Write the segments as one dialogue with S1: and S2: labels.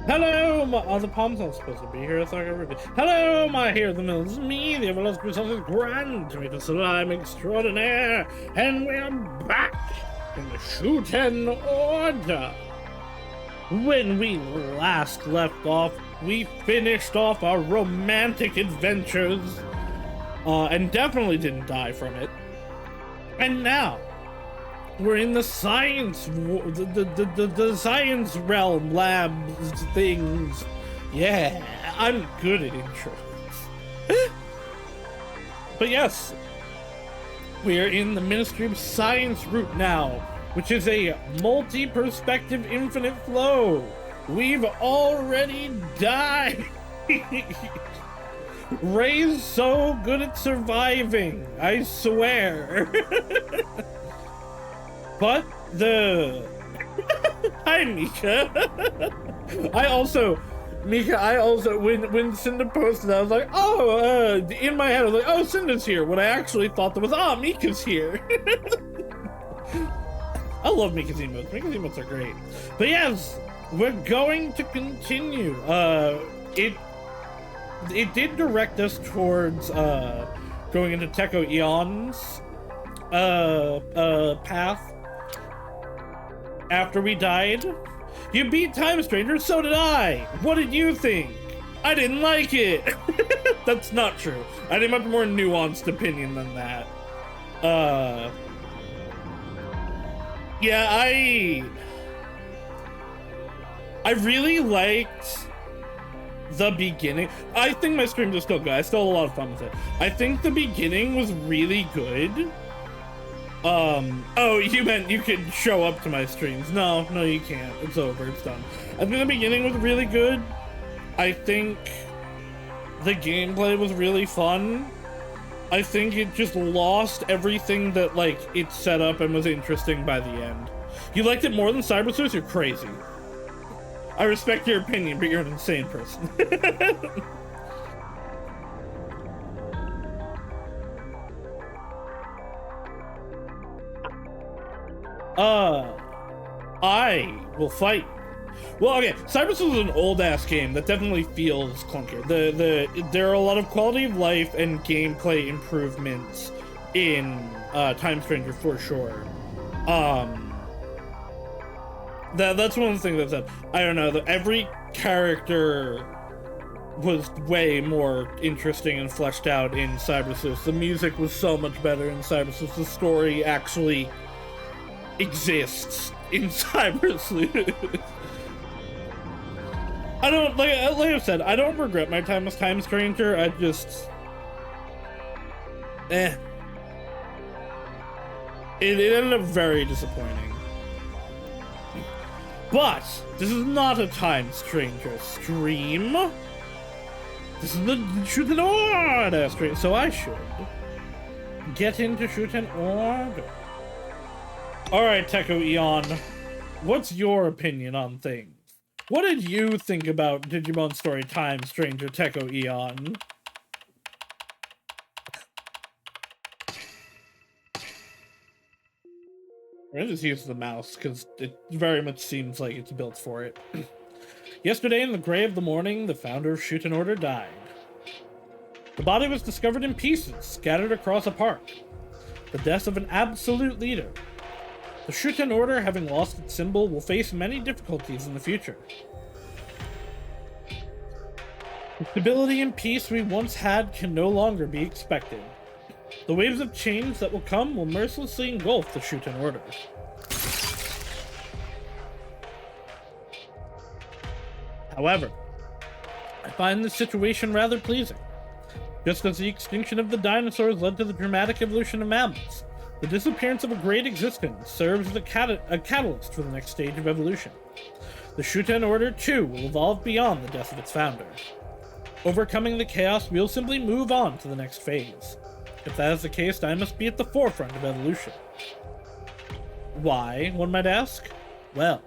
S1: Hello, my the palms aren't supposed to be here. It's like everybody. Hello, my heroes and villains. It's me, the everlasting Princess Grand, Tomato Slime Extraordinaire, and we're back in the Shuten Order. When we last left off, we finished off our romantic adventures, and definitely didn't die from it. And now we're in the science, the science realm, labs, things. Yeah, I'm good at intros. But yes, we're in the Ministry of Science route now, which is a multi-perspective infinite flow. We've already died. Ray's so good at surviving, I swear. But the hi Mika. Mika, when Cinda posted that, I was like, oh, in my head I was like, oh, Cinda's here. What I actually thought that was, Mika's here. I love Mika's emotes. Mika's emotes are great. But yes, we're going to continue. It did direct us towards going into Techo Eon's path. After we died, you beat Time Stranger, so did I. What did you think? I didn't like it. That's not true. I had a much more nuanced opinion than that. Yeah, I really liked the beginning. I think my streams are still good. I still had a lot of fun with it. I think the beginning was really good. Oh, you meant you could show up to my streams. No, you can't. It's over. It's done. I think the beginning was really good. I think the gameplay was really fun. I think it just lost everything that, like, it set up and was interesting by the end. You liked it more than Cybersource? You're crazy. I respect your opinion, but you're an insane person. I will fight. Well, okay, Cybersource is an old-ass game that definitely feels clunkier. There are a lot of quality of life and gameplay improvements in Time Stranger for sure. That's one of the things that I don't know, that every character was way more interesting and fleshed out in Cybersource. The music was so much better in Cybersource. The story actually exists in Cybersleuth. I don't, like I've said, I don't regret my time as Time Stranger. I just it ended up very disappointing. But this is not a Time Stranger stream. This is the Shuten Order stream, so I should get into Shuten Order. Alright, Techo Eon, what's your opinion on things? What did you think about Digimon Story Time Stranger Techo Eon? I'm gonna just use the mouse, because it very much seems like it's built for it. Yesterday, in the gray of the morning, the founder of Shuten Order died. The body was discovered in pieces, scattered across a park. The death of an absolute leader. The Shuten Order, having lost its symbol, will face many difficulties in the future. The stability and peace we once had can no longer be expected. The waves of change that will come will mercilessly engulf the Shuten Order. However, I find this situation rather pleasing. Just as the extinction of the dinosaurs led to the dramatic evolution of mammals, the disappearance of a great existence serves as a catalyst for the next stage of evolution. The Shuten Order, too, will evolve beyond the death of its founder. Overcoming the chaos, we'll simply move on to the next phase. If that is the case, I must be at the forefront of evolution. Why, one might ask? Well,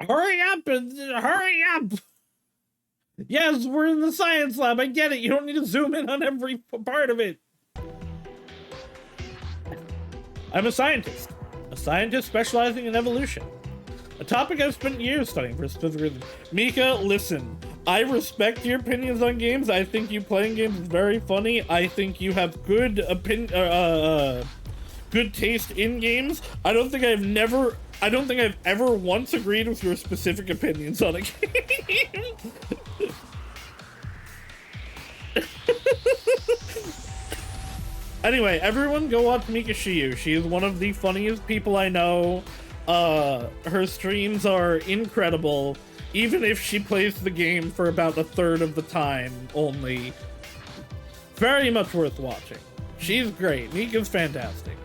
S1: hurry up! Hurry up! Yes, we're in the science lab. I get it. You don't need to zoom in on every part of it. I'm a scientist specializing in evolution. A topic I've spent years studying for a specific reason. Mika, listen. I respect your opinions on games. I think you playing games is very funny. I think you have good good taste in games. I don't think I've ever once agreed with your specific opinions on a game. Anyway, everyone go watch Mika Shiyu. She is one of the funniest people I know. Her streams are incredible, even if she plays the game for about a third of the time only. Very much worth watching. She's great. Mika's fantastic.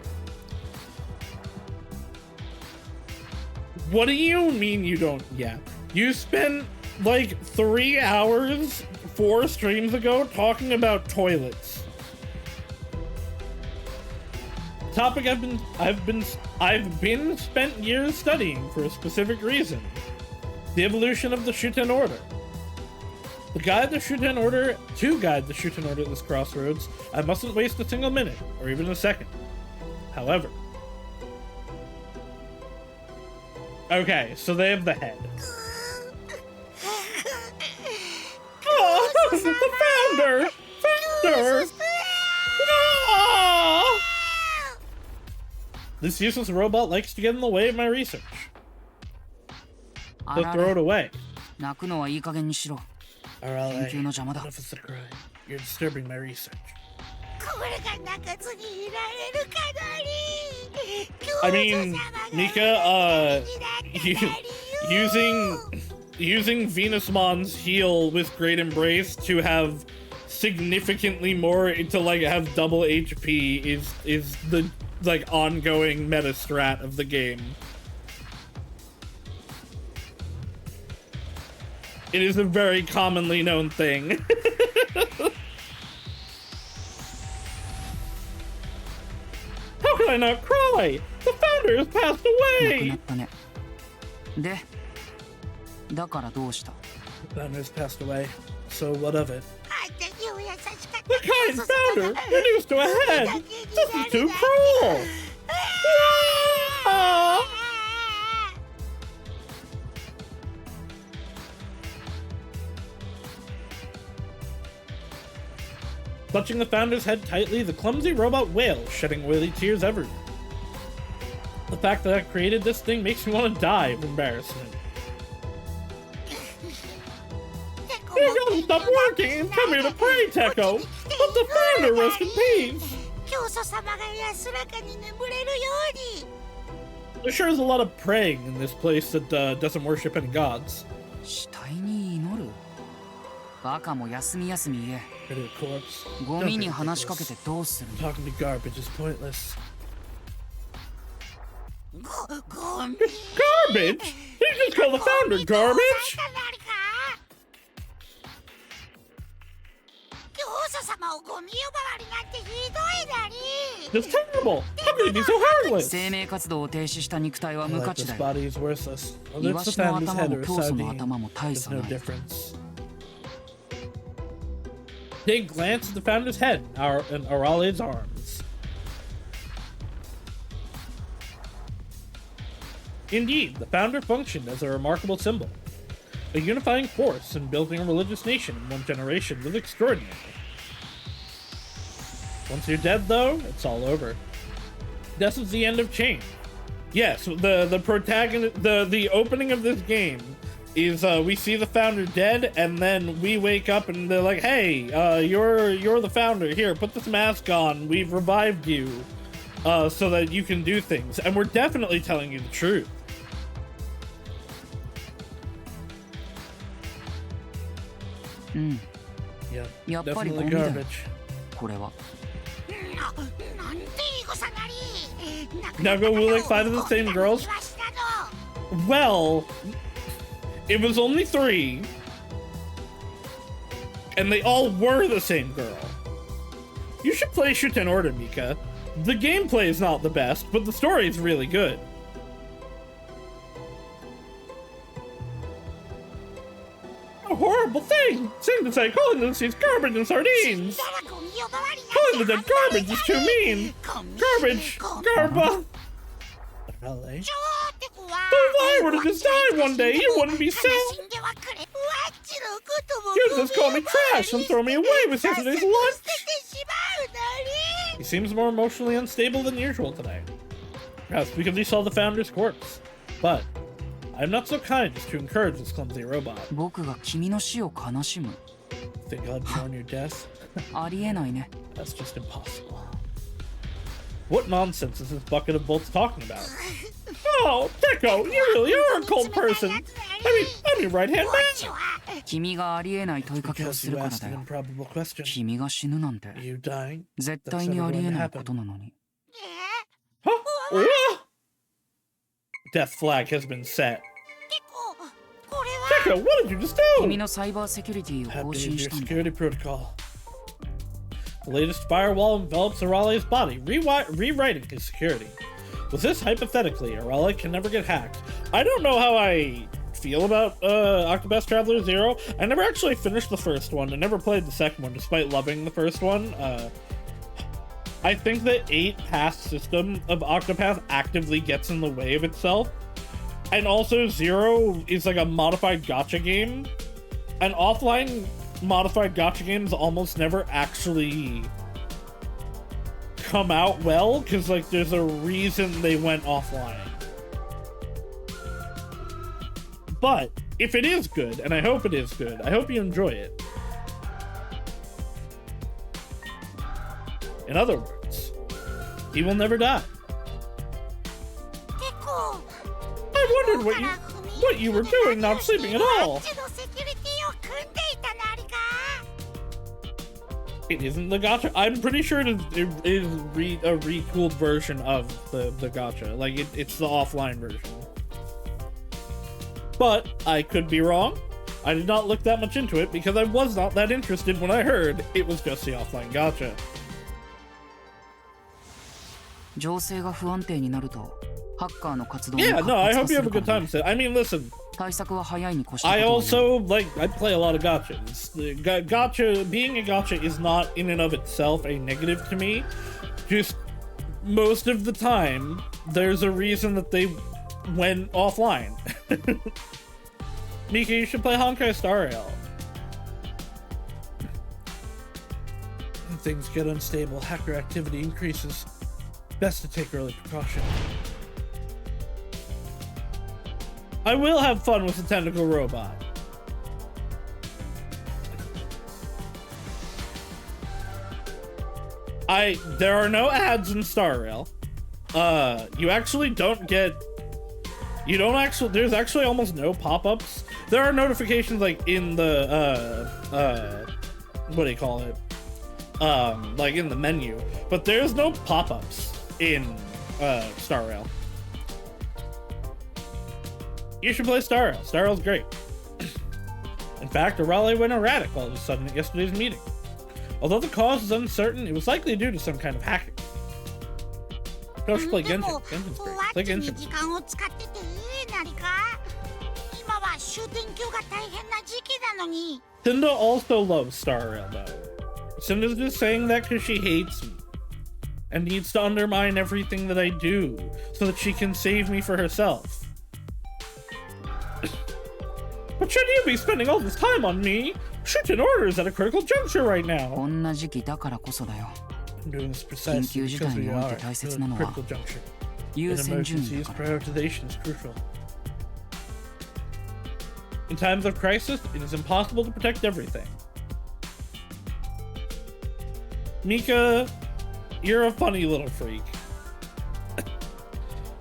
S1: What do you mean you don't? Yeah. You spent like 3 hours 4 streams ago talking about toilets. Topic I've been spent years studying for a specific reason. The evolution of the Shuten Order. To guide the Shuten Order at this crossroads, I mustn't waste a single minute, or even a second. However. Okay, so they have the head. Oh, the founder! Founder! No! This useless robot likes to get in the way of my research. So throw it away. Alright, enough of the cry. You're disturbing my research. I mean, Mika, using Venusmon's heal with Great Embrace to have significantly more, to like have double HP is the like ongoing meta strat of the game. It is a very commonly known thing. How can I not cry? The founder has passed away! The founder has passed away, so what of it? The kind founder reduced to a head! This is too cruel! Clutching the founder's head tightly, the clumsy robot wails, shedding oily tears everywhere. The fact that I created this thing makes me want to die of embarrassment. You gotta stop working and come here to pray, Teko! Let the founder rest in peace! There sure is a lot of praying in this place that doesn't worship any gods. Rid of the corpse. Talking to garbage is pointless. Garbage? You just call the founder garbage? That's terrible! How could he be so heartless? Like this body is worthless. Well, it's the founder's head or a sardine. There's no difference. They glance at the founder's head and Arale's arms. Indeed, the founder functioned as a remarkable symbol. A unifying force in building a religious nation in one generation was extraordinary. Once you're dead, though, it's all over. Death is the end of change. Yes, the protagonist, the opening of this game is we see the founder dead, and then we wake up and they're like, "Hey, you're the founder. Here, put this mask on. We've revived you, so that you can do things." And we're definitely telling you the truth. Yeah, definitely garbage. Now go will like 5 of the same girls? Well, it was only 3. And they all were the same girl. You should play Shuten Order, Mika. The gameplay is not the best, but the story is really good. A horrible thing! Same to say, calling those seeds garbage and sardines! Calling the dead garbage is too mean! Garbage! Garba! Really? So if I were to just die one day, you wouldn't be sad! You'd just call me trash and throw me away with yesterday's lunch! He seems more emotionally unstable than usual today. Perhaps because he saw the founder's corpse. But I'm not so kind as to encourage this clumsy robot. Think I'd mourn your death? That's just impossible. What nonsense is this bucket of bolts talking about? Oh, Deco, you really are a cold person. I mean right-hand man. Because you asked an improbable question. You dying? That's never going to happen. Huh? Oh! Death flag has been set. Deco, what did you just do? Updated your security protocol. The latest firewall envelops Arale's body, rewriting his security. With this, hypothetically, Arale can never get hacked. I don't know how I feel about Octobus Traveler 0. I never actually finished the first one. I never played the second one, despite loving the first one. I think the 8-pass system of Octopath actively gets in the way of itself. And also, 0 is like a modified gacha game. And offline modified gacha games almost never actually come out well, because like there's a reason they went offline. But if it is good, and I hope it is good, I hope you enjoy it. In other words, he will never die. I wondered what you were doing, not sleeping at all. It isn't the gacha. I'm pretty sure it is a retooled version of the gacha. Like it's the offline version. But I could be wrong. I did not look that much into it because I was not that interested when I heard it was just the offline gacha. Yeah, no, I hope you have a good time, Sid. I mean, listen. I also, I play a lot of gachas. Being a gacha is not in and of itself a negative to me. Just, most of the time, there's a reason that they went offline. Mika, you should play Honkai Star Rail. When things get unstable, hacker activity increases. Best to take early precaution. I will have fun with the tentacle robot. There are no ads in Star Rail. You actually don't get... there's actually almost no pop-ups. There are notifications like in the, what do you call it? Like in the menu. But there's no pop-ups in, Star Rail. You should play Star Rail. Star Rail's great. In fact, Arale went erratic all of a sudden at yesterday's meeting. Although the cause is uncertain, it was likely due to some kind of hacking. Go should play Genshin. Genshin's great. Play Genshin. Cinda also loves Star Rail, though. Cinda's just saying that because she hates me. And needs to undermine everything that I do, so that she can save me for herself. But shouldn't you be spending all this time on me? Shuten Order is at a critical juncture right now. I'm doing this precisely because we are at a critical juncture. In emergencies, prioritization is crucial. In times of crisis, it is impossible to protect everything. Mika, you're a funny little freak.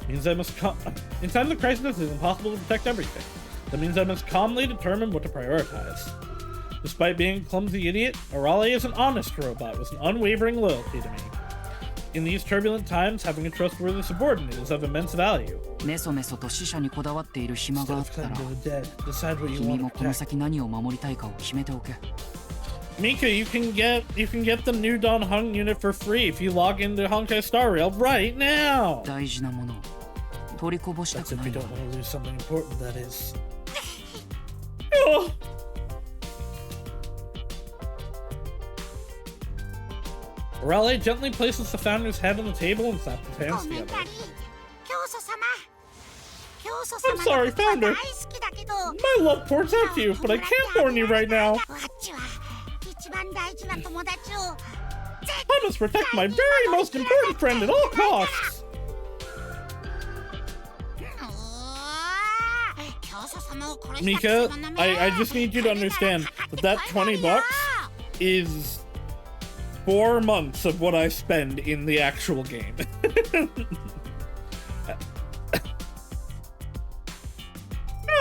S1: Means I must in times of crisis, it is impossible to protect everything. That means I must calmly determine what to prioritize. Despite being a clumsy idiot, Arale is an honest robot with an unwavering loyalty to me. In these turbulent times, having a trustworthy subordinate is of immense value. Instead of cutting to the dead, decide what you want to protect. Mika, you can get the new Don Hung unit for free if you log into Honkai Star Rail right now. That's if you don't want to lose something important, that is. Oh, Raleigh gently places the founder's head on the table and slaps his hands together. I'm sorry, Founder. My love pours out to you, but I can't warn you right now. I must protect my very most important friend at all costs. Mika, I just need you to understand that 20 bucks is 4 months of what I spend in the actual game.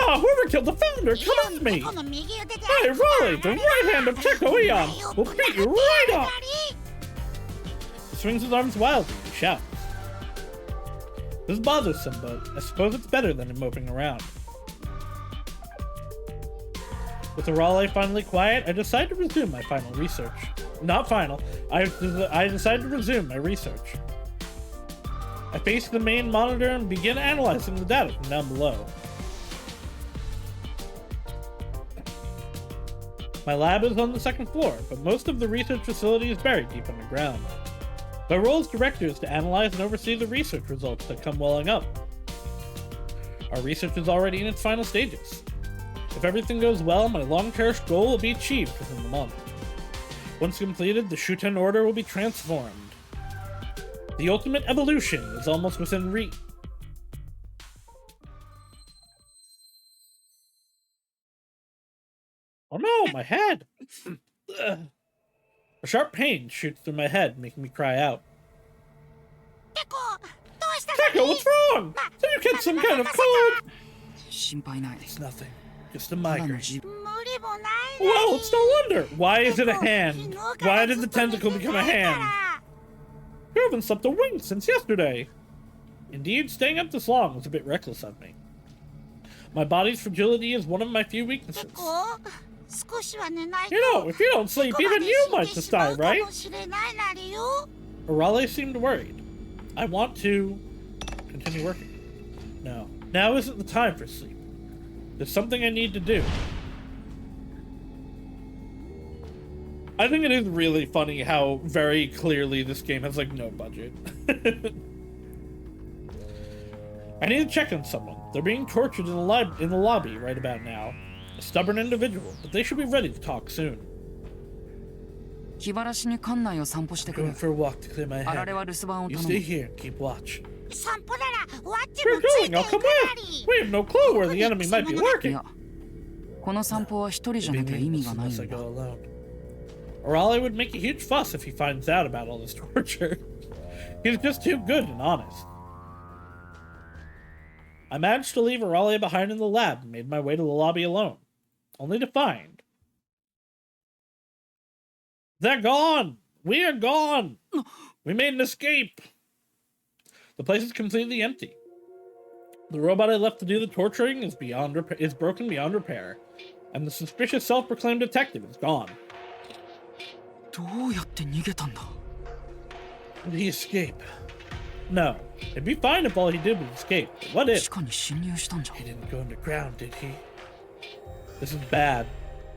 S1: Whoever killed the founder, come with me! Hey, Raleigh, the right hand of Checo Eon will beat you right up! He swings his arms wildly and shouts. This is bothersome, but I suppose it's better than him moping around. With the Raleigh finally quiet, I decide to resume my final research. Not final, I decide to resume my research. I face the main monitor and begin analyzing the data from down below. My lab is on the second floor, but most of the research facility is buried deep underground. My role as director is to analyze and oversee the research results that come welling up. Our research is already in its final stages. If everything goes well, my long-cherished goal will be achieved within the month. Once completed, the Shuten Order will be transformed. The ultimate evolution is almost within reach. Oh no, my head! A sharp pain shoots through my head, making me cry out. Teco, what's wrong? Did you catch some kind of cold? It's nothing. Just a migraine. Well, it's no wonder. Why is it a hand? Why did the tentacle become a hand? You haven't slept a wink since yesterday. Indeed, staying up this long was a bit reckless of me. My body's fragility is one of my few weaknesses. You know, if you don't sleep, even you might just die, right? Raleigh seemed worried. I want to continue working. No, now isn't the time for sleep. There's something I need to do. I think it is really funny how very clearly this game has, like, no budget. I need to check on someone. They're being tortured in the lobby right about now. A stubborn individual, but they should be ready to talk soon. Going for a walk to clear my head. You stay here and keep watch. We're going, I'll come with. We have no clue where the enemy might be lurking. Unless I go alone. Raleigh would make a huge fuss if he finds out about all this torture. He's just too good and honest. I managed to leave Raleigh behind in the lab and made my way to the lobby alone, only to find... They're gone! We are gone! We made an escape! The place is completely empty. The robot I left to do the torturing is broken beyond repair, and the suspicious self-proclaimed detective is gone. Did he escape? No. It'd be fine if all he did was escape. But what if? He didn't go underground, did he? This is bad.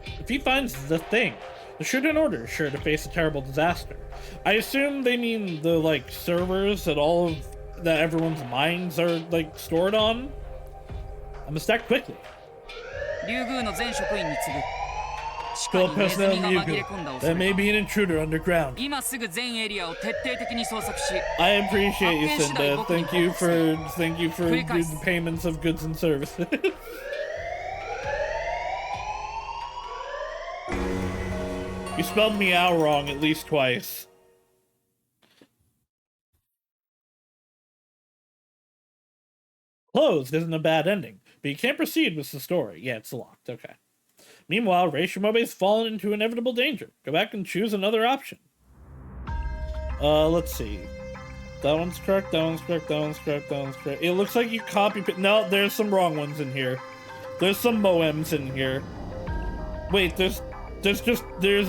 S1: If he finds the thing, the Shuten Order is sure to face a terrible disaster. I assume they mean the, like, servers that everyone's minds are, like, stored on. I'm gonna stack quickly. Fill personnel in Ryugu. There may be an intruder underground. I appreciate you, Cinda. Thank you for the payments of goods and services. You spelled meow wrong at least twice. Closed isn't a bad ending, but you can't proceed with the story. Yeah, it's locked. Okay. Meanwhile, Rei Shimobe's fallen into inevitable danger. Go back and choose another option. Let's see. That one's correct, that one's correct, that one's correct, that one's correct. It looks like you no, there's some wrong ones in here. There's some moems in here. Wait, there's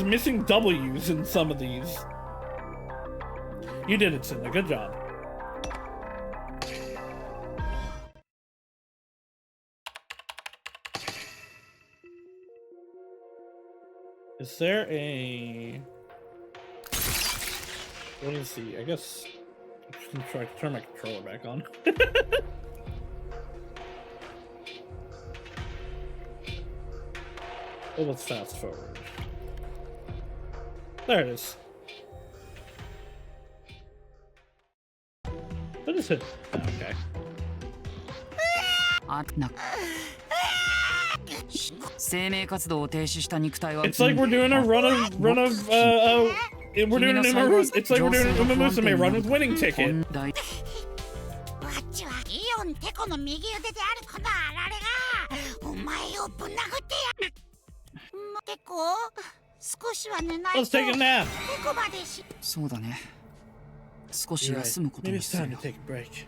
S1: missing W's in some of these. You did it, Cinda. Good job. Is there a... What is the? I guess I can try to turn my controller back on. Well, let's fast forward. There it is. What is it? Okay. It's like we're doing a run of we're doing an it's like we're doing an Umamusume run with winning ticket. Let's take a nap. You're right. Maybe it's time to take a break.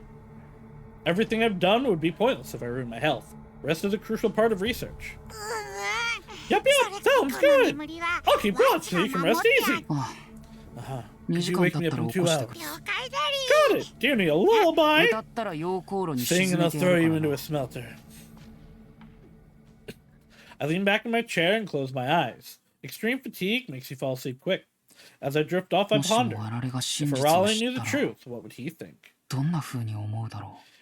S1: Everything I've done would be pointless if I ruined my health. Rest is a crucial part of research. Yep, sounds good. I'll keep watch so you can rest easy. Could you wake me up in 2 hours? Got it. Do you need a lullaby? Sing and I'll throw you into a smelter. I lean back in my chair and close my eyes. Extreme fatigue makes you fall asleep quick. As I drift off, I ponder. If Arale knew the truth, what would he think?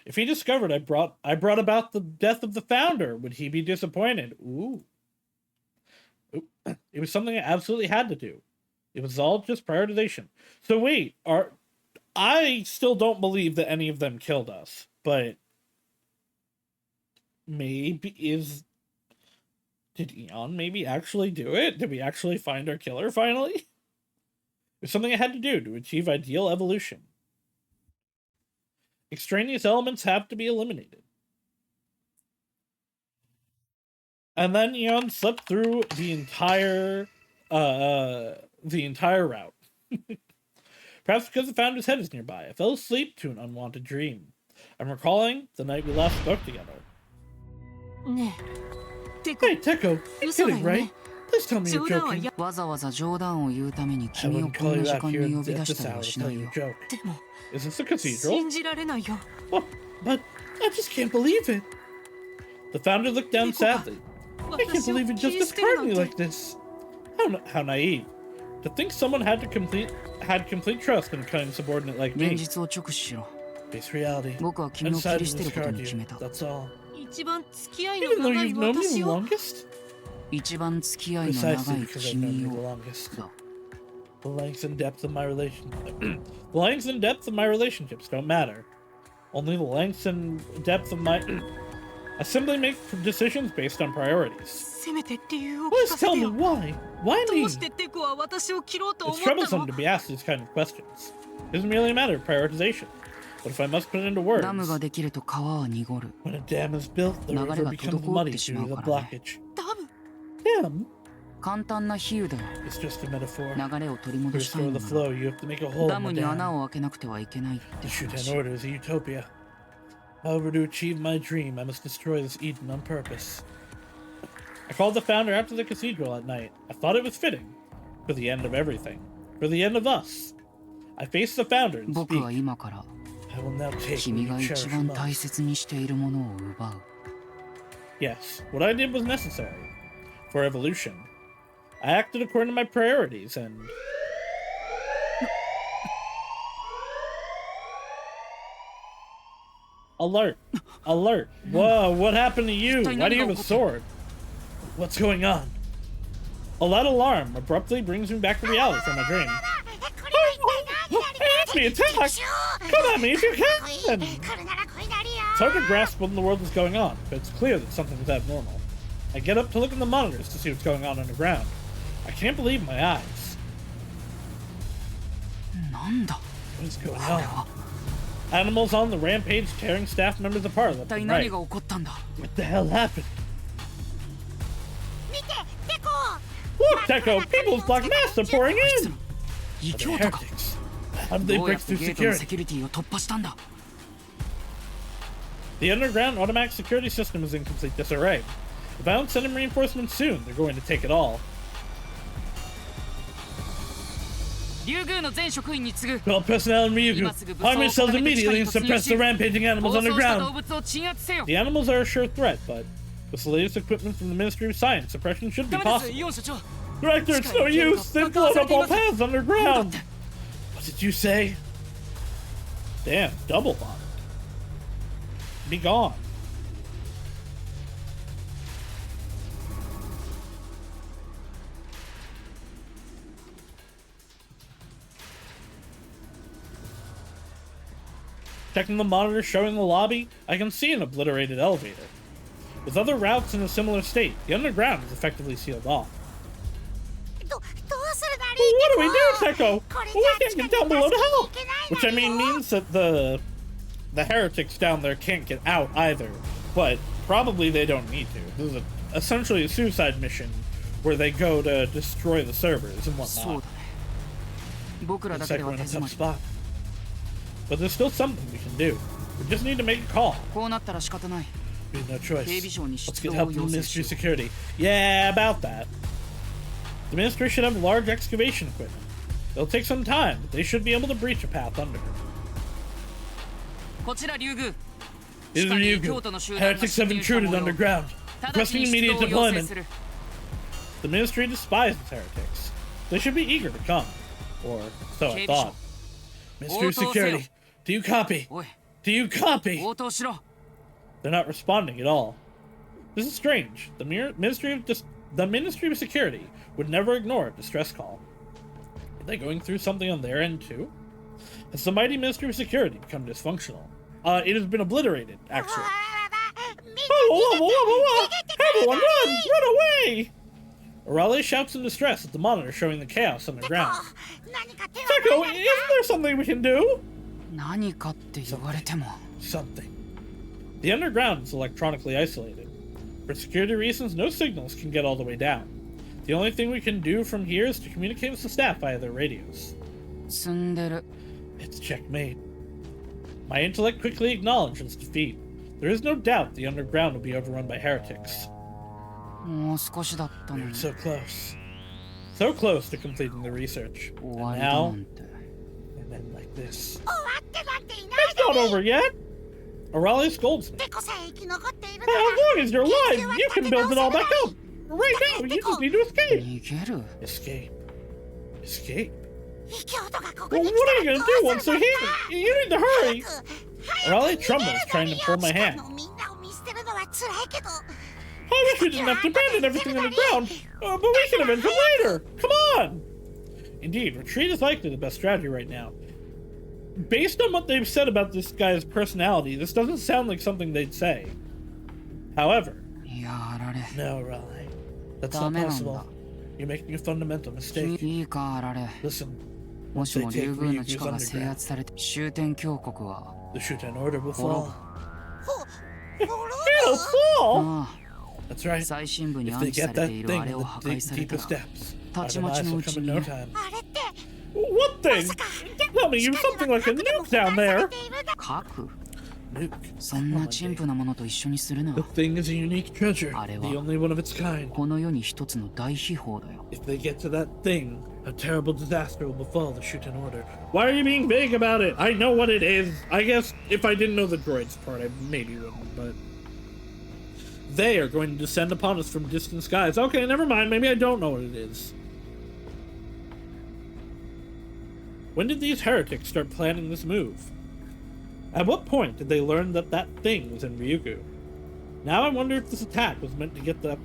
S1: If he discovered I brought about the death of the founder, would he be disappointed? Ooh. It was something I absolutely had to do. It was all just prioritization. So wait, I still don't believe that any of them killed us, but did Eon maybe actually do it? Did we actually find our killer finally? It was something I had to do to achieve ideal evolution. Extraneous elements have to be eliminated. And then Eon slept through the entire route. Perhaps because the founder's head is nearby, I fell asleep to an unwanted dream. I'm recalling the night we last spoke together. Hey, Teko, you're kidding, right? Please tell me you're joking. I wouldn't call you out here at this hour to tell you a joke. Is this a cathedral? Oh, but I just can't believe it. The founder looked down sadly. I can't believe you just discarded me like this. How naive. To think someone had complete trust in a kind subordinate like me. Face reality. I decided to discard you. That's all. Even though you've known me the longest? Precisely because I've known you the longest. The length and depth of my relationships don't matter. Only the length and depth of my... I simply make decisions based on priorities. Please tell me why? Why me? It's troublesome to be asked these kind of questions. It isn't merely a matter of prioritization. But if I must put it into words, when a dam is built, the river becomes muddy due to the blockage. Dam? It's just a metaphor. To restore the flow, you have to make a hole in the dam. The Shuten Order is a utopia. However, to achieve my dream, I must destroy this Eden on purpose. I called the founder after the cathedral at night. I thought it was fitting. For the end of everything. For the end of us. I faced the founder and speak. I will now take what you cherish most. Yes, what I did was necessary. For evolution. I acted according to my priorities and... Alert! Alert! Whoa, what happened to you? Why do you have a sword? What's going on? A loud alarm abruptly brings me back to reality from my dream. Be attacked! Come at me if you can! It's hard to grasp what in the world is going on, but it's clear that something is abnormal. I get up to look at the monitors to see what's going on underground. I can't believe my eyes. What is going on? Animals on the rampage tearing staff members apart left and right. What the hell happened? Look, Teko! People's black mass are pouring in! The heretics. How did they break through security? The underground automatic security system is in complete disarray. If I don't send them reinforcements soon, they're going to take it all. All personnel in Ryugu, arm yourselves immediately and suppress the rampaging animals underground. The animals are a sure threat, but with the latest equipment from the Ministry of Science, suppression should be possible. Director, it's no use! They've blown up all paths underground! What did you say? Damn, double bond. Be gone. Checking the monitor showing the lobby, I can see an obliterated elevator. With other routes in a similar state, the underground is effectively sealed off. Well, what do we do, Teko? Well, we can't get down below to help! Which I mean means that the heretics down there can't get out either. But probably they don't need to. This is essentially a suicide mission where they go to destroy the servers and whatnot. Looks like we're in a tough spot. But there's still something we can do. We just need to make a call. We have no choice. Let's get help from the Ministry of Security. Yeah, about that. The Ministry should have large excavation equipment. It'll take some time, but they should be able to breach a path under. This is Ryugu. Heretics have intruded underground, requesting immediate deployment. The Ministry despises heretics. They should be eager to come. Or so I thought. Ministry of Security, do you copy? Do you copy? They're not responding at all. This is strange. The Ministry of Security would never ignore a distress call. Are they going through something on their end too? Has the mighty Ministry of Security become dysfunctional? It has been obliterated, actually. Whoa! Everyone run! Run away! Arale shouts in distress at the monitor showing the chaos on the ground. Teko, isn't there something we can do? Something. The underground is electronically isolated. For security reasons, no signals can get all the way down. The only thing we can do from here is to communicate with the staff via their radios. It's checkmate. My intellect quickly acknowledges defeat. There is no doubt the underground will be overrun by heretics. We were so close. So close to completing the research. And now, an end like this. It's not over yet! Arale scolds me. As long as you're alive, you can build it all back up! Right now, you just need to escape. Escape? Well, what are you gonna do once they're here? You need to hurry! Arale trembles, trying to pull my hand. I wish we didn't have to abandon everything on the ground, but we can avenge them later! Come on! Indeed, retreat is likely the best strategy right now. Based on what they've said about this guy's personality, this doesn't sound like something they'd say. However... No, Arale. That's not possible. You're making a fundamental mistake. Listen, once they take Ryugu's underground, the Shuten Order will fall. It'll fall? That's right. If they get that thing in the deepest depths, our demise will come in no time. What thing? Don't tell me you have something like a nuke down there! Nuke? The thing is a unique treasure, the only one of its kind. If they get to that thing, a terrible disaster will befall the Shuten Order. Why are you being vague about it? I know what it is. I guess if I didn't know the droids part, I maybe wouldn't, but... They are going to descend upon us from distant skies. Okay, never mind. Maybe I don't know what it is. When did these heretics start planning this move? At what point did they learn that that thing was in Ryugu? Now I wonder if this attack was meant to get the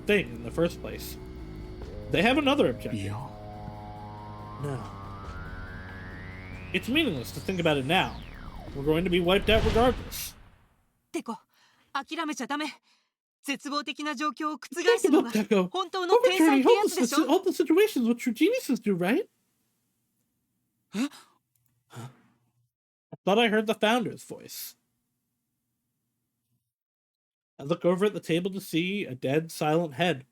S1: thing in the first place. They have another objective. No. It's meaningless to think about it now. We're going to be wiped out regardless. Teko, overturning hopeless situations what true geniuses do, right? Huh? I thought I heard the founder's voice. I look over at the table to see a dead, silent head.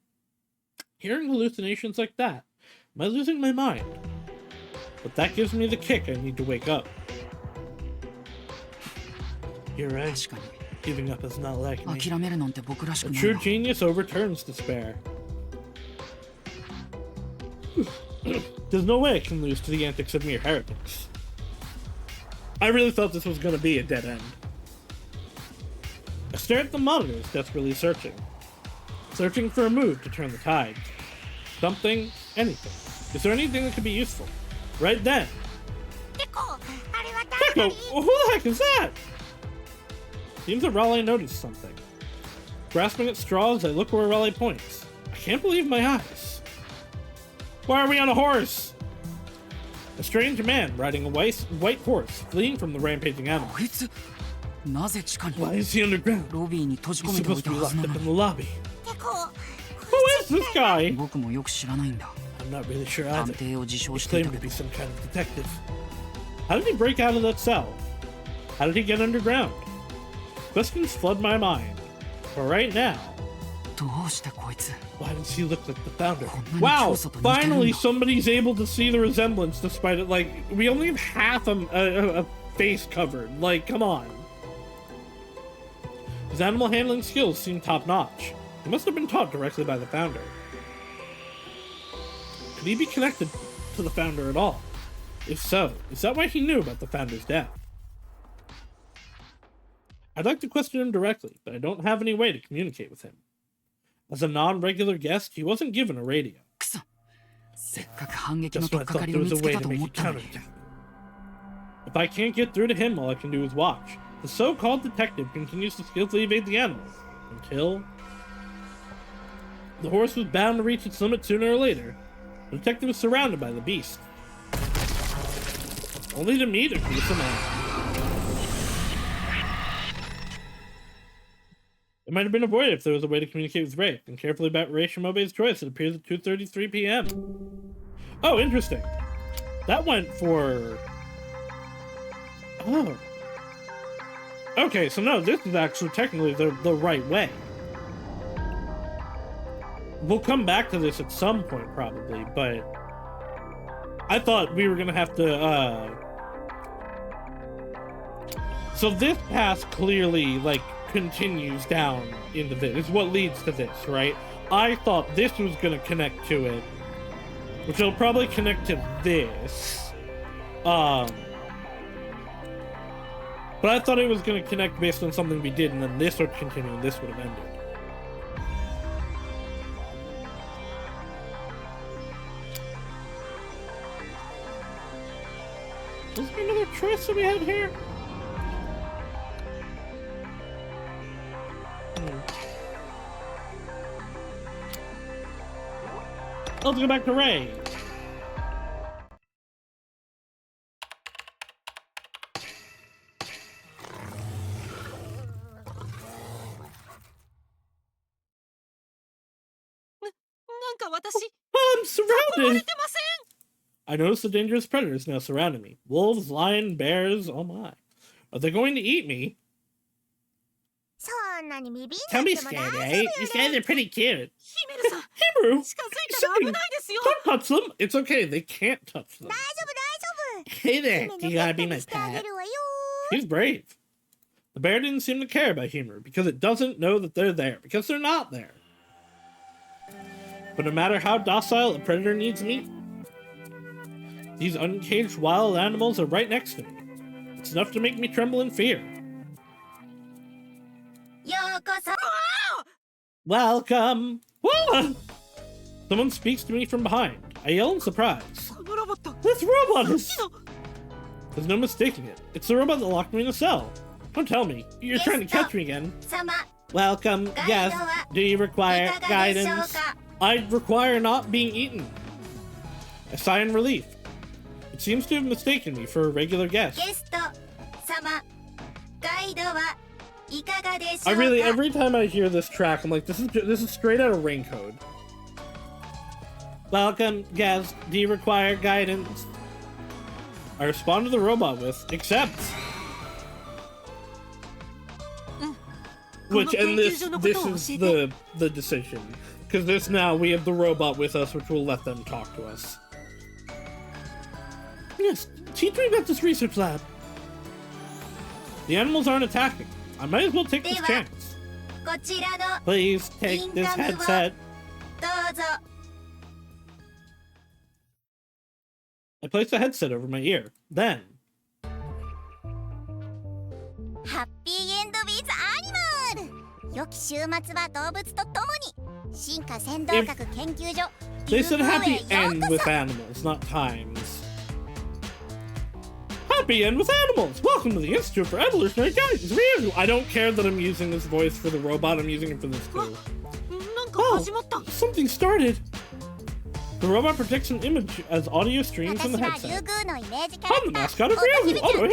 S1: Hearing hallucinations like that, am I losing my mind? But that gives me the kick I need to wake up. You're right. Giving up is not like me. A true genius overturns despair. There's no way I can lose to the antics of mere heretics. I really thought this was going to be a dead end. I stare at the monitors, desperately searching. Searching for a move to turn the tide. Something, anything. Is there anything that could be useful? Right then, Echo! Who the heck is that? Seems that Raleigh noticed something. Grasping at straws, I look where Raleigh points. I can't believe my eyes. Why are we on a horse? A strange man riding a white horse, fleeing from the rampaging animal. Why is he underground? He's supposed to be locked up in the lobby. Who is this guy? I'm not really sure either. He claimed to be some kind of detective. How did he break out of that cell? How did he get underground? Questions flood my mind. But right now, why does he look like the founder? Wow! Finally, somebody's able to see the resemblance, despite it. Like, we only have half a face covered. Like, come on. His animal handling skills seem top-notch. He must have been taught directly by the founder. Could he be connected to the founder at all? If so, is that why he knew about the founder's death? I'd like to question him directly, but I don't have any way to communicate with him. As a non-regular guest, he wasn't given a radio. Just when I thought there was a way to make a counterattack. If I can't get through to him, all I can do is watch. The so-called detective continues to skillfully evade the animals, until... The horse was bound to reach its limit sooner or later. The detective was surrounded by the beast. Only to meet a gruesome animal. It might have been avoided if there was a way to communicate with Ray. And carefully about Ray Shimobe's choice, it appears at 2:33 p.m. Oh, interesting. That went for... Oh. Okay, so no, this is actually technically the right way. We'll come back to this at some point, probably, but... I thought we were gonna have to, So this path clearly, like, continues down into this. It's what leads to this, right? I thought this was gonna connect to it, which will probably connect to this. But I thought it was gonna connect based on something we did, and then this would continue, and this would have ended. Is there another choice that we have here? Let's go back to Ray. I'm surrounded! I notice the dangerous predators now surrounding me. Wolves, lions, bears, oh my. Are they going to eat me? Don't be scared, eh? These guys are pretty cute. Himeru! Don't touch them! It's okay, they can't touch them. Hey there, you gotta be my pet. He's brave. The bear didn't seem to care about Himeru because it doesn't know that they're there, because they're not there. But no matter how docile a predator needs meat, these uncaged wild animals are right next to me. It's enough to make me tremble in fear. Welcome! Whoa! Someone speaks to me from behind. I yell in surprise. This robot is... There's no mistaking it. It's the robot that locked me in a cell. Don't tell me. You're trying to catch me again. Welcome, guest. Do you require guidance? I require not being eaten. I sigh in relief. It seems to have mistaken me for a regular guest. I really, every time I hear this track, I'm like, this is straight out of Rain Code. Welcome, guest. Do you require guidance? I respond to the robot with, accept. Which, and this is the decision. Because this now, we have the robot with us, which will let them talk to us. Yes, teach me about this research lab. The animals aren't attacking. I might as well take this chance. Please take this headset. I place the headset over my ear. Then... They said happy end with animals, not times. How Happy End with Animals! Welcome to the Institute for Evolutionary Guidance. Ryu! I don't care that I'm using this voice for the robot, I'm using it for this too. Oh, something started! The robot predicts an image as audio streams from the headset. I'm the mascot of Ryu, Otohime!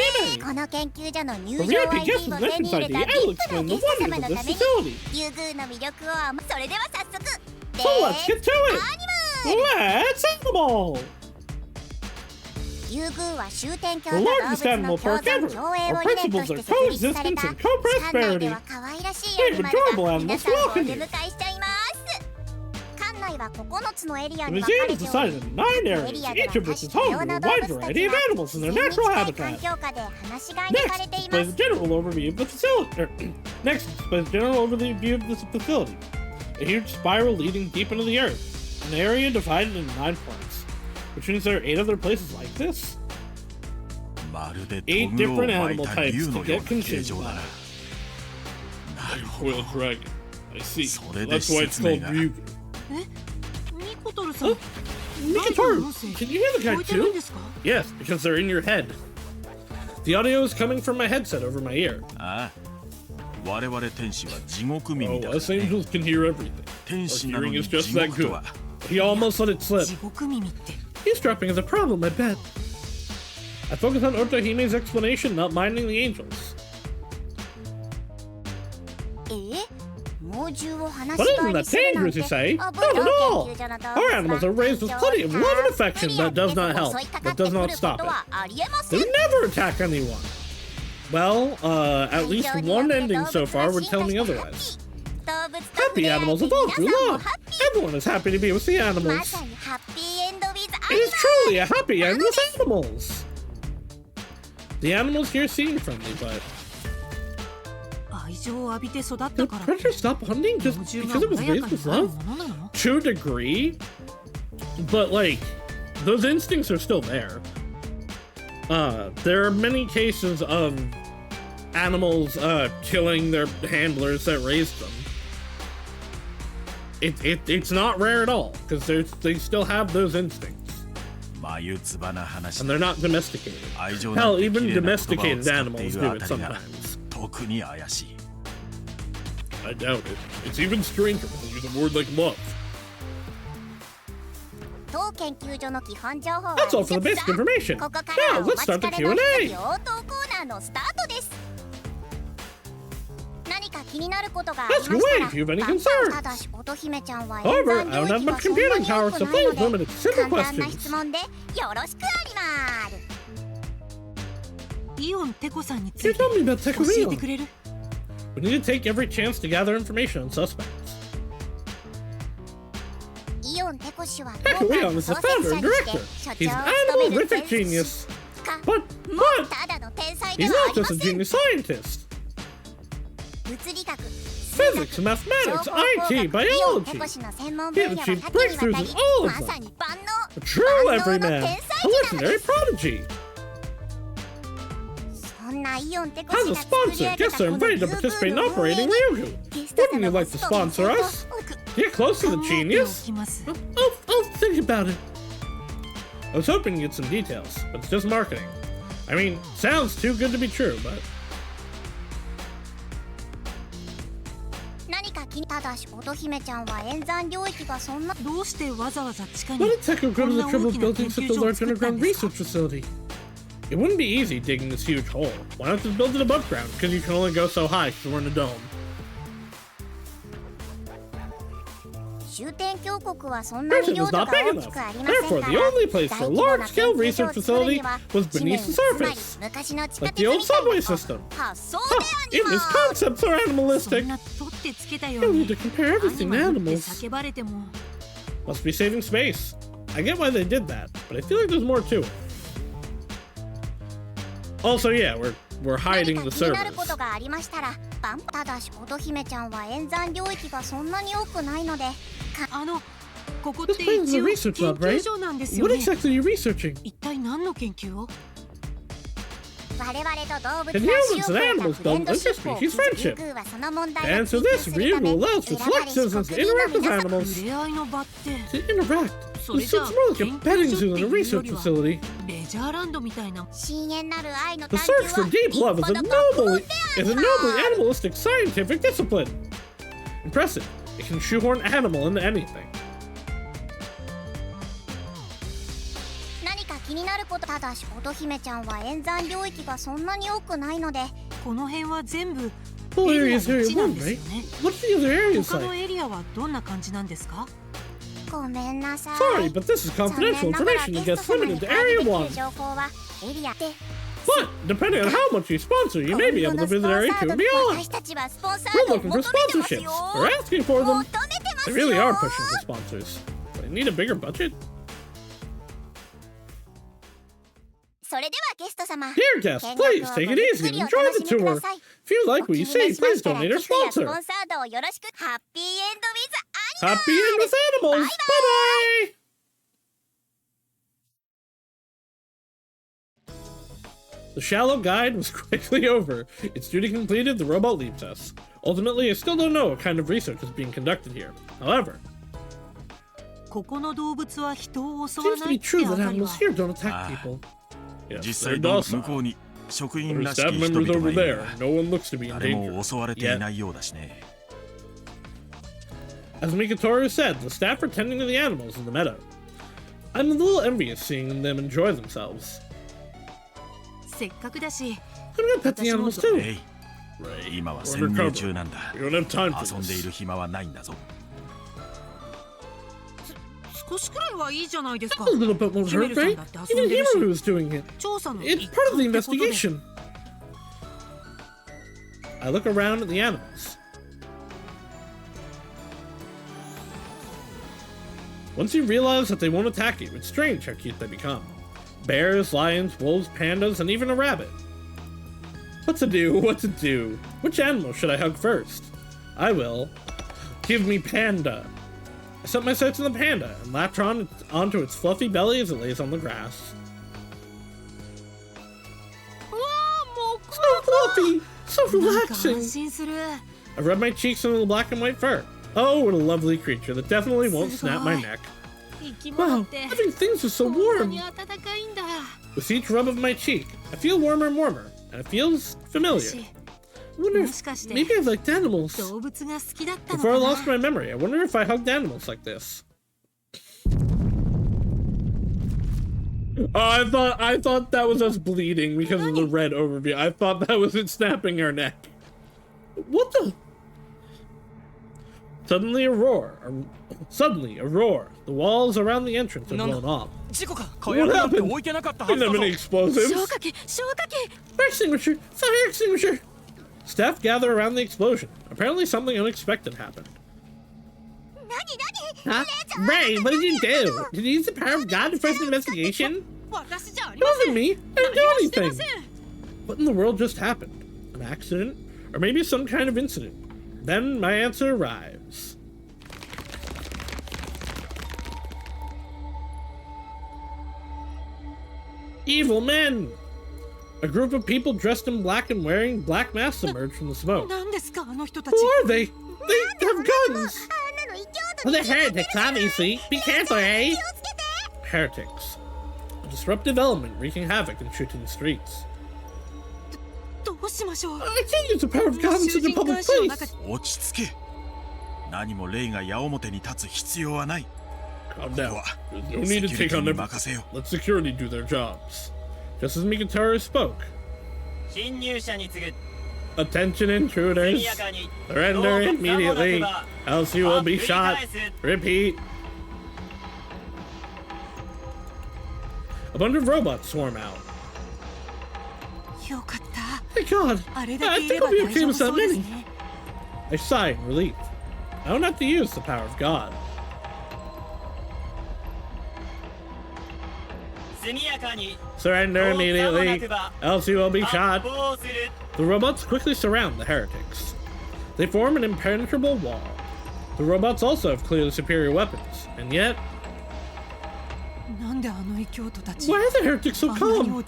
S1: The VIP guest with an entrance ID, I will explain the wonders of this facility. So let's get to it! Let's animal! The largest animal park ever. Our principles are coexistence and co-prosperity. We have adorable animals to welcome you. The museum is divided into 9 areas, each of which is home to a wide variety of animals in their natural habitat. Next displays a general overview of the facility. A huge spiral leading deep into the earth. An area divided into 9 parts, which means there are 8 other places like this. 8 different animal types to get consumed by. Royal dragon. I see. That's why it's called Ryugu. Huh? Mikotoru, can you hear the guy too? Yes, because they're in your head. The audio is coming from my headset over my ear. Oh, us angels can hear everything. Our hearing is just that good. He almost let it slip. Eavesdropping is a problem, I bet. I focus on Otohime's explanation, not minding the angels. But isn't that dangerous, you say? Not at all! Our animals are raised with plenty of love and affection. That does not help. That does not stop it. They would never attack anyone. Well, at least one ending so far would tell me otherwise. Happy animals evolve through love. Everyone is happy to be with the animals. It is truly a happy end with animals. The animals here seem friendly, but... Did Predator stop hunting just because it was raised with love? To a degree, but like, those instincts are still there. There are many cases of animals killing their handlers that raised them. It's not rare at all, because they still have those instincts. And they're not domesticated. Hell, even domesticated animals do it sometimes. I doubt it. It's even stranger when they use a word like love. That's all for the basic information. Now, let's start the Q&A. Ask away if you have any concerns. However, I don't have much computing power, so please limit it to simple questions. Can you tell me about Teku Ion? We need to take every chance to gather information on suspects. Teku Ion is the founder and director. He's an animal-rific genius. But, he's not just a genius scientist. Physics, mathematics, IT, biology. He has achieved breakthroughs in all of them. A true everyman, a legendary prodigy. As a sponsor, guests are invited to participate in operating Ryugu. Wouldn't you like to sponsor us? Get close to the genius. I'll think about it. I was hoping to get some details, but it's just marketing. I mean, sounds too good to be true, but... Why did Teku go to the trouble of building such a large underground research facility? It wouldn't be easy digging this huge hole. Why not just build it above ground? Because you can only go so high because we're in a dome. Prison was not big enough. Therefore, the only place for a large-scale research facility was beneath the surface, like the old subway system. Even his concepts are animalistic. You need to compare everything to animals. Must be saving space. I get why they did that, but I feel like there's more to it. Also, yeah, we're hiding the servers. This place is a research lab, right? What exactly are you researching? And humans and animals build interspecies friendship. To answer this, Ryugu allows for select citizens to interact with animals. To interact? This seems more like a petting zoo than a research facility. The search for deep love is a nobly animalistic scientific discipline. Impressive. It can shoehorn animal into anything.
S2: 気になることただし乙姫ちゃんは演算領域がそんなに多くないのでこの辺は全部エリアの地なんですよね。他のエリアはどんな感じなんですか？ごめんなさい。
S1: Sorry, but this is confidential information that gets limited to Area 1.
S2: 情報はエリアで
S1: But, depending on how much you sponsor, you may be able to visit Area 2 and beyond. We're looking for sponsorships. We're asking for them. They really are pushing for sponsors. They need a bigger budget. Dear guests, please take it easy and enjoy the tour. If you like what you see, please donate our sponsor. Happy End with Animals. Bye-bye. The shallow guide was quickly over. Its duty completed, the robot leaves us. Ultimately, I still don't know what kind of research is being conducted here. However, it seems to be true that animals here don't attack people. Yes, they're docile. There are staff members over there. No one looks to be in danger yet. As Mikatoru said, the staff are tending to the animals in the meadow. I'm a little envious seeing them enjoy themselves. I'm gonna pet the animals too. Right. We're undercover. We don't have time for this. A little bit won't hurt, right? Even Himaru is doing it. It's part of the investigation. I look around at the animals. Once you realize that they won't attack you, it's strange how cute they become. Bears, lions, wolves, pandas, and even a rabbit. What to do? What to do? Which animal should I hug first? I will. Give me Panda. I set my sights on the panda and latch onto its fluffy belly as it lays on the grass. So fluffy! So relaxing! I rub my cheeks into the black and white fur. Oh, what a lovely creature that definitely won't snap my neck. Wow, living things are so warm! With each rub of my cheek, I feel warmer and warmer, and it feels familiar. I wonder if maybe I've liked animals. Before I lost my memory, I wonder if I hugged animals like this. Oh, I thought that was us bleeding because of the red overview. I thought that was it snapping our neck. What the? Suddenly a roar. The walls around the entrance are blown off. What happened? Didn't have any explosives. Fire extinguisher! Fire extinguisher! Staff gather around the explosion. Apparently something unexpected happened. Huh? Ray, what did you do? Did you use the power of God to first investigation? It wasn't me. I didn't do anything. What in the world just happened? An accident? Or maybe some kind of incident? Then my answer arrives. Evil men! A group of people dressed in black and wearing black masks emerge from the smoke. Who are they? They have guns! Well, they're heretics, obviously. Be careful, eh? Heretics. A disruptive element wreaking havoc in Shuten streets. I can't use the power of God in such a public place! Calm down. There's no need to take on everything. Let security do their jobs. Just as Mikataru spoke. Attention intruders. Surrender immediately, else you will be shot. Repeat. A bunch of robots swarm out. Thank God. I think I'll be okay with that many. I sigh in relief. I don't have to use the power of God. Surrender immediately, else you will be shot. The robots quickly surround the heretics. They form an impenetrable wall. The robots also have clearly superior weapons, and yet... Why are the heretics so calm?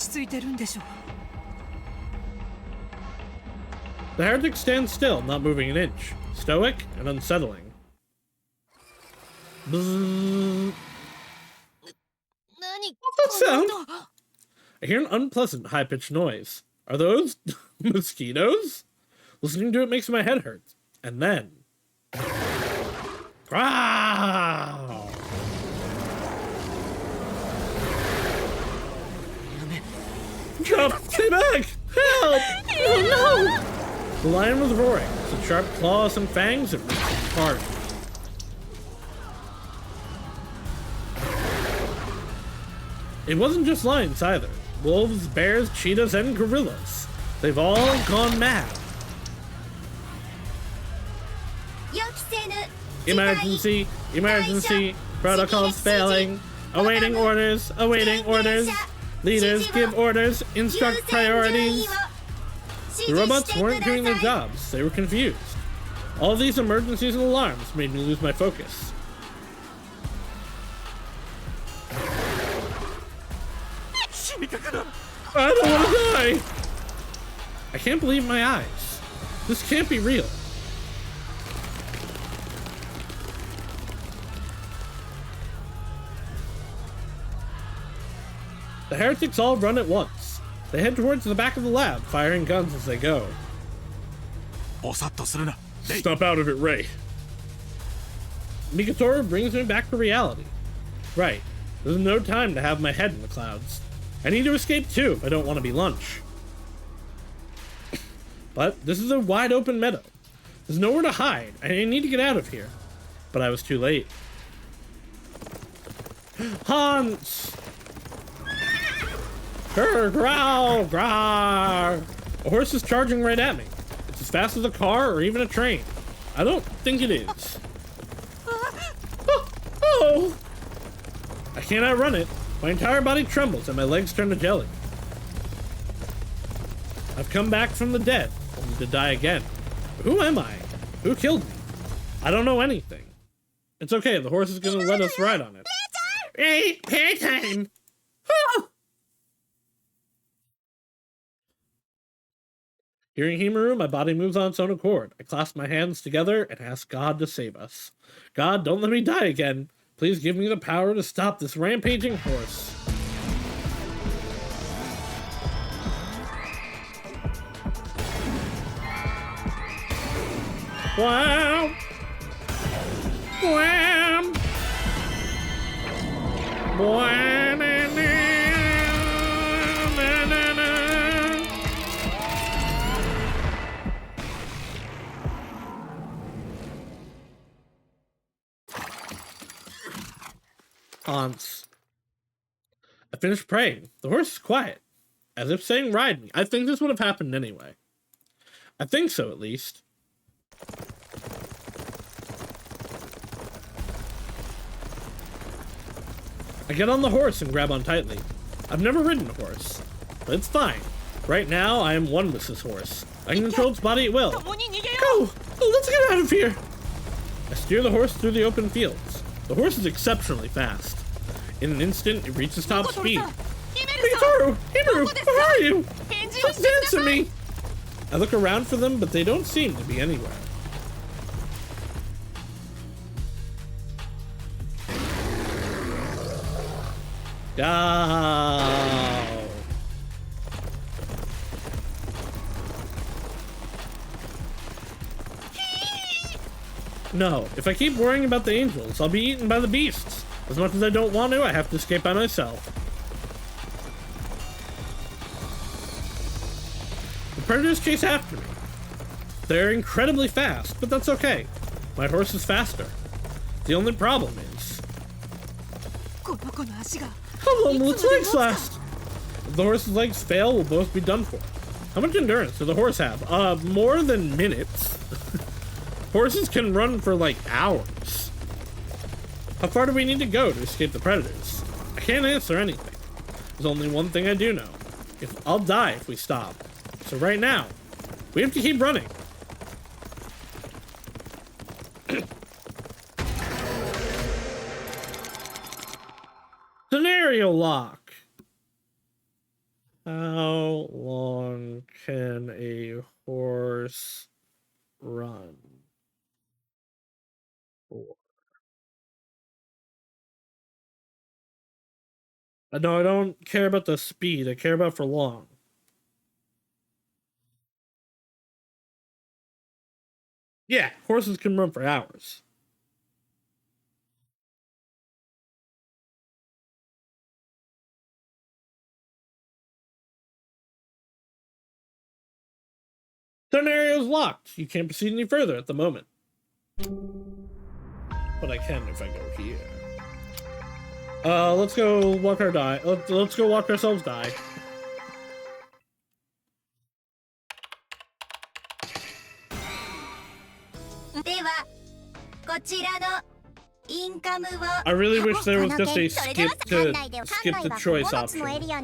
S1: The heretic stands still, not moving an inch. Stoic and unsettling. Bzzz. What's that sound? I hear an unpleasant, high-pitched noise. Are those mosquitoes? Listening to it makes my head hurt. And then... Growl! Stay back! Help! Oh no! The lion was roaring. With sharp claws and fangs, it reached its heart. It wasn't just lions either. Wolves, bears, cheetahs, and gorillas. They've all gone mad. Emergency! Emergency! Protocols failing! Awaiting orders! Awaiting orders! Leaders give orders! Instruct priorities! The robots weren't doing their jobs. They were confused. All these emergencies and alarms made me lose my focus. I don't want to die! I can't believe my eyes. This can't be real. The heretics all run at once. They head towards the back of the lab, firing guns as they go. Stop out of it, Ray. Mikatoru brings me back to reality. Right. There's no time to have my head in the clouds. I need to escape too if I don't want to be lunch. But this is a wide open meadow. There's nowhere to hide. I need to get out of here. But I was too late. Hans! Grr, growl, growl. A horse is charging right at me. It's as fast as a car or even a train. I don't think it is. Oh! I can't outrun it. My entire body trembles and my legs turn to jelly. I've come back from the dead, only to die again. Who am I? Who killed me? I don't know anything. It's okay, the horse is gonna let us ride on it. Hey, playtime! Hearing Himaru, my body moves on its own accord. I clasp my hands together and ask God to save us. God, don't let me die again. Please give me the power to stop this rampaging horse. Wow! Wham! Wham! Hans. I finished praying. The horse is quiet, as if saying, ride me. I think this would have happened anyway. I think so, at least. I get on the horse and grab on tightly. I've never ridden a horse, but it's fine. Right now, I am one with this horse. I can control its body at will. Go! Oh, let's get out of here! I steer the horse through the open fields. The horse is exceptionally fast. In an instant, it reaches top speed. Mikatoru! Himaru! Where are you? Please answer me! I look around for them, but they don't seem to be anywhere. Go! No, if I keep worrying about the angels, I'll be eaten by the beasts. As much as I don't want to, I have to escape by myself. The predators chase after me. They're incredibly fast, but that's okay. My horse is faster. The only problem is... how long will its legs last? If the horse's legs fail, we'll both be done for. How much endurance does the horse have? More than minutes. Horses can run for like hours. How far do we need to go to escape the predators? I can't answer anything. There's only one thing I do know. I'll die if we stop. So right now, we have to keep running. Scenario lock. How long can a Horse run. 4. No, I don't care about the speed. I care about for long. Yeah, horses can run for hours. Certain area is locked. You can't proceed any further at the moment. But I can if I go here. Let's go walk our die. Let's go walk ourselves die. I really wish there was just a skip the choice option. I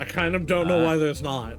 S1: kind of don't know why there's not.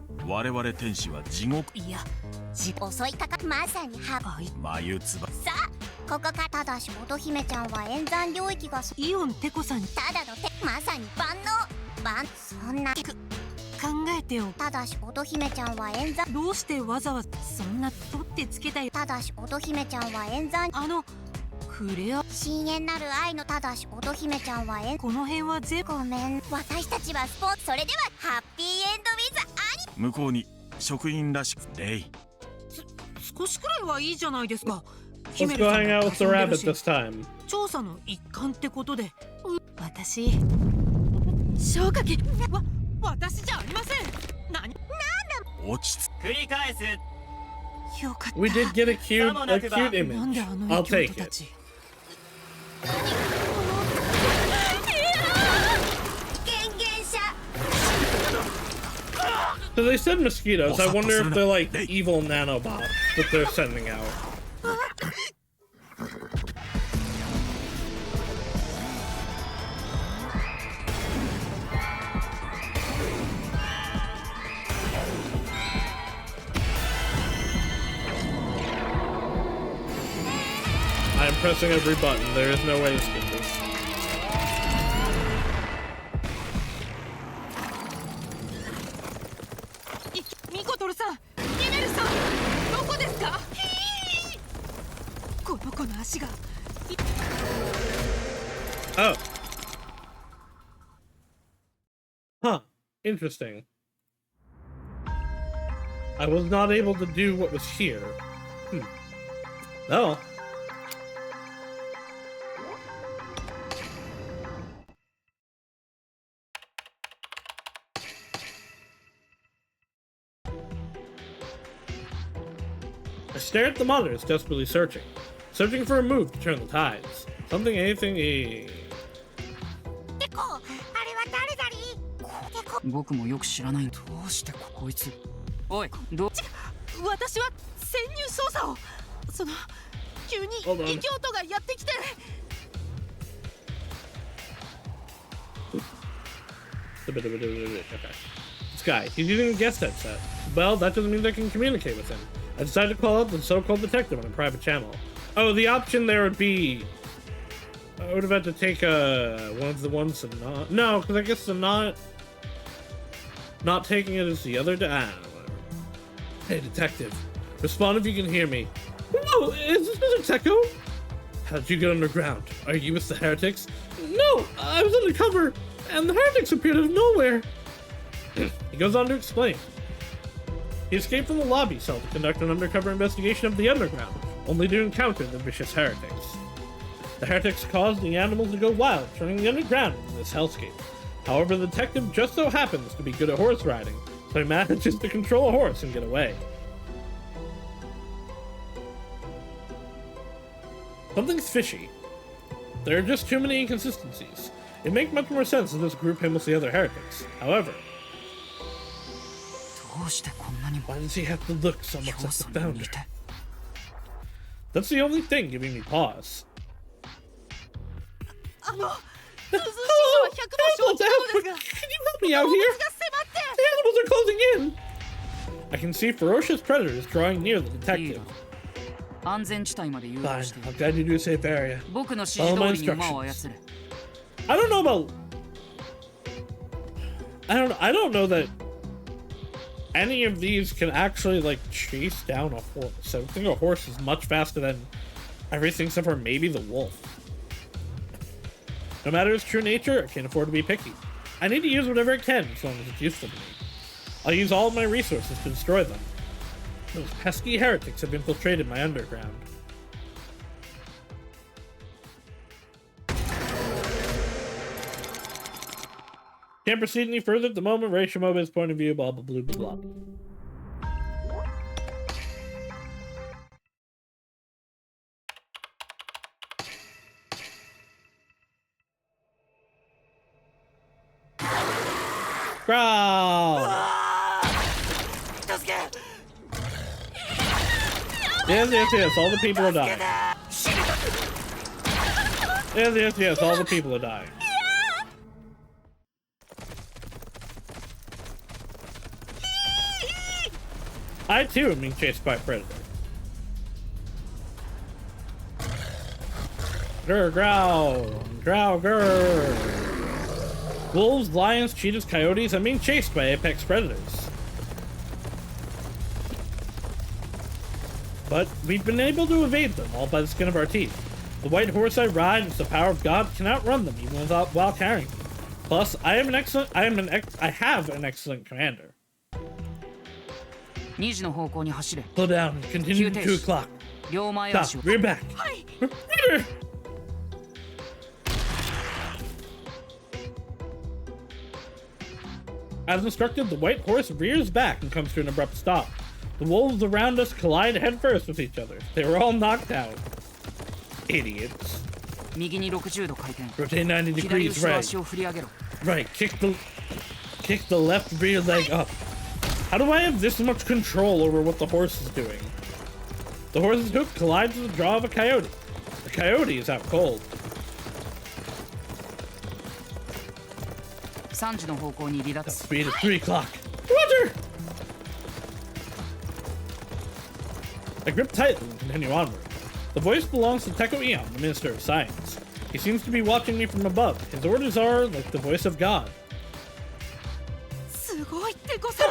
S1: Let's go hang out with the rabbit this time. We did get a cute image. I'll take it. So they said mosquitoes. I wonder if they're like evil nanobots that they're sending out. I'm pressing every button. There is no way to skip this. Oh. Huh. Interesting. I was not able to do what was here. Oh. I stare at the monitors, desperately searching. Searching for a move to turn the tides. Something, anything, a... Hold on. Okay. This guy, he's using a guest headset. Well, that doesn't mean they can communicate with him. I decided to call up the so-called detective on a private channel. Oh, the option there would be... I would have had to take one of the ones to not... No, because I guess the not taking it is the other... whatever. Hey, detective. Respond if you can hear me. Whoa, is this Mr. Teko? How did you get underground? Are you with the heretics? No, I was undercover, and the heretics appeared out of nowhere. He goes on to explain. He escaped from the lobby cell to conduct an undercover investigation of the underground, only to encounter the vicious heretics. The heretics caused the animals to go wild, turning the underground into this hellscape. However, the detective just so happens to be good at horse riding, so he manages to control a horse and get away. Something's fishy. There are just too many inconsistencies. It makes much more sense to just group him with the other heretics. However, why does he have to look so much like the founder? That's the only thing giving me pause. Hello? Animals, can you help me out here? The animals are closing in! I can see ferocious predators drawing near the detective. Fine, I'll guide you to a safe area. Follow my instructions. I don't know about... I don't know that... any of these can actually like chase down a horse. So I think a horse is much faster than everything except for maybe the wolf. No matter its true nature, I can't afford to be picky. I need to use whatever I can as long as it's useful to me. I'll use all of my resources to destroy them. Those pesky heretics have infiltrated my underground. Can't proceed any further at the moment. Rashimoba's point of view, blah, blah, blah, blah, blah. Growl! Yes, all the people are dying. Yes, all the people are dying. I too am being chased by a predator. Grr, growl, growl, grr. Wolves, lions, cheetahs, coyotes, I'm being chased by apex predators. But we've been able to evade them, all by the skin of our teeth. The white horse I ride with the power of God can outrun them even while carrying them. Plus, I have an excellent commander. Slow down, continue to 2 o'clock. Stop, rear back. As instructed, the white horse rears back and comes to an abrupt stop. The wolves around us collide headfirst with each other. They were all knocked out. Idiots. Rotate 90 degrees right. Right, kick the left rear leg up. How do I have this much control over what the horse is doing? The horse's hoof collides with the jaw of a coyote. The coyote is out cold. Speed at 3 o'clock. Roger! I grip tightly and continue onward. The voice belongs to Teko Eon, the Minister of Science. He seems to be watching me from above. His orders are like the voice of God. I'm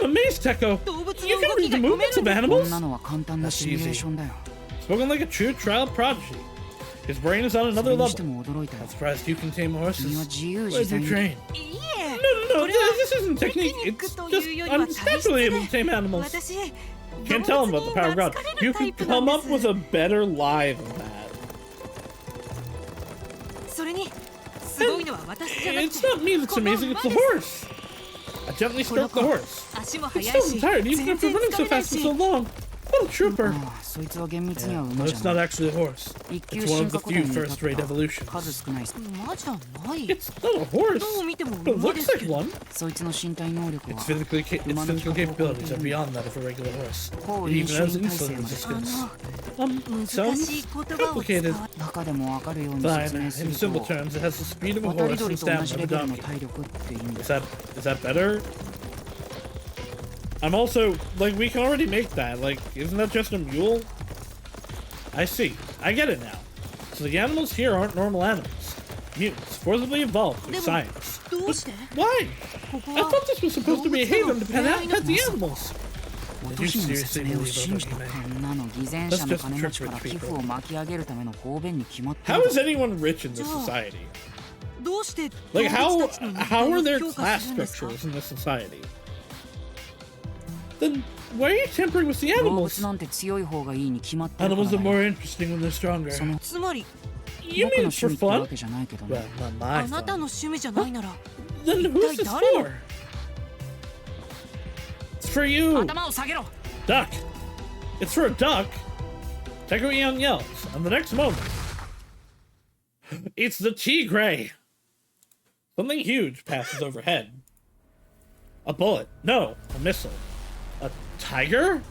S1: amazed, Teko! You can read the movements of animals? That's easy. Spoken like a true child prodigy. His brain is on another level. I'm surprised you can tame horses. Where'd you train? No, this isn't technique. It's just I'm naturally able to tame animals. Can't tell him about the power of God. You can come up with a better lie than that. And it's not me that's amazing, it's the horse. I gently stroke the horse. It's so tired, even after running so fast for so long. What a trooper. Yeah, no, it's not actually a horse. It's one of the few first-rate evolutions. It's not a horse, but it looks like one. Its physical capabilities are beyond that of a regular horse. It even has insulin resistance. Sounds complicated. Fine. In simple terms, it has the speed of a horse and stamina of a donkey. Is that better? I'm also, like, we can already make that. Like, isn't that just a mule? I see. I get it now. So the animals here aren't normal animals. Mutants, forcibly evolved through science. But why? I thought this was supposed to be a haven to pet the animals. Did you seriously believe Otohime? That's just a trick for rich people. How is anyone rich in this society? Like, how are there class structures in this society? Then why are you tampering with the animals? Animals are more interesting when they're stronger. You mean it's for fun? Well, not my fun. Then who's this for? It's for you! Duck! It's for a duck! Teko Eon yells, and the next moment... It's the Tigray! Something huge passes overhead. A bullet. No, a missile. A tiger?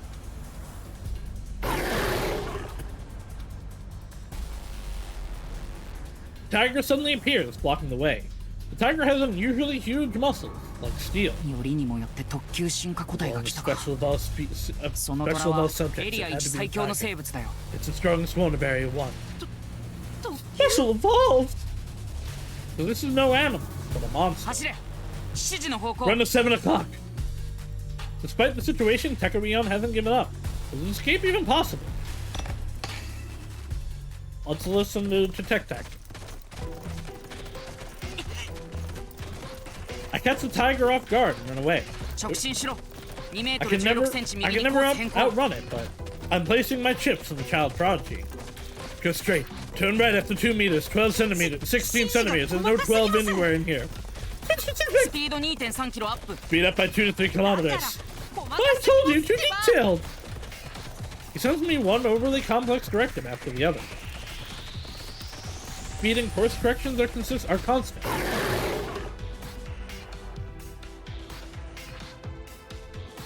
S1: Tiger suddenly appears, blocking the way. The tiger has unusually huge muscles, like steel. Special evolved subjects had to be tiger. It's the strongest one of Area 1. Special evolved? So this is no animal, but a monster. Run to 7 o'clock. Despite the situation, Tekawion hasn't given up. Is an escape even possible? Let's listen to Tek Tek. I catch the tiger off guard and run away. I can never outrun it, but I'm placing my chips in the child prodigy. Go straight. Turn right after 2 meters, 12 centimeters, 16 centimeters. There's no 12 anywhere in here. Speed up by 2 to 3 kilometers. I told you, too detailed. He sends me one overly complex directive after the other. Speed and course corrections are constant.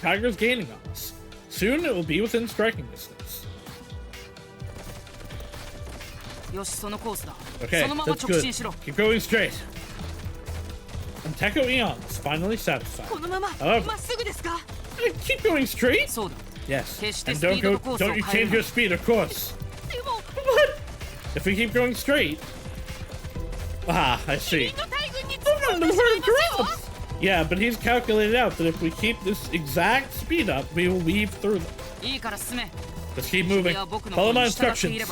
S1: Tiger's gaining on us. Soon it will be within striking distance. Okay, that's good. Keep going straight. And Teko Eon's finally satisfied. Keep going straight? Yes. And don't you change your speed, of course. What? If we keep going straight... Ah, I see. Yeah, but he's calculated out that if we keep this exact speed up, we will weave through them. Just keep moving. Follow my instructions. You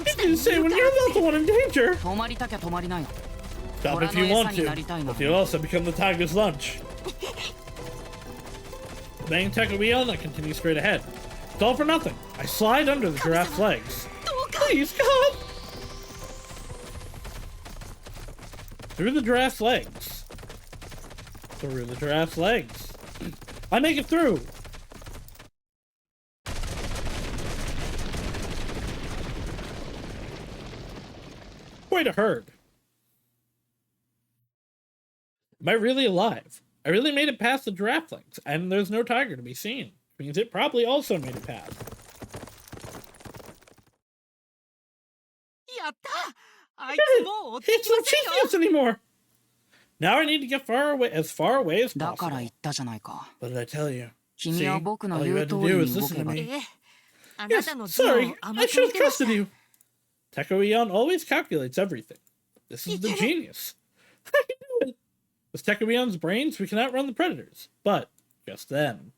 S1: didn't say when you're not the one in danger. Stop if you want to, but you'll also become the tiger's lunch. Bang Tekawion and I continue straight ahead. It's all for nothing. I slide under the giraffe's legs. Please, God! Through the giraffe's legs. Through the giraffe's legs. I make it through! Quite a herd. Am I really alive? I really made it past the giraffe legs, and there's no tiger to be seen. Which means it probably also made it past. It's not chasing us anymore! Now I need to get as far away as possible. What did I tell you? See, all you had to do was listen to me. Yes, sorry, I should have trusted you. Tekawion always calculates everything. This is the genius. I knew it. With Tekawion's brains, we can outrun the predators. But, just then.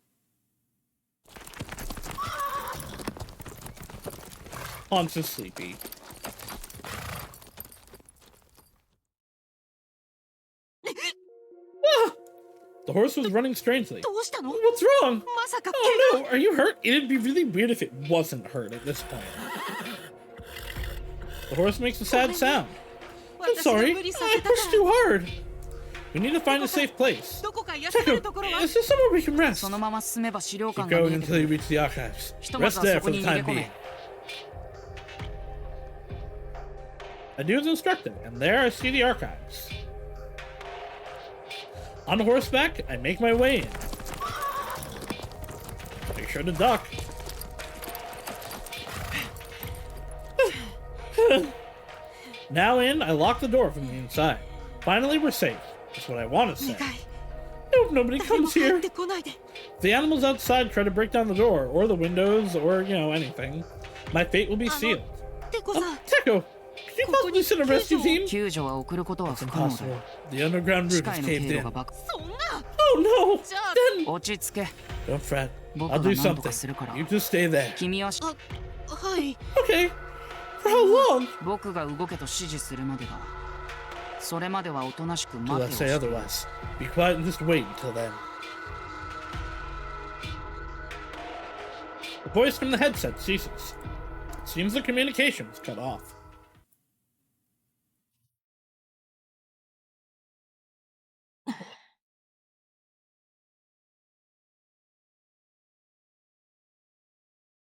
S1: Hans is sleepy. Ah! The horse was running strangely. What's wrong? Oh no, are you hurt? It'd be really weird if it wasn't hurt at this point. The horse makes a sad sound. I'm sorry, I pushed too hard. We need to find a safe place. Teko, is there somewhere we can rest? Keep going until you reach the archives. Rest there for the time being. I do as instructed, and there I see the archives. On horseback, I make my way in. Make sure to duck. Now in, I lock the door from the inside. Finally, we're safe. That's what I want to say. I hope nobody comes here. If the animals outside try to break down the door, or the windows, or, anything, my fate will be sealed. Teko, can you possibly send a rescue team? It's impossible. The underground route is caved in. Oh no! Then... Don't fret. I'll do something. You just stay there. Okay. For how long? Let's say otherwise. Be quiet and just wait until then. The voice from the headset ceases. It seems the communication is cut off.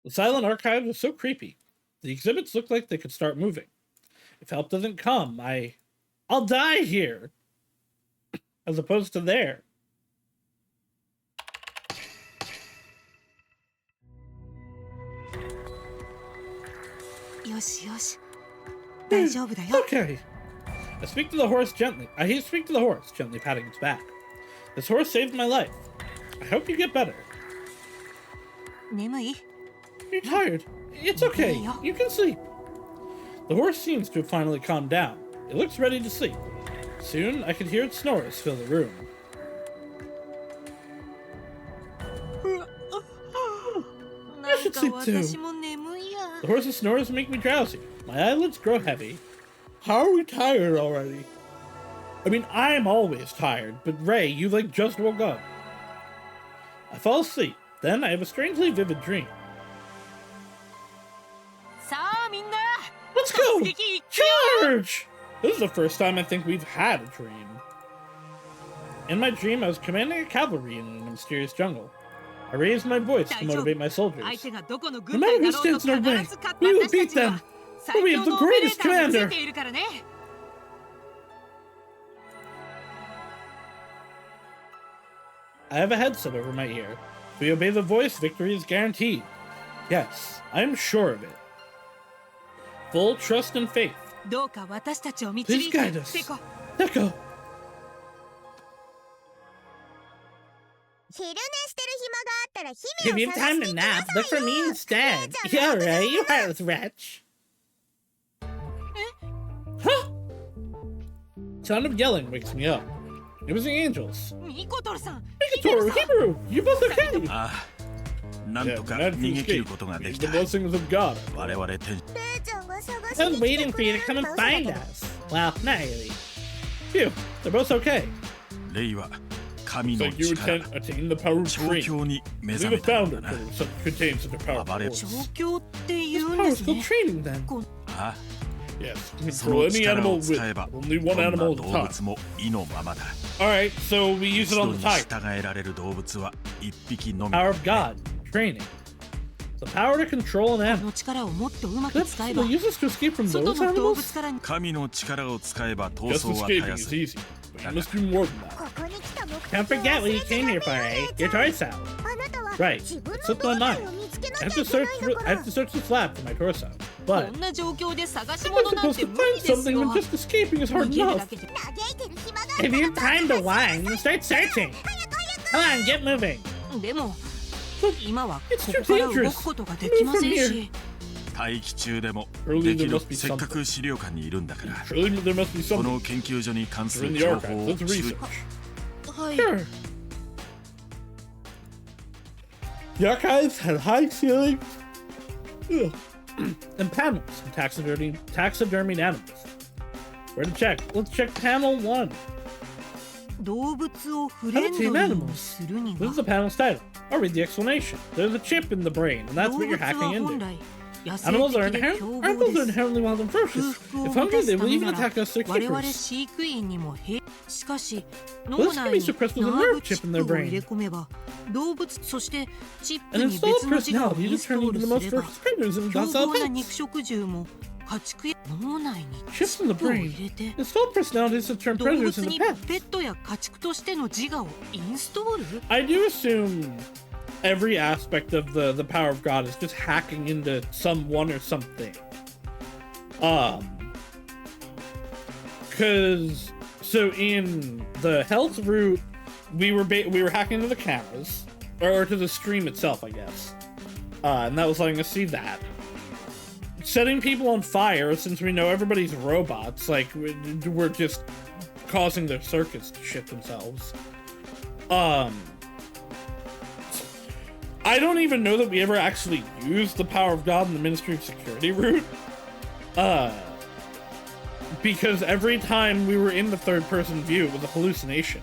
S1: The silent archives are so creepy. The exhibits look like they could start moving. If help doesn't come, I'll die here. As opposed to there. Okay. I speak to the horse, gently patting its back. This horse saved my life. I hope you get better. You're tired. It's okay. You can sleep. The horse seems to have finally calmed down. It looks ready to sleep. Soon, I could hear its snores fill the room. too. The horse's snores make me drowsy. My eyelids grow heavy. How are we tired already? I mean, I'm always tired, but Ray, you like just woke up. I fall asleep. Then I have a strangely vivid dream. Let's go! Charge! This is the first time I think we've had a dream. In my dream, I was commanding a cavalry in a mysterious jungle. I raised my voice to motivate my soldiers. No matter who stands in our way, we will beat them! For we have the greatest commander! I have a headset over my ear. If we obey the voice, victory is guaranteed. Yes, I am sure of it. Full trust and faith. Please guide us. Neko. If you have time to nap, look for me instead. Yeah, right, you heartless wretch. Huh? Sound of yelling wakes me up. It was the angels. Mikotoru, Hebrew, you both okay? The blessings of God. I was waiting for you to come and find us. Well, not really. Phew, they're both okay. So you attain the power of dream. You're the founder contains such a powerful force. This power is called training then. Yes, control any animal with only one animal at a time. Alright, so we use it on the tiger. Power of God, training. The power to control an animal. They'll use this to escape from those animals? Just escaping is easy, but you must do more than that. Can't forget what you came here for, eh? Your torso. Right, it slipped my mind. I have to search the slab for my torso. But I'm supposed to find something when just escaping is hard enough. If you have time to whine, then start searching. Come on, get moving. But it's too dangerous. Move from here. Surely there must be something. Surely there must be something. We're in the archives. Let's research. Sure. The archives had high ceilings and panels and taxidermied animals. Where to check? Let's check panel 1. How to tame animals. This is the panel's title. I'll read the explanation. There's a chip in the brain, and that's what you're hacking into. Animals are inherently wild and ferocious. If hungry, they will even attack us like keepers. This can be suppressed with a nerve chip in their brain. An installed personality to turn even the most ferocious predators into docile pets. Chips in the brain. Installed personalities to turn predators into pets. I do assume every aspect of the power of God is just hacking into someone or something. Cause so in the health route, we were hacking into the cameras or to the stream itself, I guess, and that was letting us see that. Setting people on fire, since we know everybody's robots, like we're just causing their circuits to shit themselves. I don't even know that we ever actually used the power of God in the Ministry of Security route. Because every time we were in the third-person view, it was a hallucination.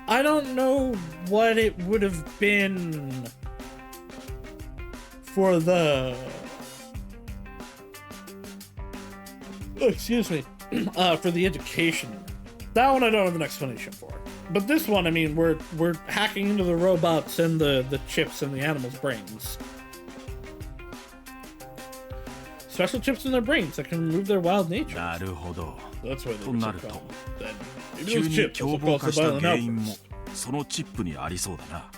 S1: I don't know what it would have been for the... excuse me. For the education. That one I don't have an explanation for. But this one, I mean, we're hacking into the robots and the chips in the animals' brains. Special chips in their brains that can remove their wild nature. That's why they were so common. Then maybe those chips also cause the violent outbursts.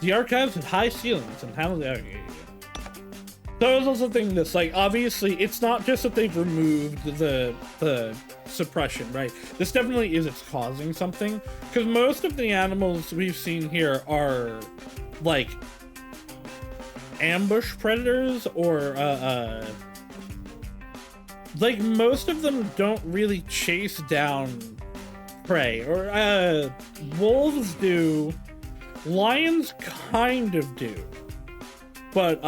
S1: The archives had high ceilings and panels. So I was also thinking this, like, obviously, it's not just that they've removed the suppression, right? This definitely is it's causing something, because most of the animals we've seen here are, like, ambush predators, or, like, most of them don't really chase down prey, or, wolves do, lions kind of do. but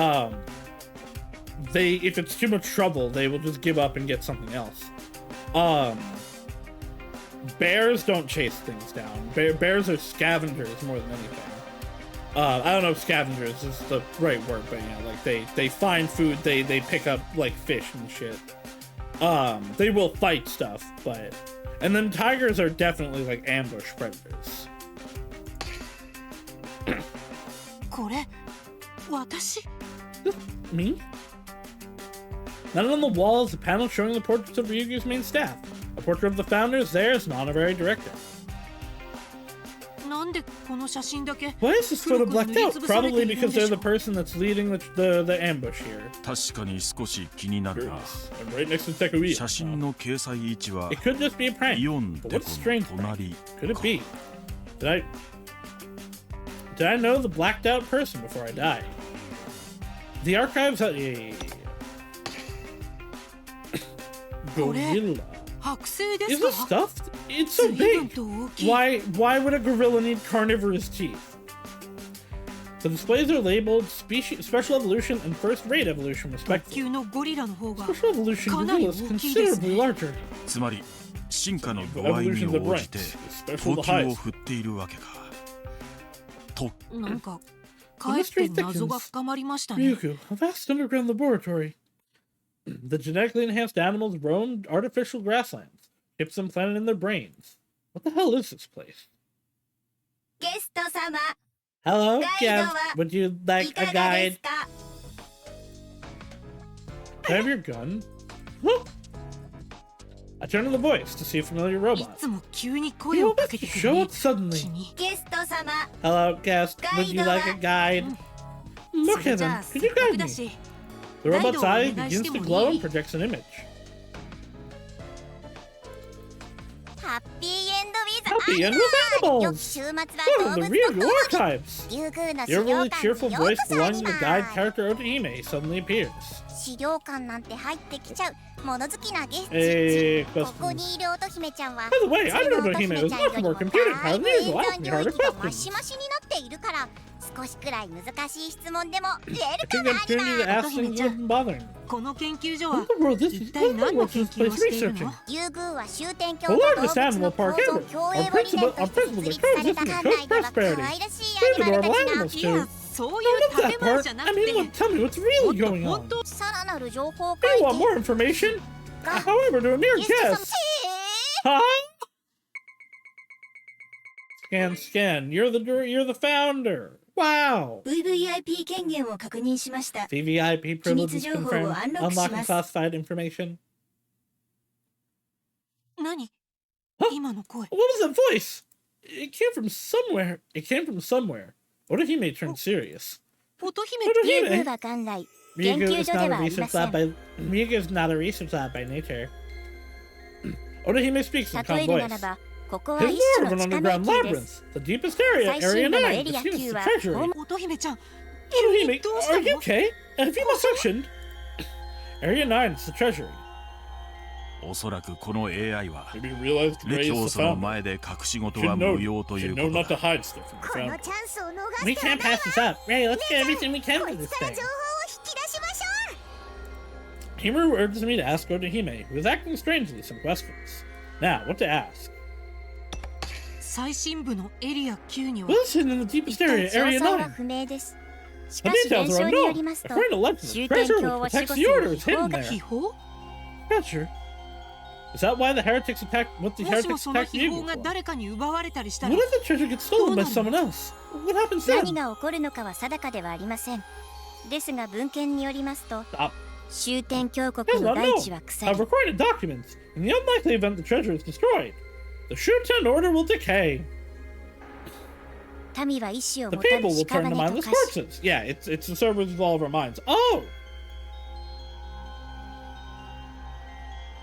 S1: if it's too much trouble, they will just give up and get something else. Bears don't chase things down. Bears are scavengers more than anything. I don't know if scavengers is the right word, but yeah, like they find food, they pick up like fish and shit. They will fight stuff, but and then tigers are definitely like ambush predators. Me? Not on the wall is a panel showing the portraits of Ryugu's main staff. A portrait of the founders there is an honorary director. Why is this photo blacked out? Probably because they're the person that's leading the ambush here. And right next to Tekuya. It could just be a prank. But what's strange? Could it be? Did I know the blacked out person before I died? The archives have gorilla. Is it stuffed? It's so big. Why would a gorilla need carnivorous teeth? The displays are labeled special evolution and first rate evolution respectively. Special evolution gorilla is considerably larger. Evolution of the right is special the highest. The mystery thickens. Ryugu, a vast underground laboratory. The genetically enhanced animals roam artificial grasslands, chips implanted in their brains. What the hell is this place? Hello, guest. Would you like a guide? Can I have your gun? I turn to the voice to see a familiar robot. You always show up suddenly. Hello, guest. Would you like a guide? Look at him. Could you guide me? The robot's eye begins to glow and projects an image. Happy end with animals! Oh, the Ryugu archives! Your really cheerful voice belonging to the guide character Otahime suddenly appears. Hey, questions. By the way, I know Otahime is much more computing power than usual. Ask me harder questions. I think the opportunity to ask things wouldn't bother me. What in the world is this? What in the world is this place researching? The largest animal park ever. On principle, they're coexisting in close prosperity. There's adorable animals too. I love that part. I mean, look, tell me what's really going on. You want more information? However, to a mere guess. Huh? Scan. You're the founder. Wow! VVIP privileges confirmed. Unlocking classified information. Huh? What was that voice? It came from somewhere. Otahime turned serious. Otahime? Ryugu is not a research lab by nature. Otahime speaks in calm voice. It's more of an underground labyrinth. The deepest area, Area 9, the students, the treasury. Otahime, are you okay? Have you malfunctioned? Area 9 is the treasury. Maybe you realized Ray is the founder. Should know not to hide stuff from the founder. We can't pass this up. Ray, let's get everything we can from this thing. Himuro urges me to ask Otahime, who is acting strangely, some questions. Now, what to ask? What's hidden in the deepest area, Area 9? The details are unknown. According to legend, the treasure which protects the order is hidden there. Treasure? Is that why the heretics attacked Ryugu? What if the treasure gets stolen by someone else? What happens then? Stop. There's not known. I've recorded documents. In the unlikely event the treasure is destroyed, the Shuten Order will decay. The people will turn to mindless corpses. Yeah, it's the servers with all of our minds. Oh!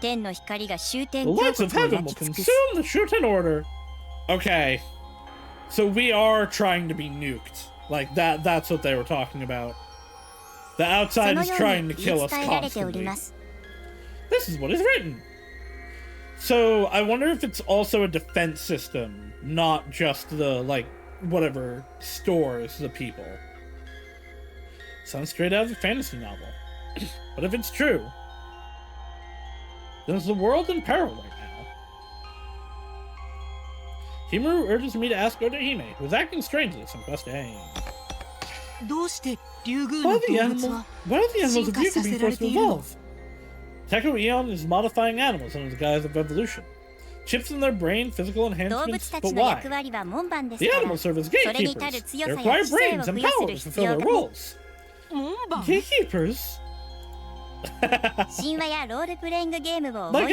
S1: The lights of heaven will consume the Shuten Order. Okay. So we are trying to be nuked. Like, that's what they were talking about. The outside is trying to kill us constantly. This is what is written. So, I wonder if it's also a defense system, not just the, like, whatever, stores the people. Sounds straight out of a fantasy novel. But if it's true, then is the world in peril right now? Himaru urges me to ask Otohime, who is acting strangely, some questions. Why are the animals of Ryugu being forced to evolve? Teko Eon is modifying animals under the guise of evolution. Chips in their brain, physical enhancements, but why? The animals serve as gatekeepers. They require brains and power to fulfill their roles. Gatekeepers? Like in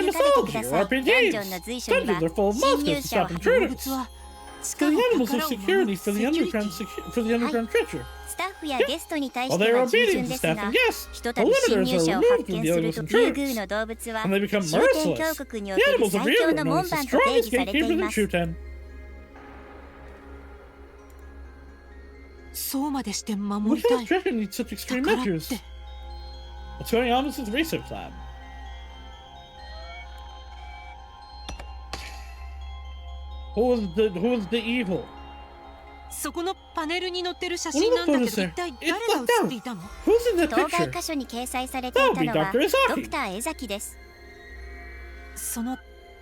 S1: mythology or RPGs, dungeons are full of monsters to stop intruders. They're the animals of security for the underground treasure. While they are obedient to staff and guests, the limiters are removed when dealing with intruders, and they become merciless. The animals of Ryugu are known as the strongest gatekeepers in Shuten. What kind of treasure needs such extreme measures? What's going on in this research lab? Who was the evil? What are the photos there? It's blacked out. Who's in that picture? That would be Dr. Izaki.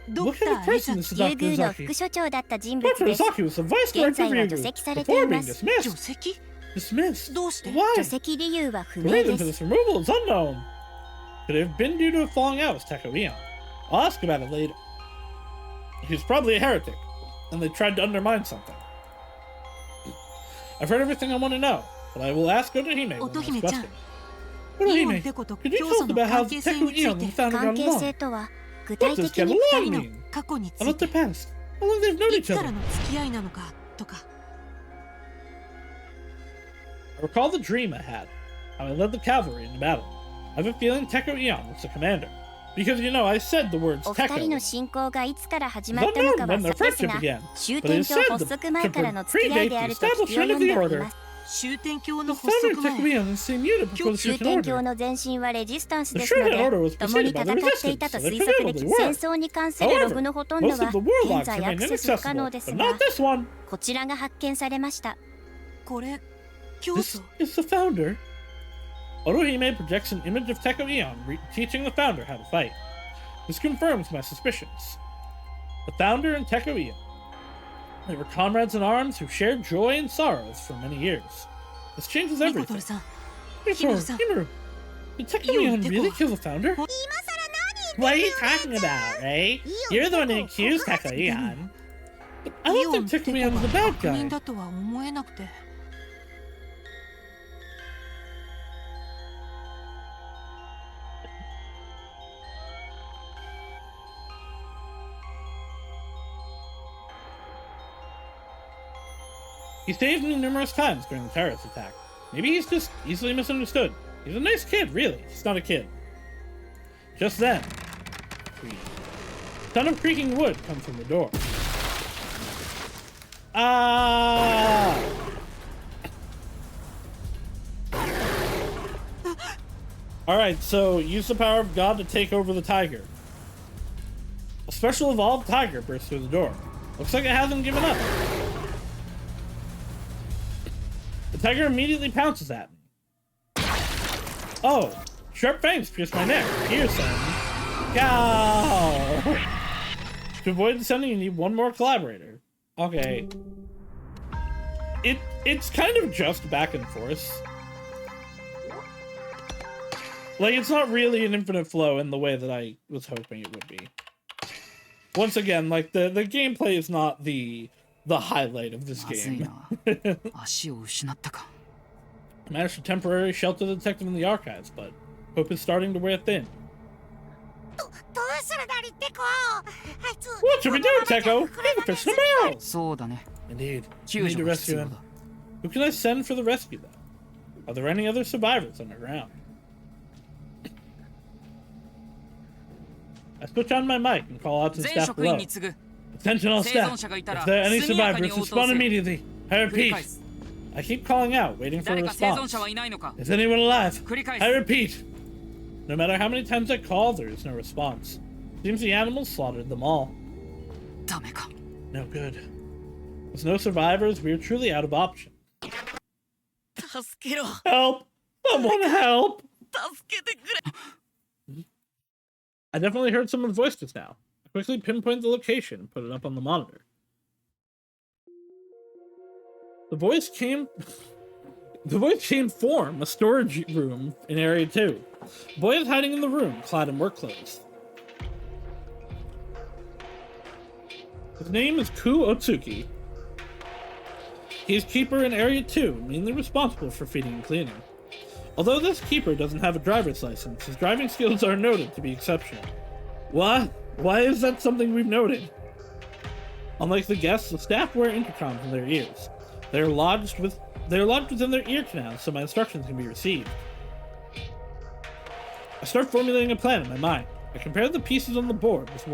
S1: What kind of person is Dr. Izaki? Dr. Izaki was the vice director of Ryugu before being dismissed. Dismissed? Why? The reason for this removal is unknown. Could it have been due to a falling out with Teko Eon? I'll ask about it later. He's probably a heretic, and they tried to undermine something. I've heard everything I want to know, but I will ask Otohime one last question. Otohime, could you tell us about how Teko Eon was founded on Alot? What does get along mean? About their past? How long they've known each other? I recall the dream I had, how I led the cavalry into battle. I have a feeling Teko Eon was the commander. Because, you know, I said the words Teko. It's unknown when their friendship began, but it is said to predate the establishment of the Order. The founder of Teko Eon is the same unit before the Shuten Order. The Shuten Order was preceded by the Resistance, so they presumably were. However, most of the warlocks remain inaccessible, but not this one. This is the founder. Otohime projects an image of Teko Eon teaching the founder how to fight. This confirms my suspicions. The founder and Teko Eon. They were comrades in arms who shared joy and sorrows for many years. This changes everything. Himaru, did Teko Eon really kill the founder? What are you talking about, right? You're the one who accused Teko Eon. But I don't think Teko Eon is the bad guy. He saved me numerous times during the terrorist attack. Maybe he's just easily misunderstood. He's a nice kid, really. He's not a kid. Just then, a ton of creaking wood comes from the door. Ah! Alright, so use the power of God to take over the tiger. A special evolved tiger bursts through the door. Looks like it hasn't given up. The tiger immediately pounces at me. Oh, sharp fangs pierce my neck. Here, son. Go! To avoid descending, you need one more collaborator. Okay. It's kind of just back and forth. Like, it's not really an infinite flow in the way that I was hoping it would be. Once again, like, the gameplay is not the highlight of this game. I managed to temporarily shelter the detective in the archives, but hope is starting to wear thin. What should we do, Teko? He's a fish in a barrel! Indeed. We need to rescue him. Who can I send for the rescue, though? Are there any other survivors underground? I switch on my mic and call out to the staff below. Attention all staff. If there are any survivors, respond immediately. I repeat. I keep calling out, waiting for a response. Is anyone alive? I repeat. No matter how many times I call, there is no response. Seems the animals slaughtered them all. No good. With no survivors, we are truly out of options. Help! Someone help! I definitely heard someone's voice just now. I quickly pinpointed the location and put it up on the monitor. The voice came from a storage room in Area 2. The boy is hiding in the room, clad in work clothes. His name is Ku Otsuki. He is keeper in Area 2, mainly responsible for feeding and cleaning. Although this keeper doesn't have a driver's license, his driving skills are noted to be exceptional. What? Why is that something we've noted? Unlike the guests, the staff wear intercoms in their ears. They are lodged within their ear canals so my instructions can be received. I start formulating a plan in my mind. I compare the pieces on the board with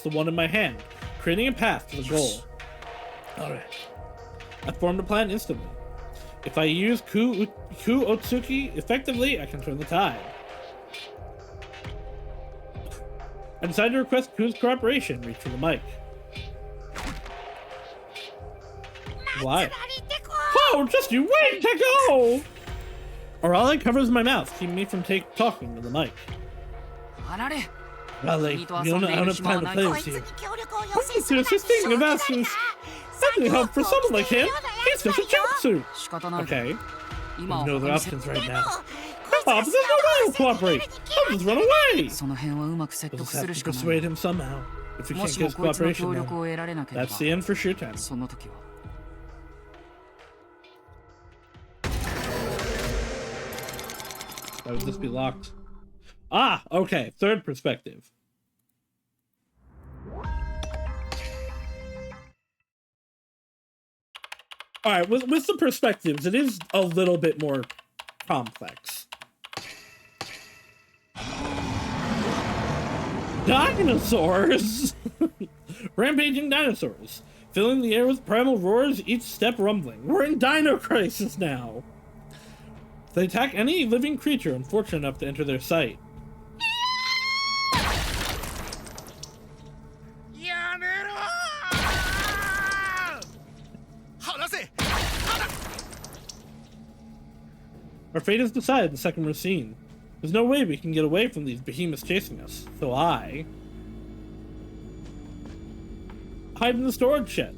S1: the one in my hand, creating a path to the goal. Alright. I formed a plan instantly. If I use Ku Otsuki effectively, I can turn the tide. I decided to request Ku's cooperation and reach for the mic. Why? Oh, just you wait, Teko! Arale covers my mouth, keeping me from talking to the mic. Raleigh, I don't have time to play with you. Thanks to assisting of asking help for someone like him. He's just a jumpsuit. Okay. I have no other options right now. Oh, but there's no way he'll cooperate. I'll just run away. We'll just have to persuade him somehow. If we can't get his cooperation, then that's the end for Shuten. Why would this be locked? Ah, okay. Third perspective. Alright, with the perspectives, it is a little bit more complex. Dinosaurs! Rampaging dinosaurs. Filling the air with primal roars, each step rumbling. We're in Dino Crisis now! They attack any living creature unfortunate enough to enter their sight. Our fate is decided the second we're seen. There's no way we can get away from these behemoths chasing us, so I hide in the storage shed.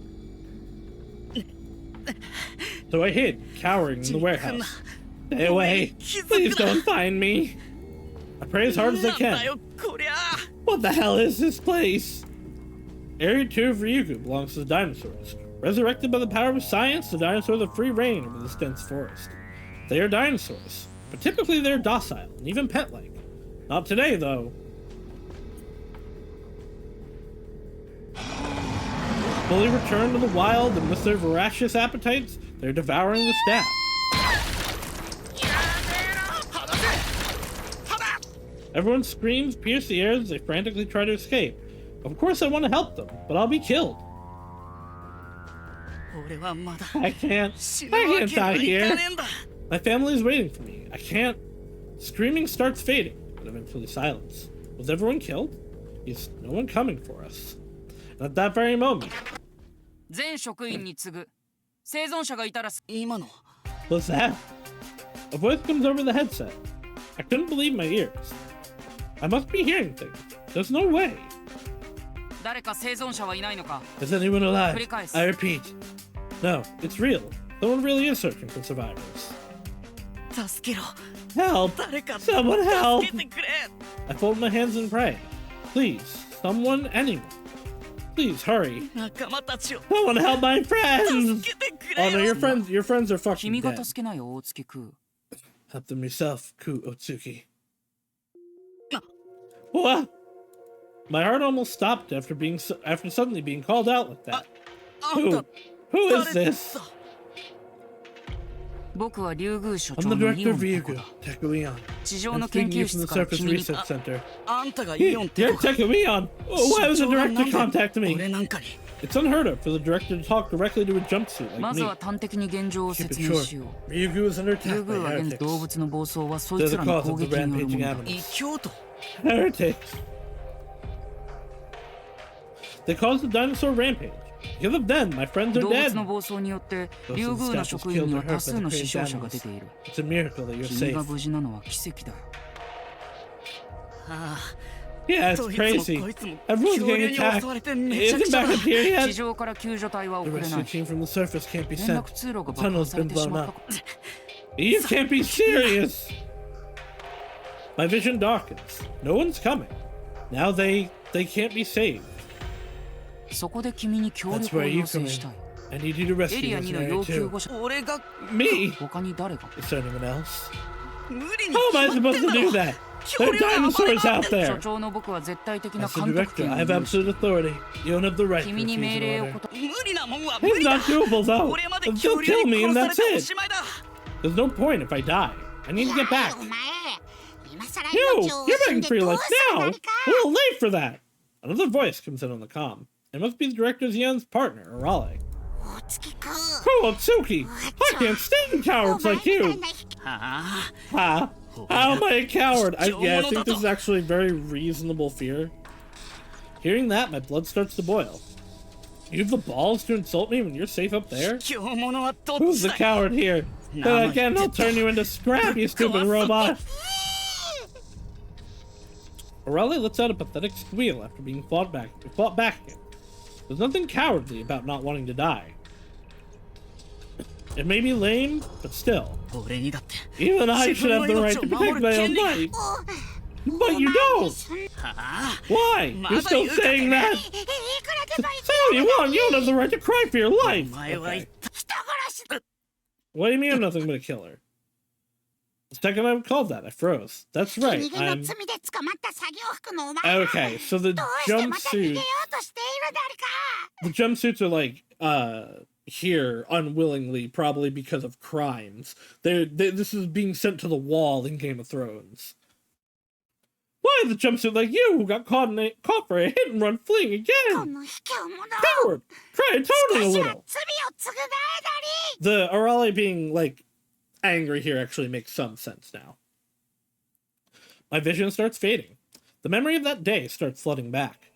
S1: So I hid, cowering in the warehouse. Stay away! Please don't find me! I pray as hard as I can. What the hell is this place? Area 2 of Ryugu belongs to the dinosaurs. Resurrected by the power of science, the dinosaurs have free reign over this dense forest. They are dinosaurs, but typically they're docile and even pet-like. Not today, though. Fully returned to the wild, and with their voracious appetites, they're devouring the staff. Everyone screams, pierce the air as they frantically try to escape. Of course I want to help them, but I'll be killed. I can't die here. My family is waiting for me. I can't. Screaming starts fading, but eventually silence. Was everyone killed? Is no one coming for us? And at that very moment. What's that? A voice comes over the headset. I couldn't believe my ears. I must be hearing things. There's no way. Is anyone alive? I repeat. No, it's real. Someone really is searching for survivors. Help! Someone help! I fold my hands and pray. Please, someone, anyone. Please, hurry. Someone help my friends! Oh no, your friends are fucking dead. Help them yourself, Ku Otsuki. What? My heart almost stopped after suddenly being called out like that. Who is this? I'm the director of Ryugu, Tekuion. I'm speaking you from the Surface Research Center. You're Tekuion! Why was the director contact me? It's unheard of for the director to talk directly to a jumpsuit like me. Keep it short. Ryugu is under attack by heretics. They're the cause of the rampaging animals. Heretics! They caused the dinosaur rampage. Because of them, my friends are
S3: 動
S1: dead.
S3: 物の暴走によってリュウグウの職員には多数の死傷者が出ている。
S1: It's a miracle that you're
S3: 君が
S1: safe.
S3: 無事なのは奇跡だよ。
S1: Yeah, it's crazy. Everyone's getting attacked. Isn't back up here
S3: 地
S1: yet?
S3: 上から救助隊は
S1: The
S3: 送れな
S1: rescue
S3: い。
S1: team from the surface can't be
S3: 連
S1: sent.
S3: 絡通路が
S1: The
S3: 爆破
S1: tunnel's
S3: され
S1: been
S3: てし
S1: blown
S3: まった
S1: up.
S3: か。
S1: You can't be serious. My vision darkens. No one's coming. Now they can't be saved.
S3: そこで君に協
S1: That's
S3: 力を
S1: where
S3: 要
S1: you
S3: 請
S1: come
S3: したい。
S1: in. I need you to
S3: エ
S1: rescue
S3: リア
S1: this
S3: 2の
S1: area
S3: 要求
S1: too.
S3: 護者。
S1: Me?
S3: 他に誰が？
S1: Is there anyone else? How am I supposed to do that? There are dinosaurs out
S3: 所
S1: there.
S3: 長の僕は絶対的な
S1: As the
S3: 監督
S1: director,
S3: 権
S1: I
S3: を
S1: have
S3: 有し
S1: absolute authority. You don't have the right to
S3: 君に
S1: refuse
S3: 命
S1: an
S3: 令を
S1: order.
S3: こと。
S1: It's not doable though. They'll kill me and that's it. There's no point if I die. I need to get back. You! You're begging for your life now! A little late for that! Another voice comes in on the comm. It must be the director Zen's partner, Arale. Oh, Otsuki! I can't stand cowards like you! Ha! How am I a coward? I think this is actually a very reasonable fear. Hearing that, my blood starts to boil. You have the balls to insult me when you're safe up there? Who's the coward here? Then again, I'll turn you into scrap, you stupid robot! Arale lets out a pathetic squeal after being fought back again. There's nothing cowardly about not wanting to die. It may be lame, but still. Even I should have the right to protect my own life. But you don't! Why? You're still saying that? Say what you want, you don't have the right to cry for your life! Okay. What do you mean I'm nothing but a killer? The second I called that, I froze. That's right, I'm... Okay, so the jumpsuits... The jumpsuits are like, here unwillingly, probably because of crimes. This is being sent to the wall in Game of Thrones. Why the jumpsuit like you, who got caught for a hit and run fleeing again? Coward! Try atoning a little! The Arale being, like, angry here actually makes some sense now. My vision starts fading. The memory of that day starts flooding back.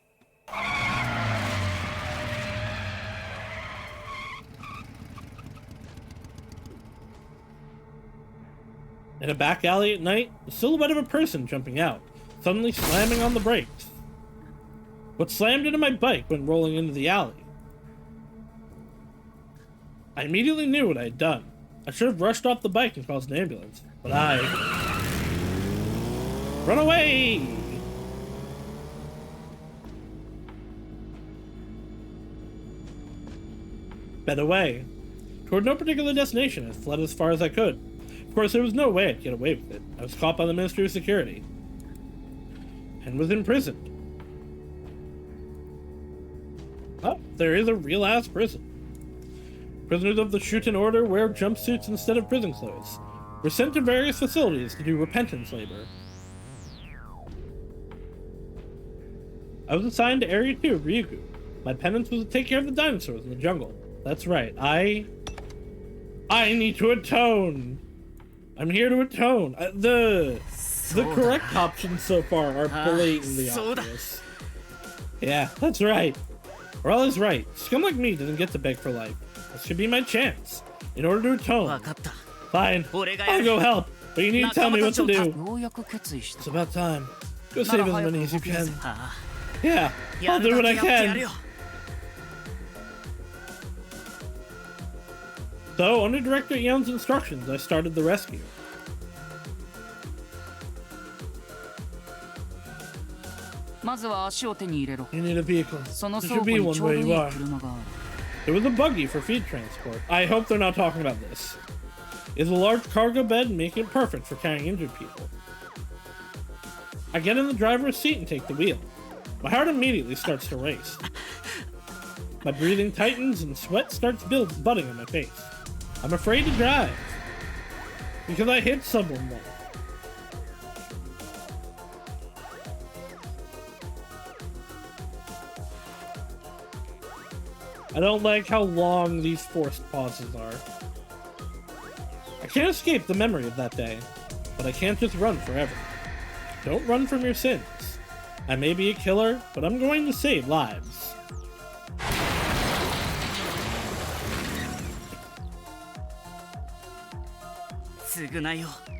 S1: In a back alley at night, the silhouette of a person jumping out, suddenly slamming on the brakes. What slammed into my bike went rolling into the alley. I immediately knew what I had done. I should have rushed off the bike and caused an ambulance, but I... Run away! Sped away. Toward no particular destination, I fled as far as I could. Of course, there was no way I'd get away with it. I was caught by the Ministry of Security. And was imprisoned. Oh, there is a real-ass prison. Prisoners of the Shuten Order wear jumpsuits instead of prison clothes. We're sent to various facilities to do repentance labor. I was assigned to Area 2 of Ryugu. My penance was to take care of the dinosaurs in the jungle. That's right, I need to atone. I'm here to atone. The correct options so far are blatantly obvious. Yeah, that's right. Arale's right. Scum like me doesn't get to beg for life. This should be my chance. In order to atone. Fine, I'll go help, but you need to tell me what to do. It's about time. Go save as many as you can. Yeah, I'll do what I can. So, under Director Yeon's instructions, I started the rescue. You need a vehicle. There should be one where you are. There was a buggy for feed transport. I hope they're not talking about this. It's a large cargo bed, making it perfect for carrying injured people. I get in the driver's seat and take the wheel. My heart immediately starts to race. My breathing tightens and sweat starts budding on my face. I'm afraid to drive. Because I hit someone once. I don't like how long these forced pauses are. I can't escape the memory of that day, but I can't just run forever. Don't run from your sins. I may be a killer, but I'm going to save lives.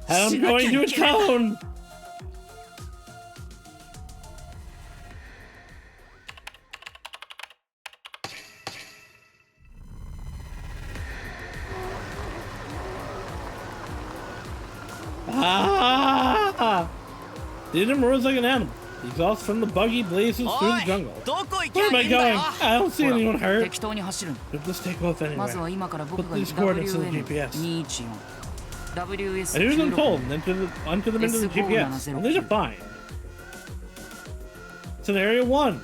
S1: I'm going to atone! Ah! The engine roars like an animal. The exhaust from the buggy blazes through the jungle. Where am I going? I don't see anyone hurt. But let's take off anyway. Put these coordinates in the GPS. I hear them told and enter them into the GPS. And they're fine. It's in Area 1.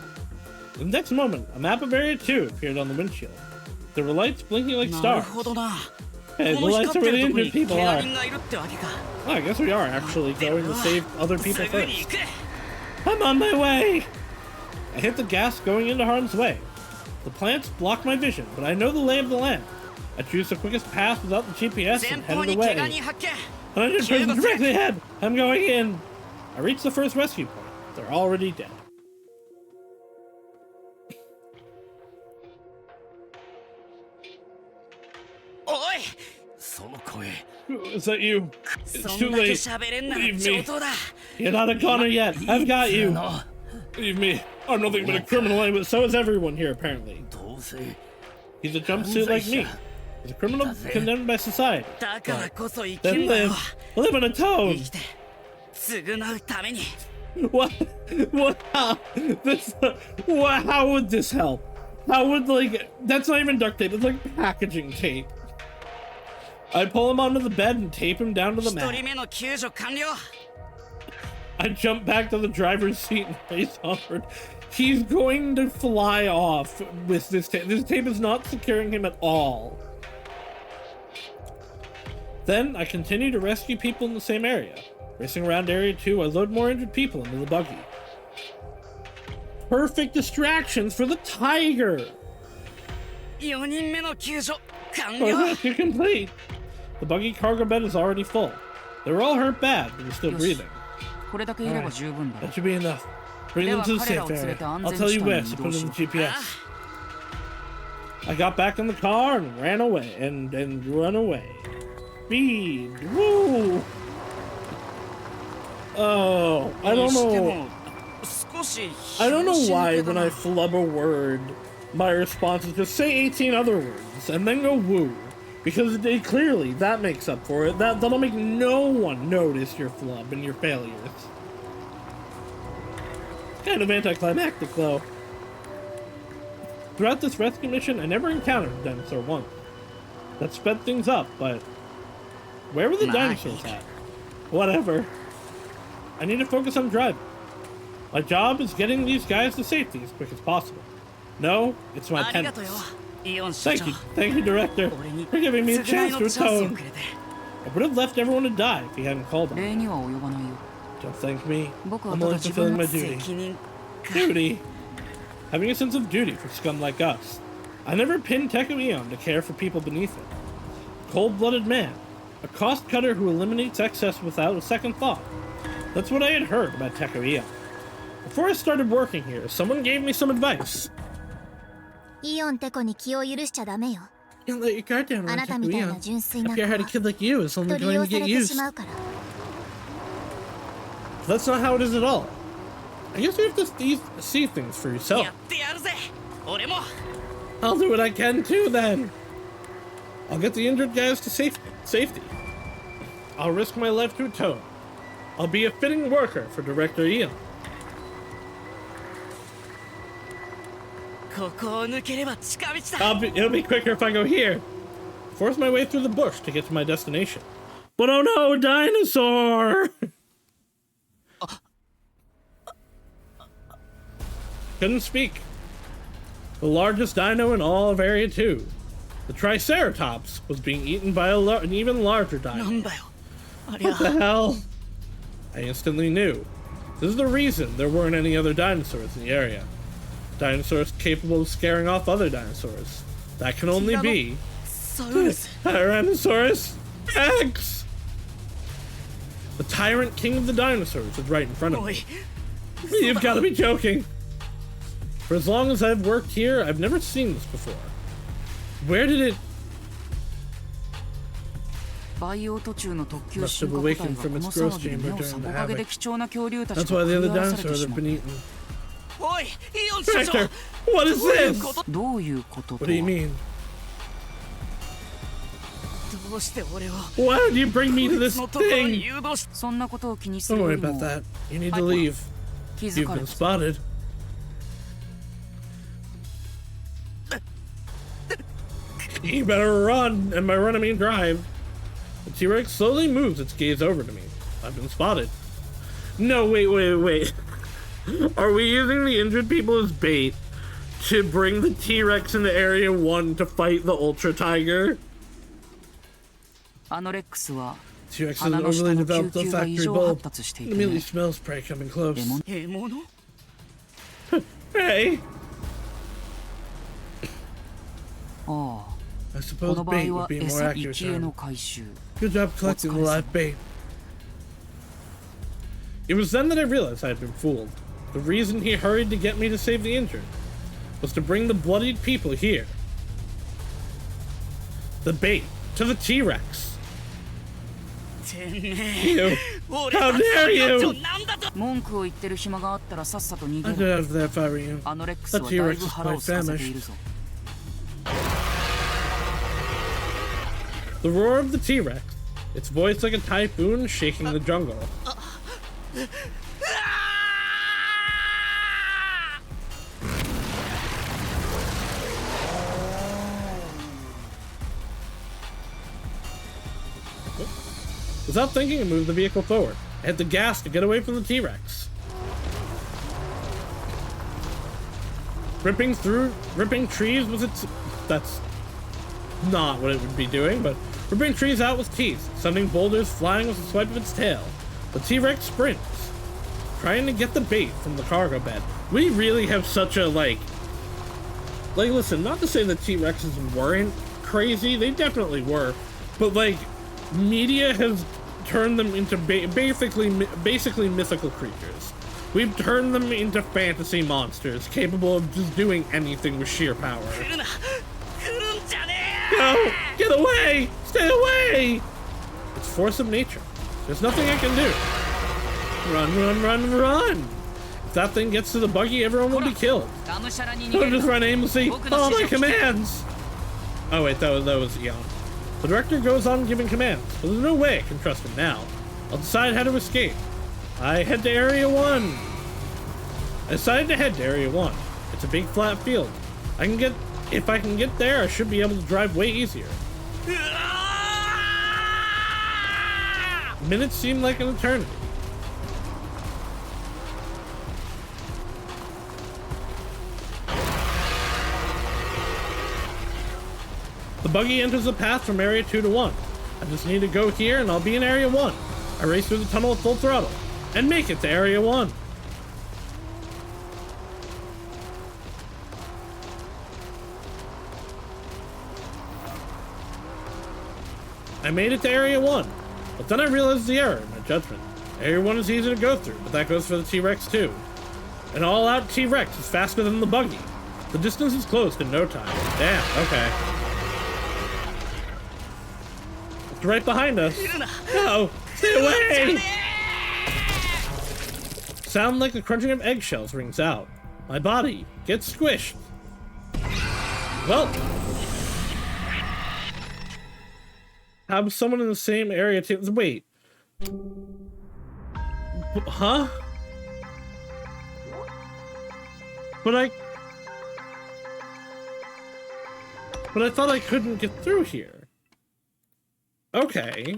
S1: The next moment, a map of Area 2 appeared on the windshield. There were lights blinking like stars. Hey, the lights are where the injured people are. Well, I guess we are actually going to save other people first. I'm on my way! I hit the gas going into harm's way. The plants block my vision, but I know the lay of the land. I choose the quickest path without the GPS and headed away. An injured person directly ahead! I'm going in! I reach the first rescue point. They're already dead. Is that you? It's too late. Leave me. You're not a goner yet. I've got you. Leave me. I'm nothing but a criminal anyway, but so is everyone here, apparently. He's a jumpsuit like me. He's a criminal condemned by society. Then live. Live in a toad. What? What? How? How would this help? How would, like, that's not even duct tape, it's like packaging tape. I pull him onto the bed and tape him down to the mat. I jump back to the driver's seat and face onward. He's going to fly off with this tape. This tape is not securing him at all. Then I continue to rescue people in the same area. Racing around Area 2, I load more injured people into the buggy. Perfect distractions for the tiger! Rescue complete! The buggy cargo bed is already full. They were all hurt bad, but they're still breathing. Right. That should be enough. Bring them to the safe area. I'll tell you where, so put them in the GPS. I got back in the car and ran away, and run away. Speed! Woo! Oh, I don't know. I don't know why when I flub a word, my response is just say 18 other words and then go woo. Because they clearly, that makes up for it. That'll make no one notice your flub and your failures. Kind of anticlimactic, though. Throughout this rescue mission, I never encountered a dinosaur once. That sped things up, but where were the dinosaurs at? Whatever. I need to focus on driving. My job is getting these guys to safety as quick as possible. No, it's my penance. Thank you, Director, for giving me a chance to atone. I would have left everyone to die if he hadn't called on me. Don't thank me. I'm only fulfilling my duty. Duty? Having a sense of duty for scum like us. I never pinned Tekuion to care for people beneath him. Cold-blooded man. A cost cutter who eliminates excess without a second thought. That's what I had heard about Tekuion. Before I started working here, someone gave me some advice. Can't let your guard down on Tekuion. If you had a kid like you, it's only going to get used. That's not how it is at all. I guess you have to see things for yourself. I'll do what I can too, then. I'll get the injured guys to safety. I'll risk my life to atone. I'll be a fitting worker for Director Eon. It'll be quicker if I go here. Force my way through the bush to get to my destination. But oh no, dinosaur! Couldn't speak. The largest dino in all of Area 2. The Triceratops was being eaten by an even larger dino. What the hell? I instantly knew. This is the reason there weren't any other dinosaurs in the area. Dinosaurs capable of scaring off other dinosaurs. That can only be Tyrannosaurus Rex! The tyrant king of the dinosaurs is right in front of me. You've got to be joking. For as long as I've worked here, I've never seen this before. Where did it...
S3: 培養途中の特急
S1: Must
S3: 進
S1: have
S3: 化個体
S1: awakened
S3: が
S1: from
S3: こ
S1: its
S3: の
S1: growth
S3: 騒ぎで
S1: chamber
S3: 目を
S1: during
S3: そ
S1: the
S3: ぼかげで
S1: havoc.
S3: 貴重な恐竜たち
S1: That's
S3: が
S1: why the
S3: 食
S1: other
S3: い荒らされ
S1: dinosaurs
S3: てし
S1: have
S3: ま
S1: been
S3: う。
S1: eaten.
S3: おい、イオン社長
S1: Director, what is this?
S3: どういうことと
S1: What do you
S3: は
S1: mean?
S3: どうして俺を
S1: Why did you bring me to this
S3: のところに
S1: thing?
S3: 誘導しそんなことを気にす
S1: Don't
S3: るよ
S1: worry
S3: りも
S1: about that. You need to leave.
S3: 気づ
S1: You've
S3: かれ
S1: been
S3: た。
S1: spotted. You better run, and by run I mean drive. The T-Rex slowly moves its gaze over to me. I've been spotted. No, wait. Are we using the injured people as bait to bring the T-Rex into Area 1 to fight the Ultra Tiger?
S3: あのレックスは
S1: T-Rex has
S3: 鼻
S1: an
S3: の下
S1: overly
S3: の
S1: developed
S3: 救急が異
S1: olfactory
S3: 常
S1: bulb.
S3: 発達してい
S1: It
S3: て
S1: immediately
S3: ね。
S1: smells prey coming close.
S3: 獲物
S1: Hey!
S3: ああ、
S1: I
S3: こ
S1: suppose
S3: の場合
S1: bait
S3: は
S1: would be a more
S3: 餌
S1: accurate
S3: 一への
S1: term.
S3: 回収。
S1: Good job collecting the live bait. It was then that I realized I had been fooled. The reason he hurried to get me to save the injured was to bring the bloodied people here. The bait to the T-Rex. You! How dare you!
S3: 文句を言ってる暇があったらさっさと逃
S1: I'd
S3: げ
S1: get
S3: ろ。
S1: out of there if I were you.
S3: あのレックス
S1: That
S3: はだい
S1: T-Rex
S3: ぶ
S1: is
S3: 腹を
S1: quite
S3: 空かせてい
S1: famished.
S3: るぞ。
S1: The roar of the T-Rex, its voice like a typhoon shaking the jungle. Without thinking, I moved the vehicle forward. I hit the gas to get away from the T-Rex. Ripping trees was its... That's not what it would be doing, but ripping trees out with teeth, sending boulders flying with a swipe of its tail. The T-Rex sprints, trying to get the bait from the cargo bed. We really have such a, like, listen, not to say that T-Rexes weren't crazy, they definitely were, but, like, media has turned them into basically mythical creatures. We've turned them into fantasy monsters, capable of just doing anything with sheer power. No! Get away! Stay away! It's force of nature. There's nothing I can do. Run! If that thing gets to the buggy, everyone will be killed. Don't just run aimlessly. Follow my commands! Oh wait, that was Eon. The director goes on giving commands, but there's no way I can trust him now. I'll decide how to escape. I head to Area 1. I decided to head to Area 1. It's a big flat field. If I can get there, I should be able to drive way easier. Minutes seem like an eternity. The buggy enters the path from Area 2 to 1. I just need to go here and I'll be in Area 1. I race through the tunnel at full throttle and make it to Area 1. I made it to Area 1, but then I realized the error in my judgment. Area 1 is easy to go through, but that goes for the T-Rex too. An all-out T-Rex is faster than the buggy. The distance is closed in no time. Damn, okay. It's right behind us. No! Stay away! Sound like the crunching of eggshells rings out. My body gets squished. Well, have someone in the same area to wait. Huh? But I thought I couldn't get through here. Okay.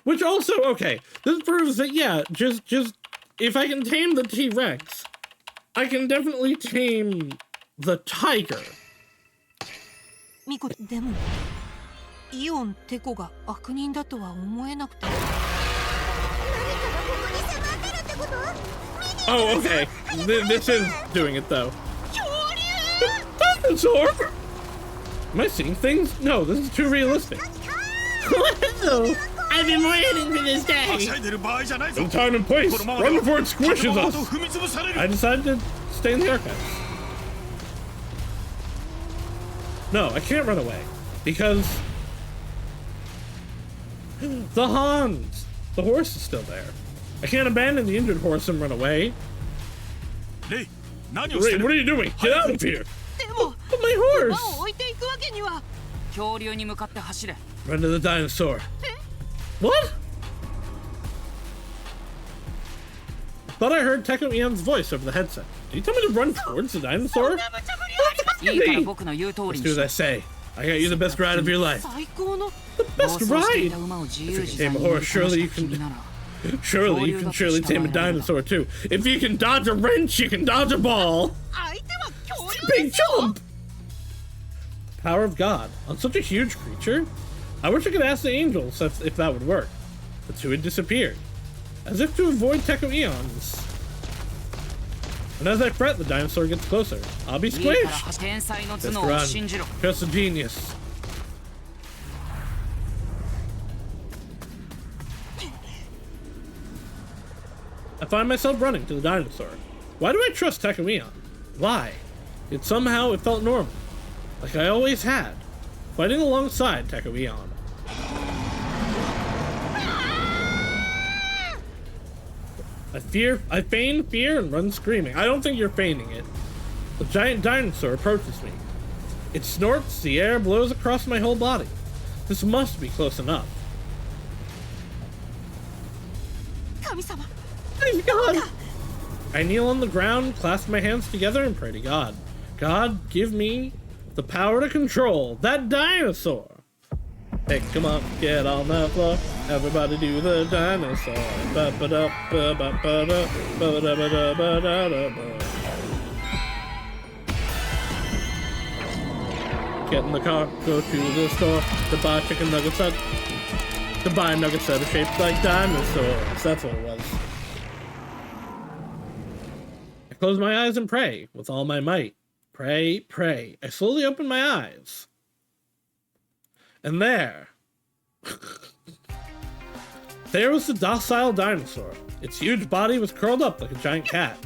S1: Which also, okay, this proves that, yeah, just if I can tame the T-Rex, I can definitely tame the tiger.
S2: ミコ、でもイオンテコが悪人だとは思えなくて。何かがここに迫ってるってこと？
S1: Oh, okay. This is doing it though. Dinosaur? Am I seeing things? No, this is too realistic.
S4: Whoa! I've been waiting for this day!
S1: No time and place! Run before it squishes us! I decided to stay in the archives. No, I can't run away. Because The Hans! The horse is still there. I can't abandon the injured horse and run away.
S5: Ray,
S1: Ray, what are you doing? Get out of here! But my horse! Run to the dinosaur. What? I thought I heard Teko Eon's voice over the headset. Did you tell me to run towards the dinosaur? Let's do as I say. I got you the best ride of your life. The best ride? If you can tame a horse, surely you can tame a dinosaur too. If you can dodge a wrench, you can dodge a ball. It's a big jump! Power of God. On such a huge creature? I wish I could ask the angels if that would work. The two had disappeared. As if to avoid Teko Eons. And as I fret, the dinosaur gets closer. I'll be squished. Just run. Trust the genius. I find myself running to the dinosaur. Why do I trust Teko Eon? Why? Yet somehow it felt normal. Like I always had. Fighting alongside Teko Eon. I feign fear and run screaming. I don't think you're feigning it. The giant dinosaur approaches me. It snorts, the air blows across my whole body. This must be close enough. Praise God! I kneel on the ground, clasp my hands together, and pray to God. God, give me the power to control that dinosaur. Hey, come on, get on the floor. Everybody do the dinosaur. Get in the car, go to the store to buy chicken nuggets to buy nuggets that are shaped like dinosaurs. That's what it was. I close my eyes and pray with all my might. Pray, pray. I slowly open my eyes. And there was the docile dinosaur. Its huge body was curled up like a giant cat.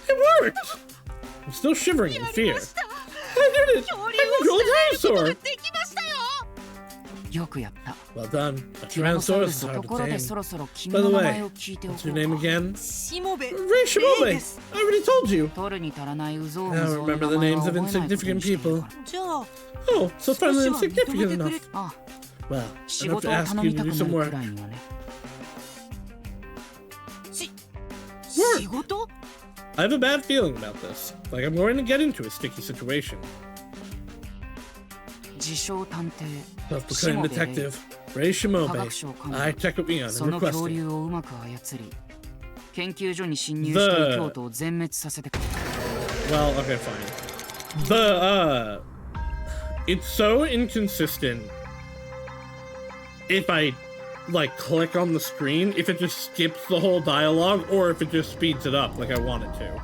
S1: It worked! I'm still shivering in fear. I did it! I controlled a dinosaur! Well done. A Tyrannosaurus is hard to tame. By the way, what's your name again? Ray Shimobe! I already told you. I don't remember the names of insignificant people. Oh, so finally insignificant enough. Well, I have to ask you to do some work. Work? I have a bad feeling about this. Like I'm going to get into a sticky situation. Self-proclaimed detective, Ray Shimobe. I, Teko Eon, am requesting well, okay, fine. It's so inconsistent if I, like, click on the screen, if it just skips the whole dialogue, or if it just speeds it up like I want it to.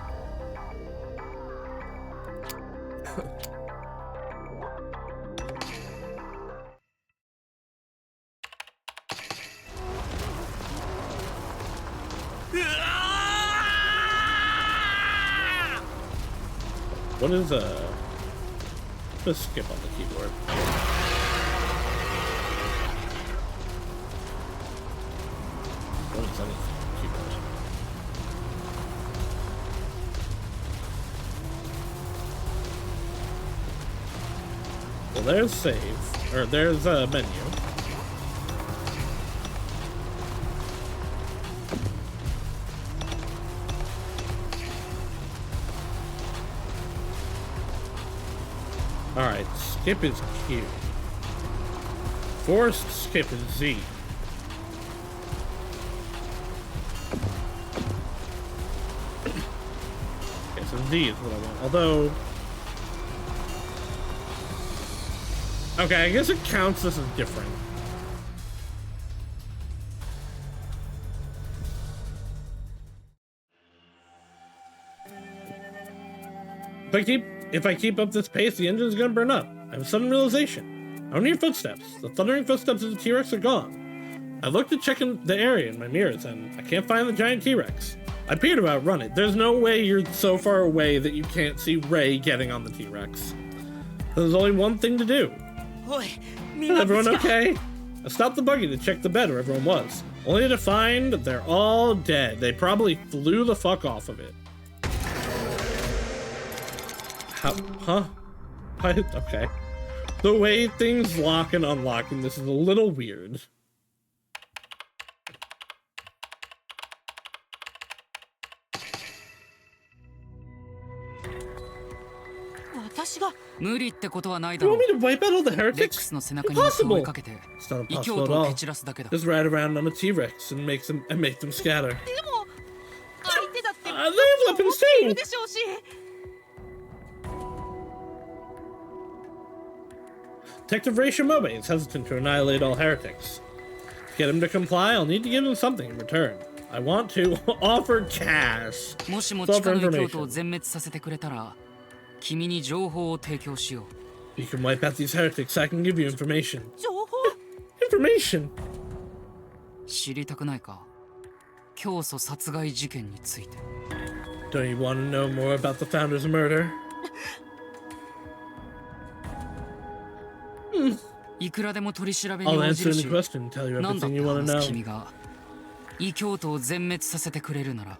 S1: What is just skip on the keyboard. What is on the keyboard? Well, there's save, or there's a menu. Alright, skip is Q. Forced skip is Z. Okay, so Z is what I want. Although... okay, I guess it counts this as different. If I keep up this pace, the engine's gonna burn up. I have a sudden realization. I don't hear footsteps. The thundering footsteps of the T-Rex are gone. I look to check in the area in my mirrors, and I can't find the giant T-Rex. I appear to outrun it. There's no way you're so far away that you can't see Ray getting on the T-Rex. There's only one thing to do. Everyone okay? I stopped the buggy to check the bed where everyone was, only to find they're all dead. They probably flew the fuck off of it. How? Huh? Okay. The way things lock and unlock in this is a little weird.
S3: 無理ってことはないだ
S1: You
S3: ろ
S1: want me to wipe out all the
S3: レック
S1: heretics?
S3: スの背中に水を追い
S1: Impossible!
S3: かけて
S1: It's not
S3: 異
S1: impossible
S3: 教
S1: at
S3: 徒を
S1: all.
S3: 蹴散らすだけだ
S1: Just ride around on a T-Rex and make them scatter.
S2: でも相手だって
S1: They have weapons
S2: いる
S1: too!
S2: でしょうし
S1: Detective Ray Shimobe is hesitant to annihilate all heretics. To get him to comply, I'll need to give him something in return. I want to offer cash.
S3: もしも
S1: It's all
S3: 地下
S1: for
S3: の異教徒を
S1: information.
S3: 全滅させてくれたら君に情報を提供しよ
S1: If you can wipe out these heretics, I can give you information.
S2: 情報
S1: Information?
S3: う知りたくないか教祖殺害事件について
S1: Don't you want to know more about the founder's murder?
S3: いくらでも取り調べに
S1: I'll
S3: 応じ
S1: answer
S3: る
S1: any
S3: し
S1: question and tell you
S3: 何だっ
S1: everything
S3: て
S1: you want to
S3: 話す
S1: know.
S3: 君が異教徒を全滅させてくれるなら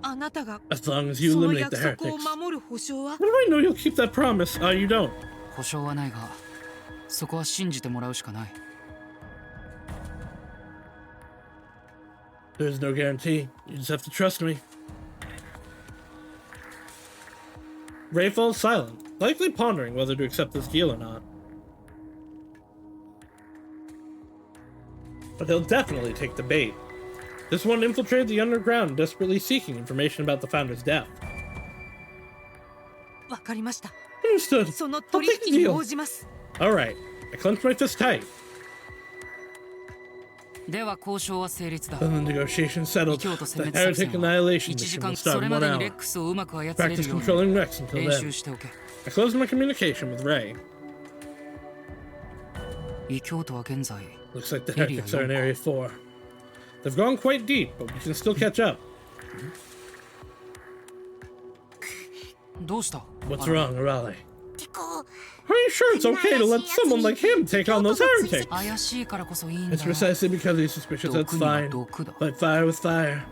S2: あなたが
S1: As long as you
S2: その
S1: eliminate
S2: 約
S1: the
S2: 束
S1: heretics.
S2: を守る保証は
S1: How do I know you'll keep that promise? You don't.
S3: 保証はないがそこは信じてもらうしかない
S1: There's no guarantee. You just have to trust me. Ray falls silent, likely pondering whether to accept this deal or not. But he'll definitely take the bait. This one infiltrated the underground, desperately seeking information about the founder's death.
S2: わかりました
S1: Understood.
S2: その
S1: I'll
S2: 取
S1: take the
S2: 引に
S1: deal.
S2: 応じます
S1: Alright. I clenched my fist tight.
S3: では交渉は成立だ
S1: Then the negotiation
S3: 異
S1: settled.
S3: 教徒
S1: The
S3: 殲滅作
S1: heretic
S3: 戦は
S1: annihilation
S3: 1時
S1: mission
S3: 間
S1: will
S3: そ
S1: start
S3: れ
S1: in
S3: ま
S1: 1
S3: でにレッ
S1: hour.
S3: クスをうまく操れる
S1: Practice
S3: よう
S1: controlling
S3: に
S1: Rex until
S3: 練習
S1: then.
S3: しておけ
S1: I closed my communication with Ray.
S3: 異教徒は現在
S1: Looks like the
S3: Area
S1: heretics are in Area 4. They've gone quite deep, but we can still catch up.
S3: どうした
S1: What's wrong, Arale?
S2: てこ
S1: Are you sure it's okay to let someone like him take on those heretics?
S3: 怪しいからこそいいんだ
S1: It's precisely because he's suspicious that's
S3: 毒には
S1: fine.
S3: 毒だ
S1: Fight fire with fire.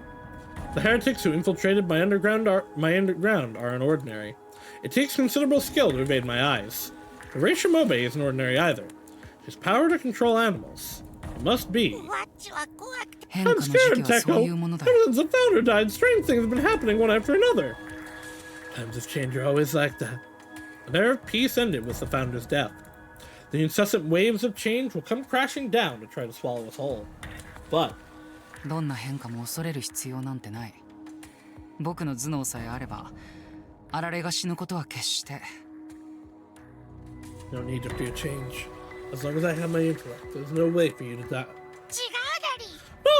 S1: The heretics who infiltrated my underground aren't ordinary. It takes considerable skill to evade my eyes. But Ray Shimobe isn't ordinary either. His power to control animals. It must be.
S2: わっちは怖くて
S3: 変化
S1: I'm
S3: の時
S1: scared,
S3: 期はそういうもの
S1: Tekko.
S3: だ
S1: Ever since the founder died, strange things have been happening one after another. Times of change are always like that. An era of peace ended with the founder's death. The incessant waves of change will come crashing down to try to swallow us whole. But
S3: どんな変化も恐れる必要なんてない僕の頭脳さえあればあられが死ぬことは決して
S1: no need to fear change. As long as I have my intellect, there's no way for you to die.
S2: 違うだり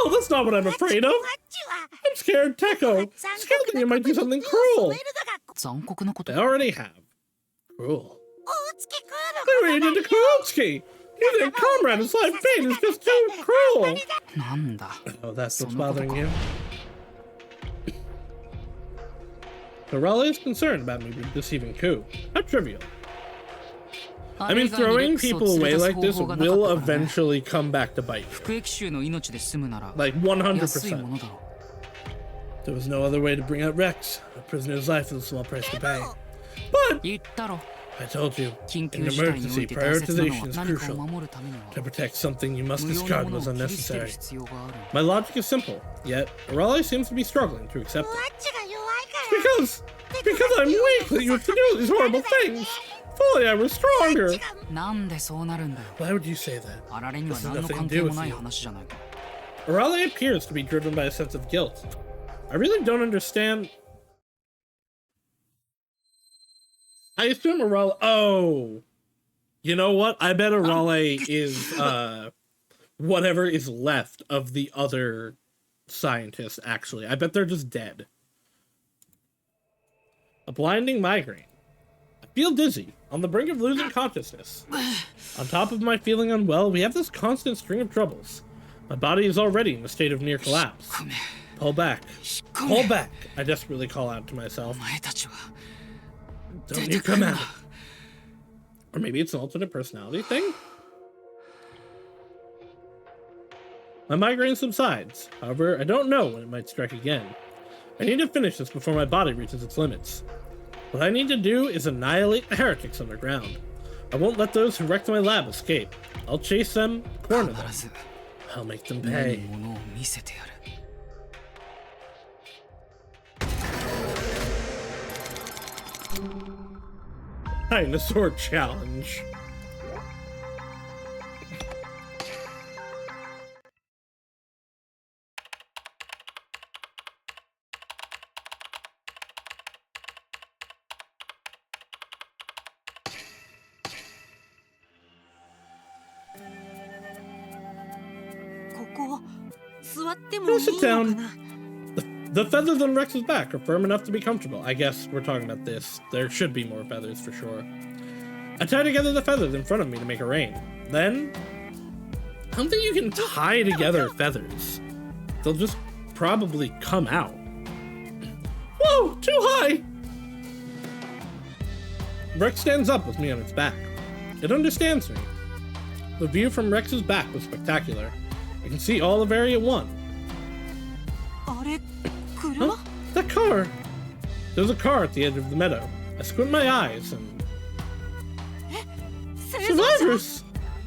S1: No, that's not what I'm afraid of.
S2: わっちは
S1: I'm scared, Tekko. Scared that you might do something
S2: 手を
S1: cruel.
S2: 添えるのが
S3: 残酷なこと
S1: I already have. Cruel.
S2: 大月ク
S1: They
S2: ール
S1: ran into Kurotsky. You think comrade is life fate is just too cruel.
S3: なんだ
S1: Oh, that's what's
S3: そのことか
S1: bothering you. Arale is concerned about me deceiving Ku. How trivial. I mean, throwing people away like this will eventually come back to bite you.
S3: 服役囚の命で済むなら
S1: Like
S3: 安いも
S1: 100%.
S3: のだろ
S1: There was no otう other way to bring out Rex. A prisoner's life is a small price to pay. But
S3: 言ったろ
S1: I told you,
S3: 緊
S1: in
S3: 急
S1: an
S3: 事態にお
S1: emergency,
S3: いて大切なのは
S1: prioritization is
S3: 何かを
S1: crucial.
S3: 守るためには
S1: To protect something you must
S3: 無用な
S1: discard
S3: もの
S1: was
S3: を切り捨てる
S1: unnecessary.
S3: 必要がある
S1: My logic is simple, yet Arale seems to be struggling to accept
S2: わ
S1: it.
S2: っちが弱いから
S1: Because I'm weak that you have to do these horrible things. If only I were stronger.
S3: なんでそうなるんだよ
S1: Why would you say that?
S3: あられには
S1: This has
S3: 何の
S1: nothing
S3: 関
S1: to
S3: 係
S1: do
S3: も
S1: with
S3: ない
S1: you.
S3: 話じゃないか
S1: Arale appears to be driven by a sense of guilt. I really don't understand. I assume Arale. Oh, you know what? I bet Arale is whatever is left of the other scientists. Actually, I bet they're just dead. A blinding migraine. I feel dizzy, on the brink of losing consciousness. On top of my feeling unwell, we have this constant string of troubles. My body is already in a state of near collapse. Pull back. Pull back, I desperately call out to myself.
S3: お前たちは
S1: Don't you come out. Or maybe it's an alternate personality thing? My migraine subsides. However, I don't know when it might strike again. I need to finish this before my body reaches its limits. What I need to do is annihilate the heretics underground. I won't let those who wrecked my lab escape. I'll chase them, corner them. I'll make them pay. Dinosaur challenge. Sit down. The feathers on Rex's back are firm enough to be comfortable. I guess we're talking about this. There should be more feathers for sure. I tie together the feathers in front of me to make a rain. Then, I don't think you can tie together feathers. They'll just probably come out. Whoa, too high! Rex stands up with me on its back. It understands me. The view from Rex's back was spectacular. I can see all of Area 1. Huh? That car! There's a car at the edge of the meadow. I squint my eyes and... Survivors!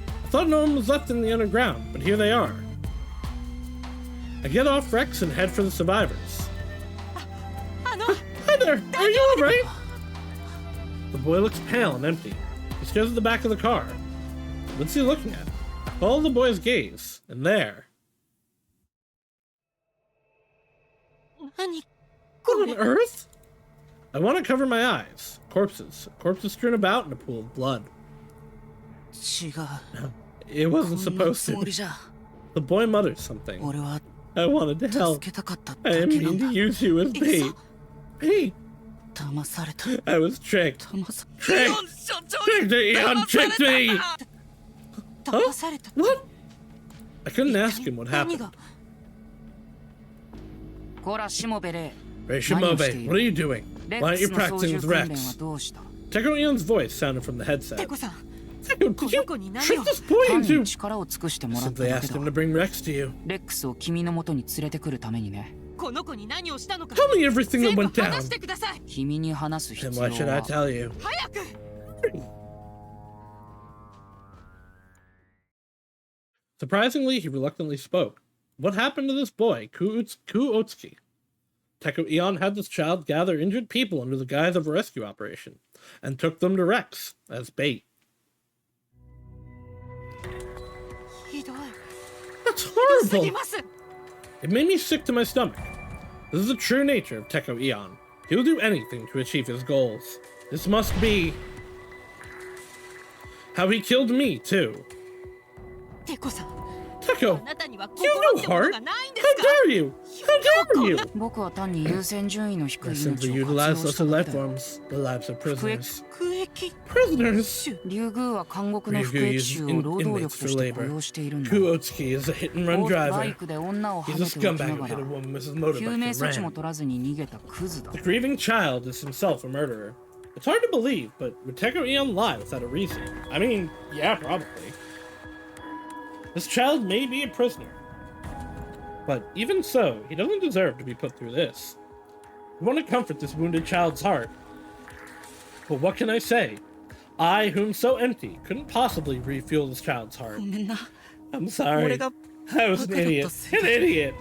S1: I thought no one was left in the underground, but here they are. I get off Rex and head for the survivors. Hi there! Are you alright? The boy looks pale and empty. He stares at the back of the car. What's he looking at? I follow the boy's gaze, and there... What on earth? I want to cover my eyes. Corpses. Corpses strewn about in a pool of blood. It wasn't supposed to. The boy mutters something. I wanted to help. I didn't mean to use you as bait. Bait? I was tricked. Tricked! Tricked! Eon tricked me! Huh? What? I couldn't ask him what happened. Hey, Shimobe, what are you doing? Why aren't you practicing with Rex? Teko Eon's voice sounded from the headset. Teko, did you trick this boy into... Simply asked him to bring Rex to you. Tell me everything that went down. Then why should I tell you? Surprisingly, he reluctantly spoke. What happened to this boy, Ku-Otsuki? Teko Eon had this child gather injured people under the guise of a rescue operation, and took them to Rex as bait. That's horrible! It made me sick to my stomach. This is the true nature of Teko Eon. He will do anything to achieve his goals. This must be... how he killed me, too. Teko, you have no heart? How dare you? How dare you? I simply utilize lesser life forms, the lives of prisoners. Prisoners? Ryugu uses inmates for labor. Ku-Otsuki is a hit-and-run driver. He's a scumbag who hit a woman with his motorbike and ran. The grieving child is himself a murderer. It's hard to believe, but would Teko Eon lie without a reason? I mean, yeah, probably. This child may be a prisoner, but even so, he doesn't deserve to be put through this. I want to comfort this wounded child's heart. But what can I say? I, whom so empty, couldn't possibly refuel this child's heart. I'm sorry. I was an idiot. An idiot!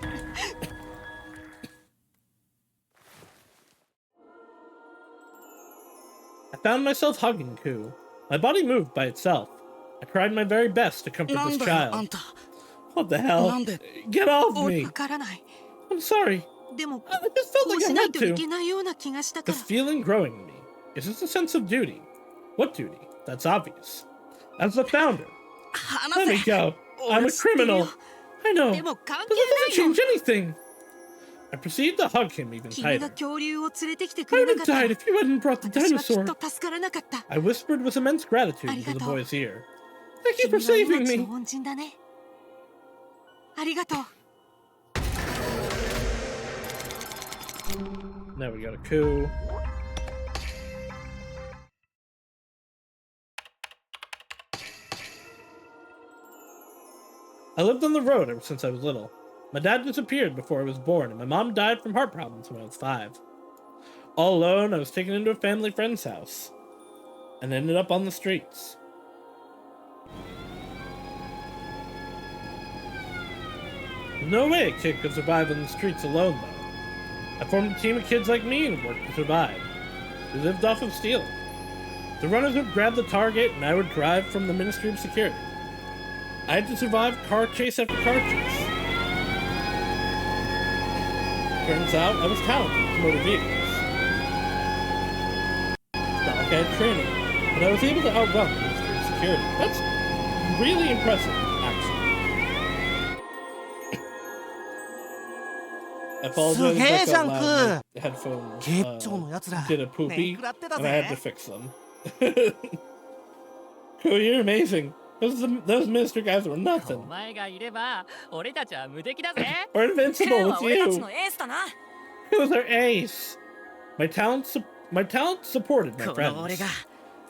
S1: I found myself hugging Ku. My body moved by itself. I tried my very best to comfort this child. What the hell? Get off me! I'm sorry. I just felt like I had to. This feeling growing in me. Is this a sense of duty? What duty? That's obvious. As the founder. Let me go. I'm a criminal. I know. But that doesn't change anything. I proceeded to hug him even tighter. I would have died if you hadn't brought the dinosaur. I whispered with immense gratitude into the boy's ear. Thank you for saving me. Now we got a Ku. I lived on the road ever since I was little. My dad disappeared before I was born, and my mom died from heart problems when I was 5. All alone, I was taken into a family friend's house and ended up on the streets. No way a kid could survive on the streets alone, though. I formed a team of kids like me and worked to survive. We lived off of stealing. The runners would grab the target, and I would drive from the Ministry of Security. I had to survive car chase after car chase. Turns out, I was talented with motor vehicles. It's not like I had training, but I was able to outrun the Ministry of Security. That's really impressive, actually. I apologize if I got loud. My headphones did a poopy, and I had to fix them. Cool, you're amazing. Those minister guys were nothing. We're invincible with you. It was our ace. My talent supported my friends.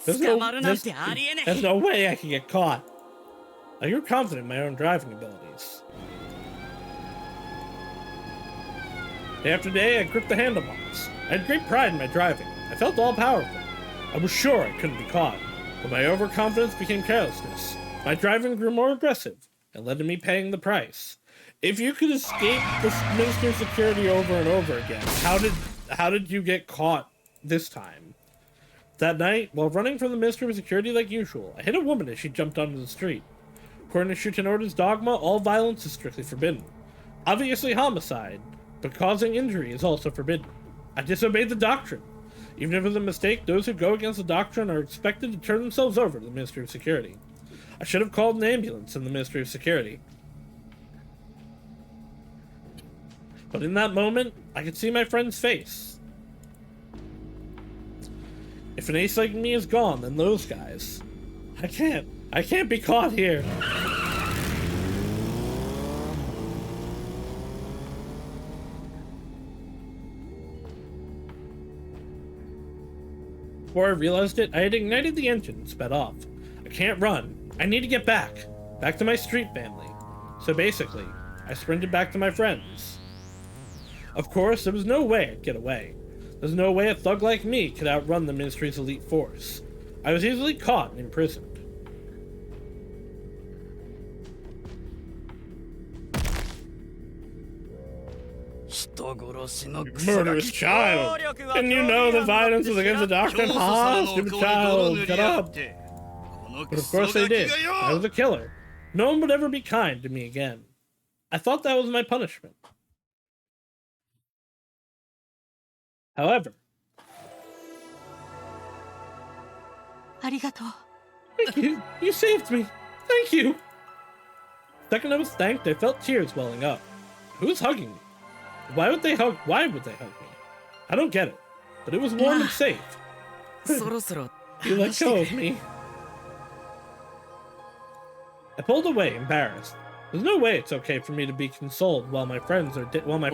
S1: There's no way I can get caught. I grew confident in my own driving abilities. Day after day, I gripped the handlebars. I had great pride in my driving. I felt all-powerful. I was sure I couldn't be caught, but my overconfidence became carelessness. My driving grew more aggressive, and led to me paying the price. If you could escape the Ministry of Security over and over again, how did you get caught this time? That night, while running from the Ministry of Security like usual, I hit a woman as she jumped onto the street. According to Shuten Order's dogma, all violence is strictly forbidden. Obviously homicide, but causing injury is also forbidden. I disobeyed the doctrine. Even if it was a mistake, those who go against the doctrine are expected to turn themselves over to the Ministry of Security. I should have called an ambulance in the Ministry of Security. But in that moment, I could see my friend's face. If an ace like me is gone, then those guys. I can't be caught here. Before I realized it, I had ignited the engine and sped off. I can't run. I need to get back to my street family. So basically, I sprinted back to my friends. Of course, there was no way I'd get away. There's no way a thug like me could outrun the Ministry's elite force. I was easily caught and imprisoned. Murderous child! And you know the violence is against the doctrine? Ha! Stupid child! Shut up! But of course they did. I was a killer. No one would ever be kind to me again. I thought that was my punishment. However... Thank you. You saved me. Thank you. The second I was thanked, I felt tears welling up. Who's hugging me? Why would they hug me? I don't get it. But it was warm and safe. You let go of me. I pulled away, embarrassed. There's no way it's okay for me to be consoled while my friends are dead. I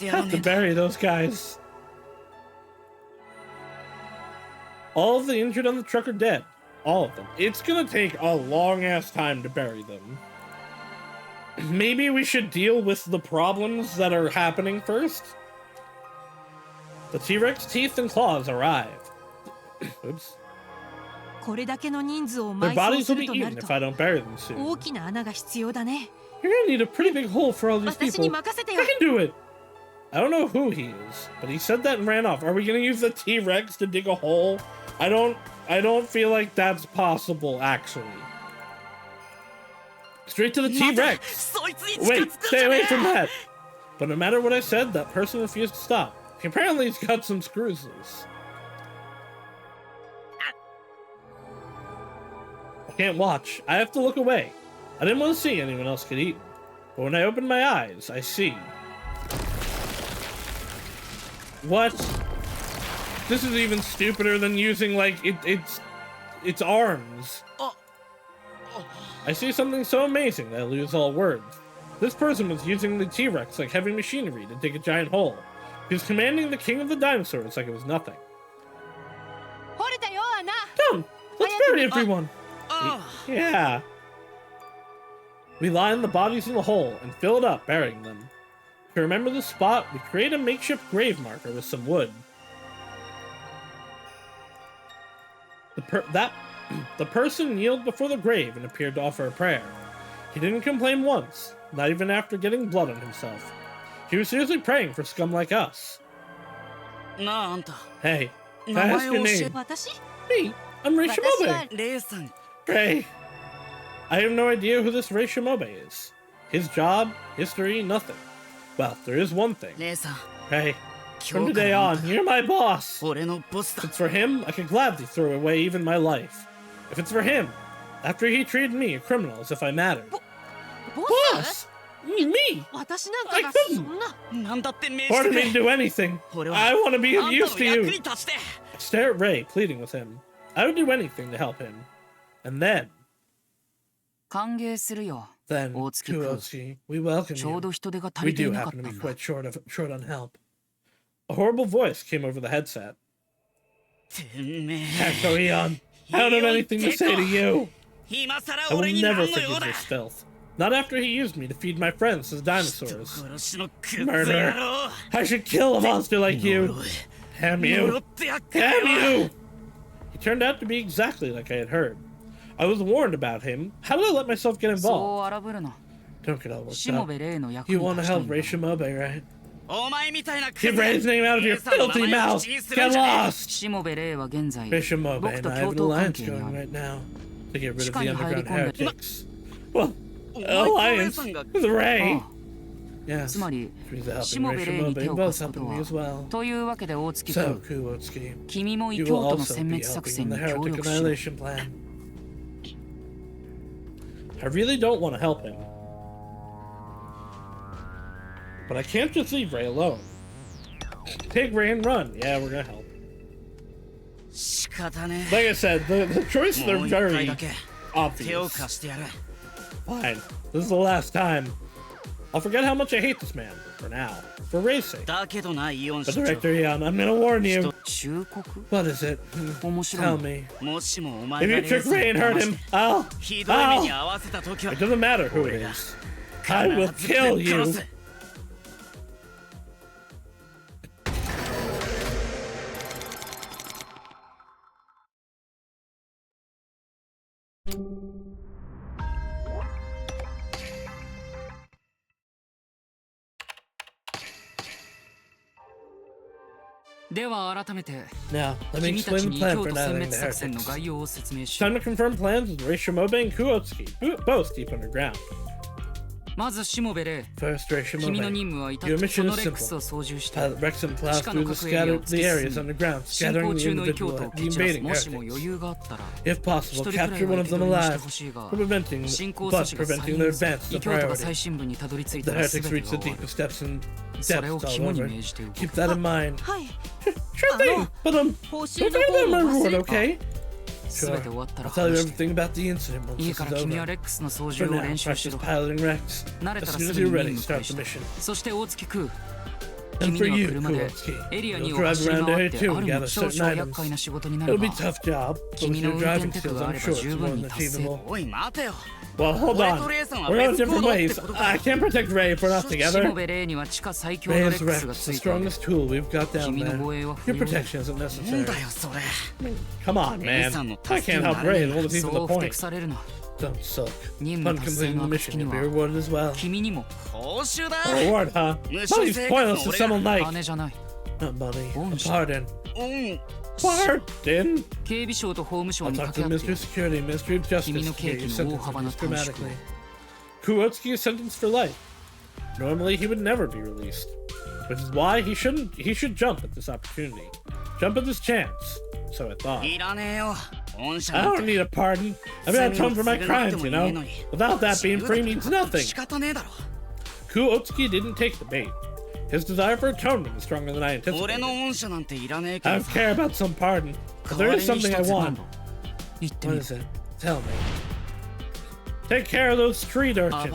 S1: have to bury those guys. All of the injured on the truck are dead. All of them. It's gonna take a long-ass time to bury them. Maybe we should deal with the problems that are happening first? The T-Rex teeth and claws arrive. Oops. Their bodies will be eaten if I don't bury them soon. You're gonna need a pretty big hole for all these people. I can do it! I don't know who he is, but he said that and ran off. Are we gonna use the T-Rex to dig a hole? I don't feel like that's possible, actually. Straight to the T-Rex! Wait, stay away from that! But no matter what I said, that person refused to stop. Apparently he's got some screws loose. I can't watch. I have to look away. I didn't want to see anyone else get eaten. But when I open my eyes, I see... What? This is even stupider than using, like, its arms. I see something so amazing that I lose all words. This person was using the T-Rex like heavy machinery to dig a giant hole. He was commanding the king of the dinosaurs like it was nothing. Come, let's bury everyone. Yeah. We line the bodies in the hole and fill it up, burying them. To remember the spot, we create a makeshift grave marker with some wood. The person kneeled before the grave and appeared to offer a prayer. He didn't complain once, not even after getting blood on himself. He was seriously praying for scum like us. Hey, can I ask your name? Me, I'm Rei Shimobe. Rei. I have no idea who this Rei Shimobe is. His job, history, nothing. Well, there is one thing. Hey, from today on, you're my boss. If it's for him, I could gladly throw away even my life. If it's for him, after he treated me, a criminal, as if I mattered. Boss! Me! I couldn't! Order me to do anything. I want to be of use to you. I stare at Rei, pleading with him. I would do anything to help him. And then, Kuotsuki, we welcome you. We do happen to be quite short on help. A horrible voice came over the headset. Eon, I don't have anything to say to you. I will never forgive this filth. Not after he used me to feed my friends as dinosaurs. Murderer! I should kill a monster like you! Damn you! Damn you! He turned out to be exactly like I had heard. I was warned about him. How did I let myself get involved? Don't get all worked up. You want to help Rei Shimobe, right? Keep Rei's name out of your filthy mouth! Get lost! Rei Shimobe and I have an alliance going right now to get rid of the underground heretics. Well, alliance with Rei. Yes, she's helping Rei Shimobe, both helping me as well. So, Kuotsuki, you will also be helping in the heretic annihilation plan. I really don't want to help him. But I can't just leave Rei alone. Take Rei and run. Yeah, we're gonna help. Like I said, the choices are very obvious. Fine. This is the last time. I'll forget how much I hate this man. For now. For Rei's sake. But Director Eon, I'm gonna warn you. What is it? Tell me. If you trick Rei and hurt him, I'll... It doesn't matter who it is. I will kill you. Now, let me explain the plan for annihilating the heretics. Time to confirm plans with Rei Shimobe and Kuotsuki, both deep underground. First, Rei Shimobe, your mission is simple. Pilot Rex and plow through the areas underground, scattering the invading heretics. If possible, capture one of them alive, preventing their advance to priority. The heretics reach the deepest depths all over. Keep that in mind. Sure thing, but don't forget that reward, okay? Sure, I'll tell you everything about the incident once this is over. For now, practice piloting Rex. As soon as you're ready, start the mission. And for you, Kuotsuki, you'll drive around area 2 and gather certain items. It'll be a tough job, but with your driving skills, I'm sure it's more than achievable. Well, hold on. We're going different ways. I can't protect Rei if we're not together. Rei is Rex, the strongest tool we've got down there. Your protection isn't necessary. Come on, man. I can't help Rei, it won't even the point. Don't sulk. Upon completing the mission, you'll be rewarded as well. A reward, huh? Money's pointless to someone like... Not money. A pardon. Pardon? I'll talk to the Ministry of Security and Ministry of Justice to get your sentence reduced dramatically. Kuotsuki is sentenced for life. Normally, he would never be released. Which is why he should jump at this opportunity. Jump at this chance. So I thought. I don't need a pardon. I've got to atone for my crimes, you know? Without that, being free means nothing. Kuotsuki didn't take the bait. His desire for atonement is stronger than I anticipated. I don't care about some pardon, but there is something I want. What is it? Tell me. Take care of those street urchins. You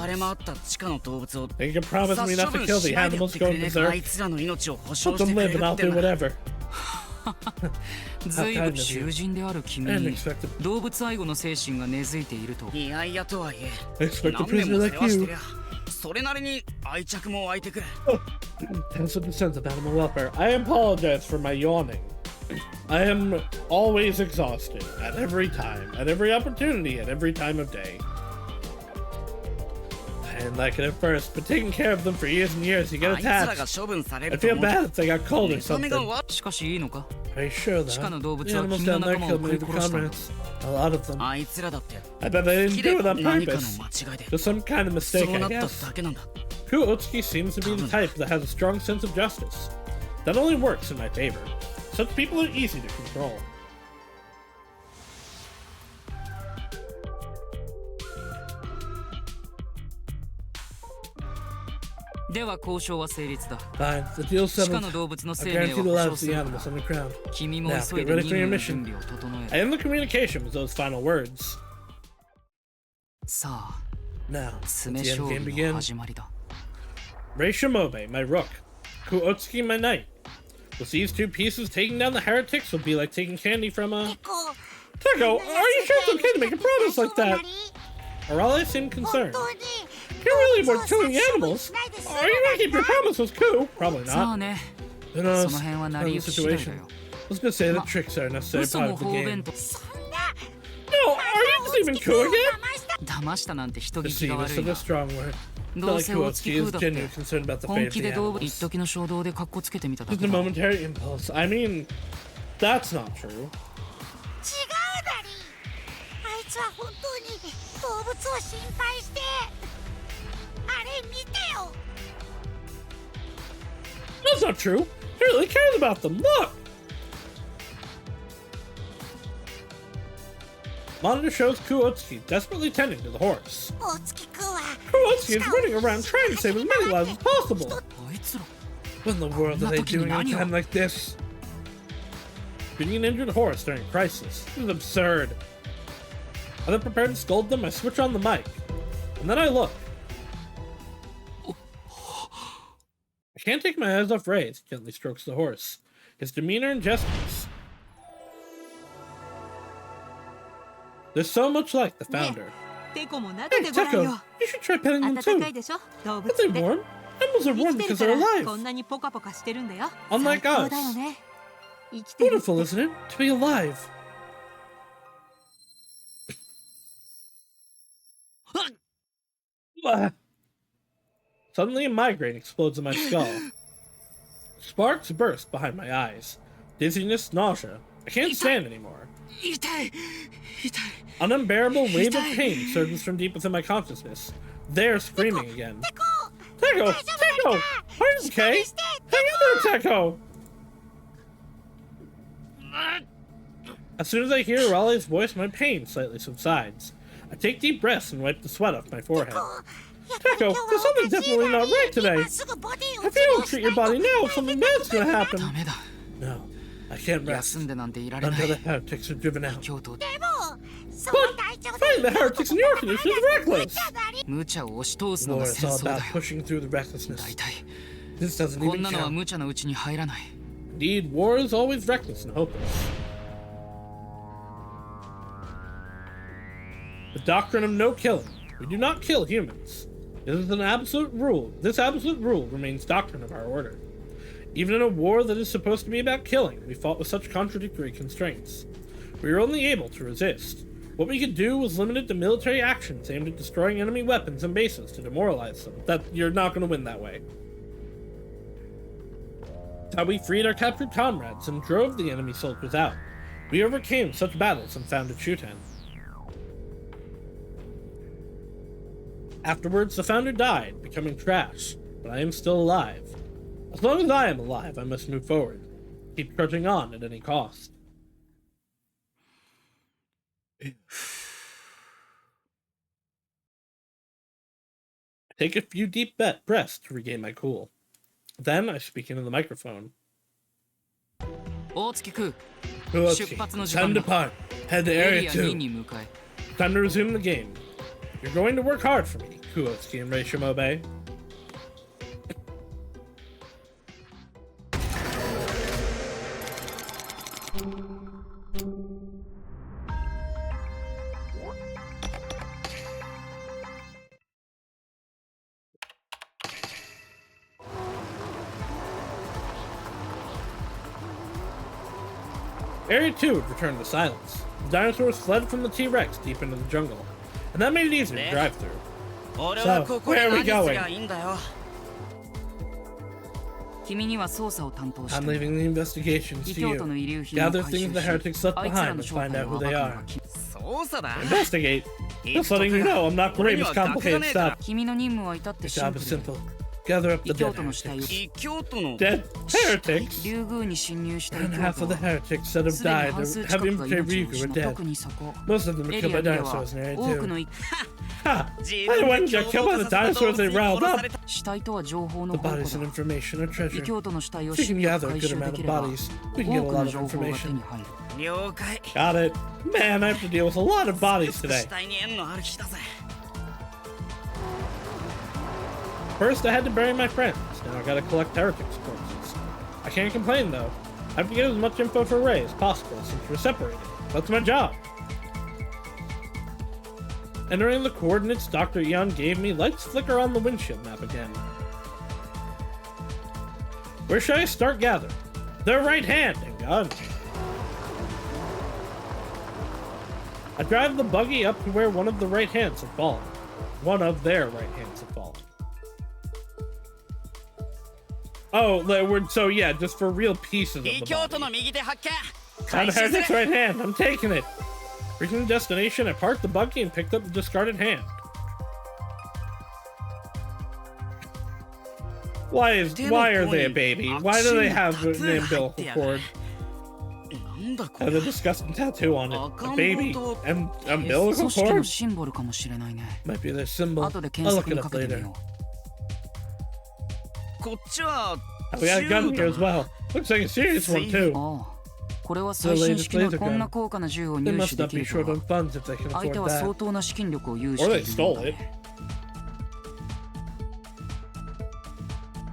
S1: can promise me not to kill the animals going berserk. Let them live and I'll do whatever.
S3: ずいぶん囚人である君
S1: And
S3: に
S1: expect
S3: 動物愛護の精神が根付いていると。
S6: いやいやとはいえ
S1: a
S6: 何
S1: prisoner
S6: 年も世
S1: like
S6: 話して
S1: you
S6: りゃそれなりに愛着も湧いてくる。
S1: has a sense of animal welfare. I apologize for my yawning. I am always exhausted at every time, at every opportunity, at every time of day. I didn't like it at first, but taking care of them for years and years, you get
S6: あいつらが
S1: attached.
S6: 処分され
S1: I
S6: ると
S1: feel
S6: 思う
S1: bad if they got cold or
S6: 見た目が
S1: something.
S6: 悪
S3: しかしいいのか？
S1: Are you sure
S3: 地下の
S1: that?
S3: 動物
S1: The
S3: は
S1: animals
S3: 君の
S1: down there
S3: 仲間を
S1: killed
S3: 食
S1: many
S3: い
S1: of the
S3: 殺したんだ。
S1: comrades. A lot of them.
S6: あいつらだって
S1: I bet they
S6: 好
S1: didn't
S6: き
S1: do
S6: で
S1: it on
S6: 何かの
S1: purpose.
S6: 間違いで
S1: Just some kind of
S6: そ
S1: mistake,
S6: うな
S1: I
S6: った
S1: guess.
S6: だけなんだ。
S1: Kuotsuki seems to be the type that has a strong sense of justice. That only works in my favor. Such people are easy to control.
S3: Fine, では交渉は成立だ。
S1: Fine, the deal
S3: 地下
S1: settled.
S3: の動物の
S1: I
S3: 生命
S1: guarantee
S3: を
S1: the
S3: 保
S1: lives
S3: 証
S1: of
S3: す
S1: the
S3: る
S1: animals
S3: から
S1: underground.
S3: 君も
S1: Now,
S3: 急い
S1: get
S3: で
S1: ready
S3: 任
S1: for your
S3: 務の
S1: mission.
S3: 準備を整え
S1: I
S3: る。
S1: end the communication with those final words.
S3: さあ、
S1: Now,
S3: 詰
S1: let
S3: め
S1: the
S3: 将
S1: end
S3: 棋
S1: game
S3: の
S1: begin.
S3: 始まりだ。
S1: Reishimobe, my rook. Kuotsuki, my knight. With these two pieces, taking down the heretics would be like taking candy from a... Teko, are you sure it's okay to make a promise like that? Arale seemed concerned. You're really about killing animals? Are you gonna keep your promises, Ku? Probably
S3: さあ
S1: not.
S3: ね、
S1: Who
S3: そ
S1: knows?
S3: の辺は成
S1: Depends
S3: り
S1: on
S3: 行
S1: the
S3: き次第だ
S1: situation.
S3: よ。
S1: I was gonna say the tricks are a necessary
S3: 嘘
S1: part
S3: も
S1: of the
S3: 方
S1: game.
S3: 便と
S1: No, are you deceiving Ku again?
S3: 騙したなんて人聞きが
S1: Deceive
S3: 悪
S1: is
S3: いな。
S1: such a strong word.
S3: ど
S1: Not
S3: う
S1: like
S3: せ大月
S1: Kuotsuki
S3: 風
S1: is
S3: だって
S1: genuinely concerned about the
S3: 本
S1: fate of
S3: 気
S1: the
S3: で動物
S1: animals.
S3: 一時の衝動でカッコつけてみただ
S1: Just
S3: け
S1: a
S3: だ。
S1: momentary impulse. I mean, that's not true.
S2: 違うだり。あいつは本当に動物を心配してあれ見てよ。
S1: That's not true. He really cares about them. Look! Monitor shows Kuotsuki desperately tending to the horse.
S2: 大月くんは
S1: Kuotsuki is running around trying to save as many lives as possible.
S3: あいつら
S1: What in the world are they doing at a time like this? Feeding an injured horse during a crisis. This is absurd. Are they prepared to scold them? I switch on the mic. And then I look. I can't take my eyes off Ray as he gently strokes the horse. His demeanor and gestures. They're so much like the founder.
S2: テコも撫
S1: Hey,
S2: でてごらんよ。
S1: Teko, you should try petting them
S2: 暖
S1: too.
S2: かいでしょ動物
S1: Aren't they
S2: って。
S1: warm? Animals are
S2: 生
S1: warm
S2: きて
S1: because
S2: る
S1: they're
S2: からこ
S1: alive.
S2: んなにポカポカしてるんだよ。
S1: Unlike
S2: 最高
S1: us.
S2: だよね。生きてるって。
S1: Beautiful, isn't it? To be alive. Suddenly, a migraine explodes in my skull. Sparks burst behind my eyes. Dizziness, nausea. I can't stand anymore.
S3: 痛い痛い
S1: An unbearable wave of pain surges from deep within my consciousness. They're screaming again. Teko! Teko! Are you okay? Hang in there, Teko! As soon as I hear Raleigh's voice, my pain slightly subsides. I take deep breaths and wipe the sweat off my forehead. Teko, there's something definitely not right today. If you don't treat your body now, something bad's gonna
S3: ダ
S1: happen.
S3: メだ。
S1: No, I can't rest
S3: 休んでなんていられな
S1: until
S3: い
S1: the。heretics are driven out.
S3: 京都
S2: そ
S1: But
S2: の隊長
S1: fighting the heretics in the orphanage is reckless.
S3: 無茶を押し通すの
S1: War
S3: が
S1: is
S3: 戦
S1: all
S3: 争だ
S1: about
S3: よ。
S1: pushing through the recklessness.
S3: 大体
S1: This doesn't
S3: こん
S1: even
S3: なのは
S1: count.
S3: 無茶のうちに入らない。
S1: Indeed, war is always reckless and hopeless. The doctrine of no killing. We do not kill humans. This is an absolute rule. This absolute rule remains doctrine of our order. Even in a war that is supposed to be about killing, we fought with such contradictory constraints. We were only able to resist. What we could do was limited to military actions aimed at destroying enemy weapons and bases to demoralize them. That you're not going to win that way. It's how we freed our captured comrades and drove the enemy soldiers out. We overcame such battles and founded Shuten. Afterwards, the founder died, becoming trash, but I am still alive. As long as I am alive, I must move forward. Keep trudging on at any cost. I take a few deep breaths to regain my cool. Then I speak into the microphone.
S3: 大月空
S1: Kuotsuki,
S3: 出発の
S1: it's
S3: 時
S1: time
S3: 間
S1: to
S3: だ。
S1: part. Head to
S3: エリ
S1: Area
S3: ア2
S1: 2.
S3: に向かえ。
S1: Time to resume the game. You're going to work hard for me, Kuotsuki and Reishimobe. Area 2 had returned to silence. The dinosaurs fled from the T-Rex deep into the jungle, and that made it easier to drive through. So, where are we going? I'm leaving the investigations to you. Gather things the heretics left behind and find out who they are. Investigate? Just letting you know I'm not great with complicated stuff. The job is simple. Gather up the dead heretics. Dead heretics? And half of the heretics that have died have infiltrated Ryugu are dead. Most of them were killed by dinosaurs in Area 2. Ha! I went and got killed by the dinosaurs they riled up. The bodies and information are treasure. If you can gather a good amount of bodies, we can get a lot of information. Got it. Man, I have to deal with a lot of bodies today. First, I had to bury my friends. Now I gotta collect heretics' corpses. I can't complain though. I have to get as much info for Ray as possible since we're separated. That's my job. Entering the coordinates Dr. Ian gave me, lights flicker on the windshield map again. Where should I start gathering? Their right hand and gun. I drive the buggy up to where one of the right hands had fallen. One of their right hands had fallen. Oh, so yeah, just for real pieces of the body. Found a heretic's right hand. I'm taking it. Reaching the destination, I parked the buggy and picked up the discarded hand. Why are they a baby? Why do they have an umbilical cord? And a disgusting tattoo on it. A baby and umbilical cord? Might be their symbol. I'll look it up later. We got a gun here as well. Looks like a serious one too. The latest laser gun. They must not be short on funds if they can afford that. Or they stole it.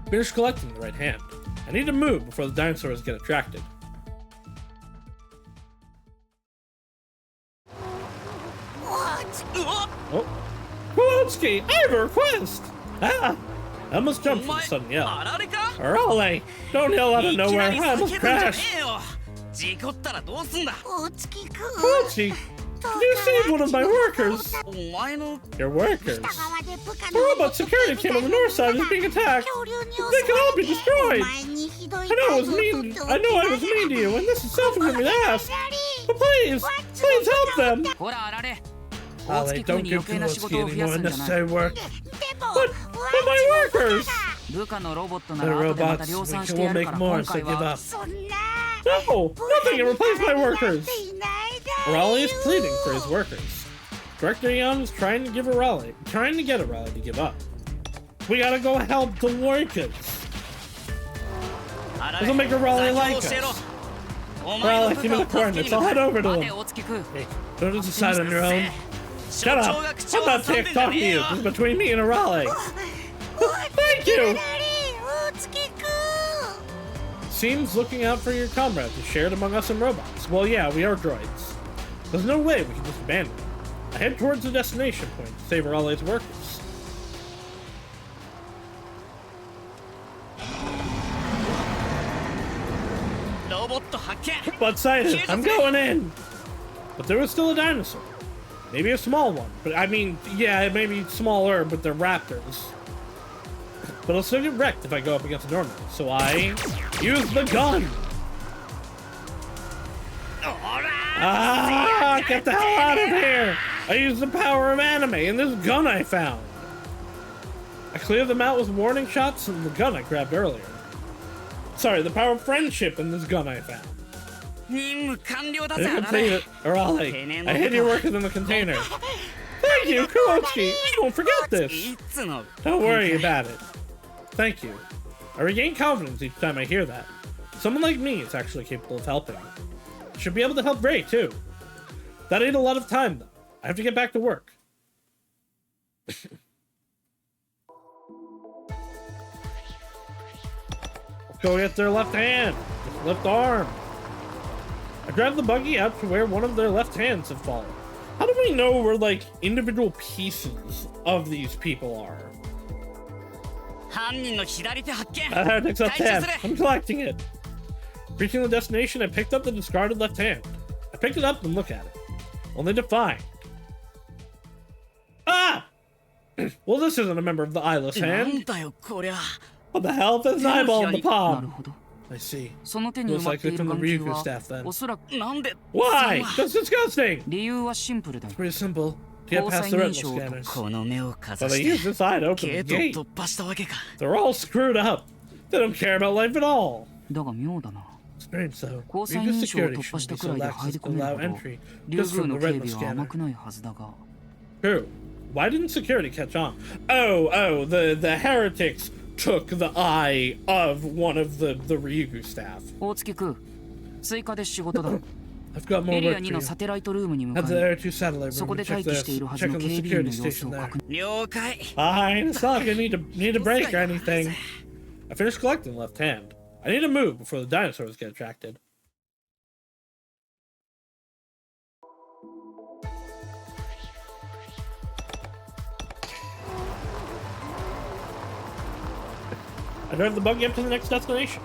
S1: Finish collecting the right hand. I need to move before the dinosaurs get attracted.
S2: What?
S1: Oh. Kuwotsuki, I have a request! Ah! I almost jumped from the sudden yell. Arale! Don't yell out of nowhere, I almost crashed! Kuwotsuki, can you save one of my workers? Your workers? The robot security cam on the north side is being attacked. They can all be destroyed. I know I was mean to you, and this is selfish of me to ask. But please help them. Ale, don't give Kuwotsuki any more unnecessary work. But my workers! The robots, we'll make more, so give up. No! Nothing can replace my workers! Arale is pleading for his workers. Director Ian is trying to get Arale to give up. We gotta go help the workers. This'll make Arale like us. Arale, give me the coordinates. I'll head over to them. Hey, don't just decide on your own. Shut up! I'm not talking to you. This is between me and Arale. Thank you! Seems looking out for your comrades is shared among us and robots. Well, yeah, we are droids. There's no way we can just abandon them. I head towards the destination point to save Arale's workers. Robot sighted! I'm going in! But there was still a dinosaur. Maybe a small one. But I mean, yeah, it may be smaller, but they're raptors. But I'll still get wrecked if I go up against a normal. So I use the gun! Ah! Get the hell out of here! I used the power of anime and this gun I found. I cleared them out with warning shots and the gun I grabbed earlier. Sorry, the power of friendship and this gun I found. I didn't complete it, Arale. I hid your workers in the container. Thank you, Kuwotsuki! I won't forget this! Don't worry about it. Thank you. I regain confidence each time I hear that. Someone like me is actually capable of helping. I should be able to help Ray, too. That ate a lot of time, though. I have to get back to work. Go get their left hand. Left arm. I drive the buggy out to where one of their left hands have fallen. How do we know where, like, individual pieces of these people are? That heretic's left hand. I'm collecting it. Reaching the destination, I picked up the discarded left hand. I picked it up and looked at it. Only to find. Ah! Well, this isn't a member of the eyeless hand. What the hell? There's an eyeball in the palm. I see. Looks like it's from the Ryukyu staff then. Why? That's disgusting! It's pretty simple. Get past the retinal scanners. So they use this eye to open the gate. They're all screwed up. They don't care about life at all. Strange though. Ryukyu's security shouldn't be so lax to allow entry just from the retinal scanner. True. Why didn't security catch on? Oh, the heretics took the eye of one of the Ryukyu staff. I've got more work for you. Head to the Area 2 satellite room and check on the security station there. Fine, it's not like I need a break or anything. I finished collecting the left hand. I need to move before the dinosaurs get attracted. I drive the buggy up to the next destination.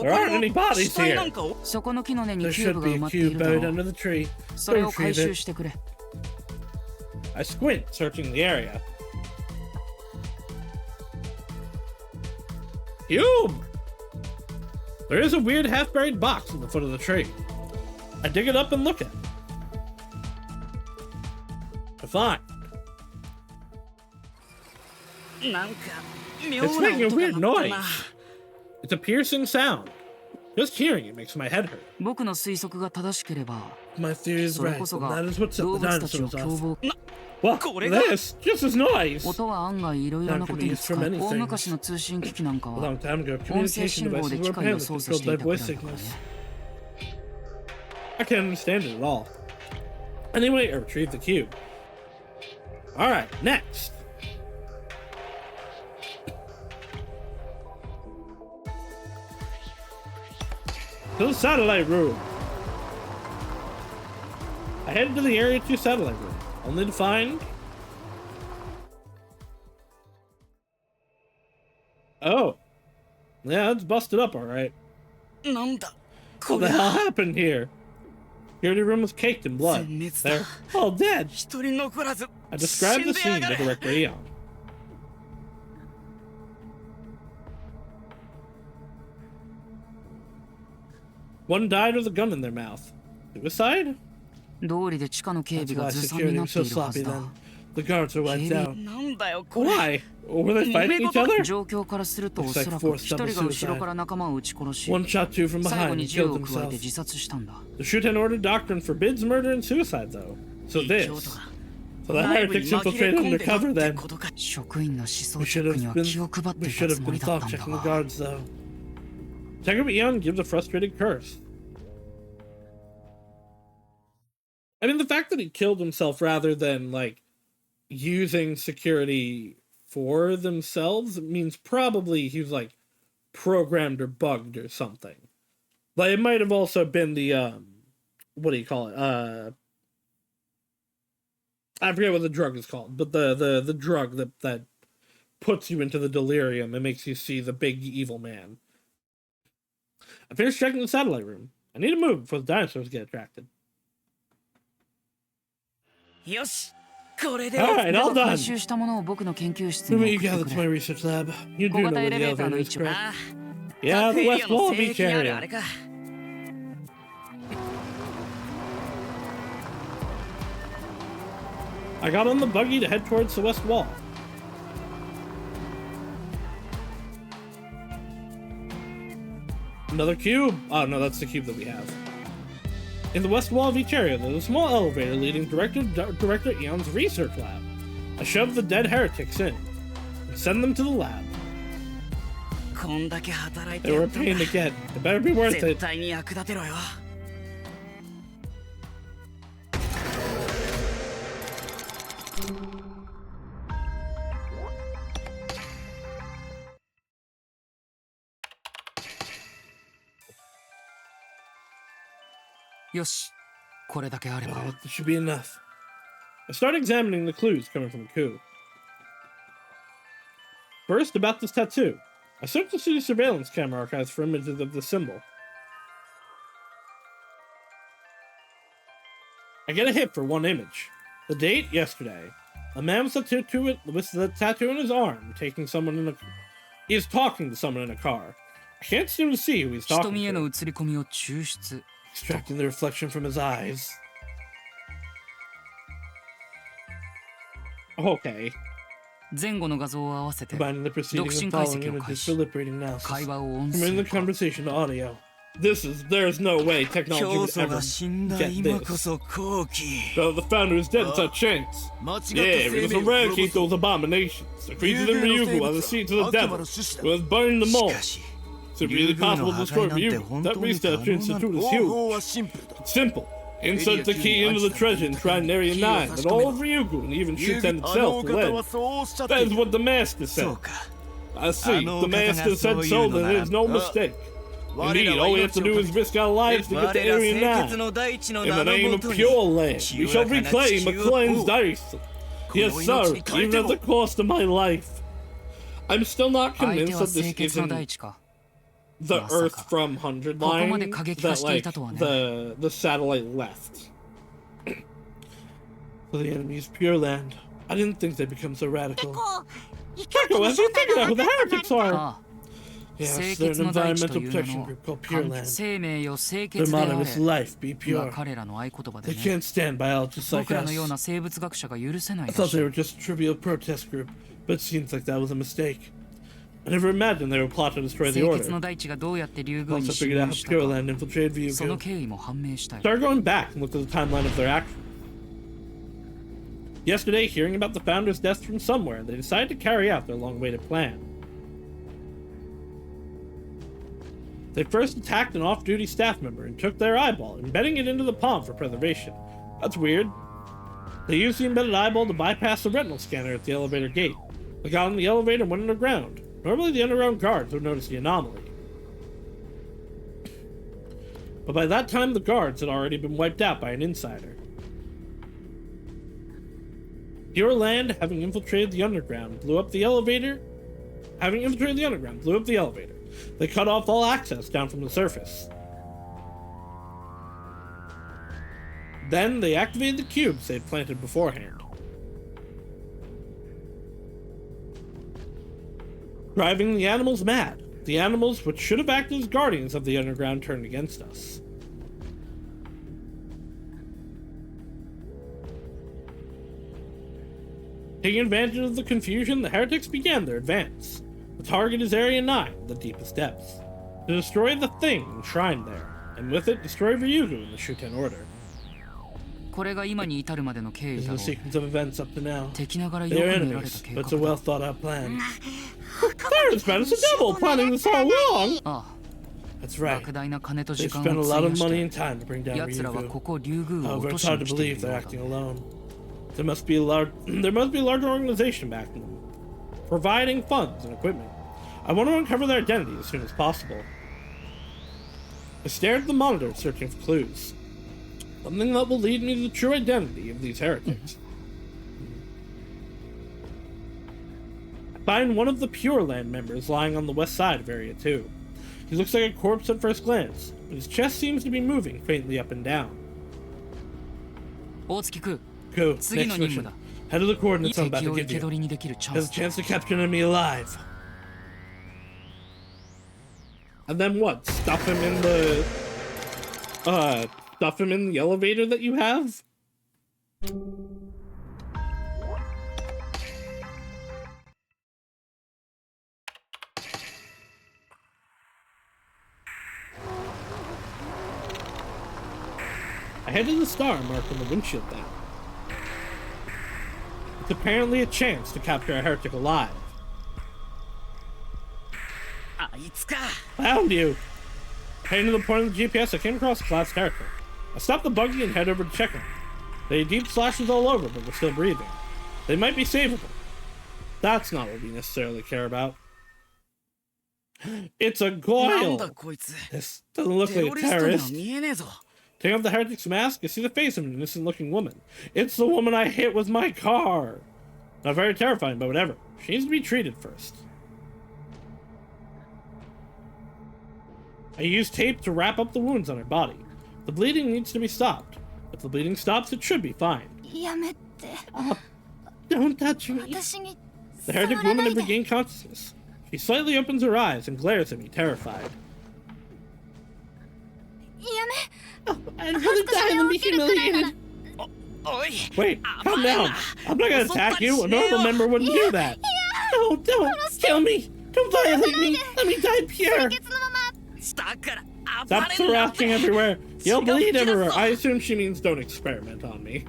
S1: There aren't any bodies here. There should be a cube buried under the tree. Go retrieve it. I squint, searching the area. Cube! There is a weird half-buried box at the foot of the tree. I dig it up and look at it. I find. It's making a weird noise. It's a piercing sound. Just hearing it makes my head hurt. My theory is right, and that is what set the dinosaurs off. What? This? Just this noise! That could be used for many things. A long time ago, communication devices were apparently controlled by voice signals. I can't understand it at all. Anyway, I retrieved the cube. Alright, next. To the satellite room. I headed to the Area 2 satellite room, only to find... Oh. Yeah, it's busted up alright. What the hell happened here? Security room was caked in blood. They're all dead. I described the scene to Director Eon. One died with a gun in their mouth. Suicide? That's why security was so sloppy then. The guards were wiped out. Why? Were they fighting each other? Looks like forced double suicide. One shot two from behind and killed himself. The Shuten Order doctrine forbids murder and suicide, though. So this. So the heretics infiltrated undercover then. We should have been thought checking the guards, though. Director Eon gives a frustrated curse. I mean, the fact that he killed himself rather than, like, using security for themselves means probably he was, like, programmed or bugged or something. Like, it might have also been the, what do you call it? I forget what the drug is called, but the drug that puts you into the delirium and makes you see the big evil man. I finished checking the satellite room. I need to move before the dinosaurs get attracted. Alright, all done. Let me gather to my research lab. You do know where the elevator is, correct? Yeah, the west wall of each area. I got on the buggy to head towards the west wall. Another cube. Oh, no, that's the cube that we have. In the west wall of each area, there's a small elevator leading Director Eon's research lab. I shoved the dead heretics in and send them to the lab. They were a pain to get. It better be worth it.
S3: よし、これだけあれば。
S1: This should be enough. I start examining the clues coming from the coup. First, about this tattoo. I searched the city surveillance camera archives for images of the symbol. I get a hit for one image. The date, yesterday. A man with the tattoo in his arm, he is talking to someone in a car. I can't seem to see who he's talking to. Extracting the reflection from his eyes. Okay.
S3: 前後の画像を合わせて
S1: Combining the
S3: 独
S1: preceding
S3: 身
S1: and
S3: 解
S1: following
S3: 析を開
S1: images
S3: 始
S1: for liberating analysis.
S3: 会話を音
S1: Converting
S3: 声
S1: the
S3: 化
S1: conversation to audio. There's no way technology
S6: 教
S1: would
S6: 祖
S1: ever
S6: が死んだ
S1: get
S6: 今こ
S1: this.
S6: そ後期
S1: So the founder is dead, it's our chance.
S6: 間違った
S1: Yeah, we
S6: 生
S1: must
S6: 命を
S1: eradicate
S6: 滅ぼ
S1: those abominations. The creatures in Ryugu are the seeds of the
S6: 悪魔
S1: devil,
S6: の種子だ
S1: who has burned them
S6: し
S1: all.
S6: かし
S1: Is it really possible to destroy
S6: 竜宮の
S1: Ryugu?
S6: 破壊なんて本
S1: That
S6: 当に
S1: research
S6: 可能な
S1: institute
S6: の
S1: is
S6: 方
S1: huge.
S6: 法はシンプルだ
S1: It's simple. Insert the key into the treasure in Shrine Area 9, and all of Ryugu and even
S6: 竜
S1: Shuten
S6: 宮あのお
S1: itself
S6: 方
S1: will
S6: は
S1: live.
S6: そうおっしゃって
S1: That
S6: い
S1: is
S6: る
S1: what the master
S6: そ
S1: said.
S6: うか
S1: I see.
S6: know
S1: The
S6: what
S1: master
S6: that's
S1: said
S6: all
S1: so,
S6: you
S1: then
S6: know,
S1: there's no
S6: man.
S1: mistake.
S6: 我
S1: Indeed,
S6: らは
S1: all we have to
S6: 命
S1: do
S6: を
S1: is risk our lives to
S6: 我
S1: get to
S6: ら
S1: Area
S6: 清
S1: 9.
S6: 潔の大地の
S1: In
S6: 名
S1: the
S6: の
S1: name
S6: も
S1: of
S6: とに
S1: Pure Land, we
S6: 清
S1: shall
S6: らかな
S1: reclaim
S6: 地球を
S1: McLean's
S6: 追う
S1: dice.
S6: この
S1: Yes,
S6: 命
S1: sir,
S6: に変え
S1: even
S6: て
S1: at the
S6: も
S1: cost of my life. I'm still not
S3: 相
S1: convinced
S3: 手は
S1: that this
S3: 清潔の
S1: isn't
S3: 大地か
S1: the
S3: Masaka.
S1: Earth from 100 line
S3: ここまで過激化
S1: that
S3: してい
S1: like
S3: たとはね。
S1: the satellite left. So the enemy is Pure Land. I didn't think they'd become so radical. Keko, have you figured out who the heretics are?
S3: ああ
S1: Yes,
S3: 清
S1: they're
S3: 潔
S1: an
S3: の大地と
S1: environmental
S3: いう
S1: protection
S3: 名
S1: group
S3: の
S1: called Pure
S3: 環
S1: Land.
S3: 生命よ清
S1: Their
S3: 潔であ
S1: motto
S3: れ
S1: is life be
S3: が
S1: pure.
S3: 彼らの合言葉で
S1: They
S3: ね
S1: can't stand biologists
S3: 僕
S1: like
S3: らのよう
S1: us.
S3: な生物学者が許せない
S1: I
S3: ら
S1: thought
S3: し
S1: they
S3: い
S1: were just a trivial protest group, but it seems like that was a mistake. I never imagined they would plot to destroy the
S3: 清潔の
S1: order.
S3: 大地がどうやって竜宮
S1: Once
S3: に
S1: I
S3: 侵
S1: figured out
S3: 入
S1: how
S3: した
S1: Pure
S3: か
S1: Land infiltrated
S3: その
S1: Ryugu,
S3: 経緯も判明したい
S1: started going back and looked at the timeline of their action. Yesterday, hearing about the founder's death from somewhere, they decided to carry out their long-awaited plan. They first attacked an off-duty staff member and took their eyeball, embedding it into the palm for preservation. That's weird. They used the embedded eyeball to bypass the retinal scanner at the elevator gate. They got on the elevator and went underground. Normally the underground guards would notice the anomaly. But by that time the guards had already been wiped out by an insider. Pure Land, having infiltrated the underground, blew up the elevator. They cut off all access down from the surface. Then they activated the cubes they'd planted beforehand. Driving the animals mad. The animals, which should have acted as guardians of the underground, turned against us. Taking advantage of the confusion, the heretics began their advance. The target is Area 9, the deepest depths. To destroy the thing enshrined there, and with it destroy Ryugu in the Shuten Order.
S3: これが今に至るまでの経緯
S1: This
S3: だ
S1: is
S3: ろ
S1: the sequence of events up to now.
S3: う敵ながらよく
S1: They are
S3: 練られ
S1: enemies,
S3: た計
S1: but
S3: 画
S1: it's a
S3: だ
S1: well thought out plan. Pirates, man, it's the devil planning this all along!
S3: あ
S1: That's
S3: あ
S1: right.
S3: 莫大な金と
S1: They've
S3: 時間
S1: spent a
S3: を
S1: lot
S3: 費
S1: of
S3: やし
S1: money
S3: て
S1: and time to bring down
S3: 奴らはこ
S1: Ryugu.
S3: こ竜宮を
S1: However,
S3: 落と
S1: it's
S3: し
S1: hard
S3: に
S1: to
S3: 来てい
S1: believe
S3: る
S1: they're
S3: ようだ
S1: acting alone. There must be a large organization backing them, providing funds and equipment. I want to uncover their identity as soon as possible. I stared at the monitor, searching for clues. Something that will lead me to the true identity of these heretics. I find one of the Pure Land members lying on the west side of Area 2. He looks like a corpse at first glance, but his chest seems to be moving faintly up and down.
S3: 大月く
S1: Go,
S3: 次
S1: next
S3: の任務
S1: mission.
S3: だ
S1: Head to the coordinates I'm about
S3: 敵
S1: to
S3: を生
S1: give
S3: け
S1: you.
S3: 捕りにできるチャン
S1: Has
S3: ス
S1: a chance to capture an enemy alive. And then what? Stuff him in the elevator that you have? I head to the star marked on the windshield then. It's apparently a chance to capture a heretic alive.
S6: あいつか
S1: Found you! Heading to the point of the GPS, I came across a collapsed heretic. I stopped the buggy and head over to check him. They had deep slashes all over, but were still breathing. They might be savable. That's not what we necessarily care about. It's a
S6: なん
S1: Goyle!
S6: だこいつ
S1: This doesn't look
S6: テ
S1: like
S6: ロ
S1: a
S6: リストには
S1: terrorist.
S6: 見えねえぞ
S1: Taking off the heretic's mask, I see the face of an innocent-looking woman. It's the woman I hit with my car. Not very terrifying, but whatever. She needs to be treated first. I use tape to wrap up the wounds on her body. The bleeding needs to be stopped. If the bleeding stops, it should be fine. Don't touch me. The heretic woman had regained consciousness. She slightly opens her eyes and glares at me, terrified.
S4: I'd rather die than be humiliated.
S1: Wait, calm down. I'm not gonna attack you. A normal member wouldn't do that.
S4: No, don't kill me. Don't violate me. Let me die pure.
S1: Stop thrashing everywhere. You'll bleed everywhere. I assume she means don't experiment on me.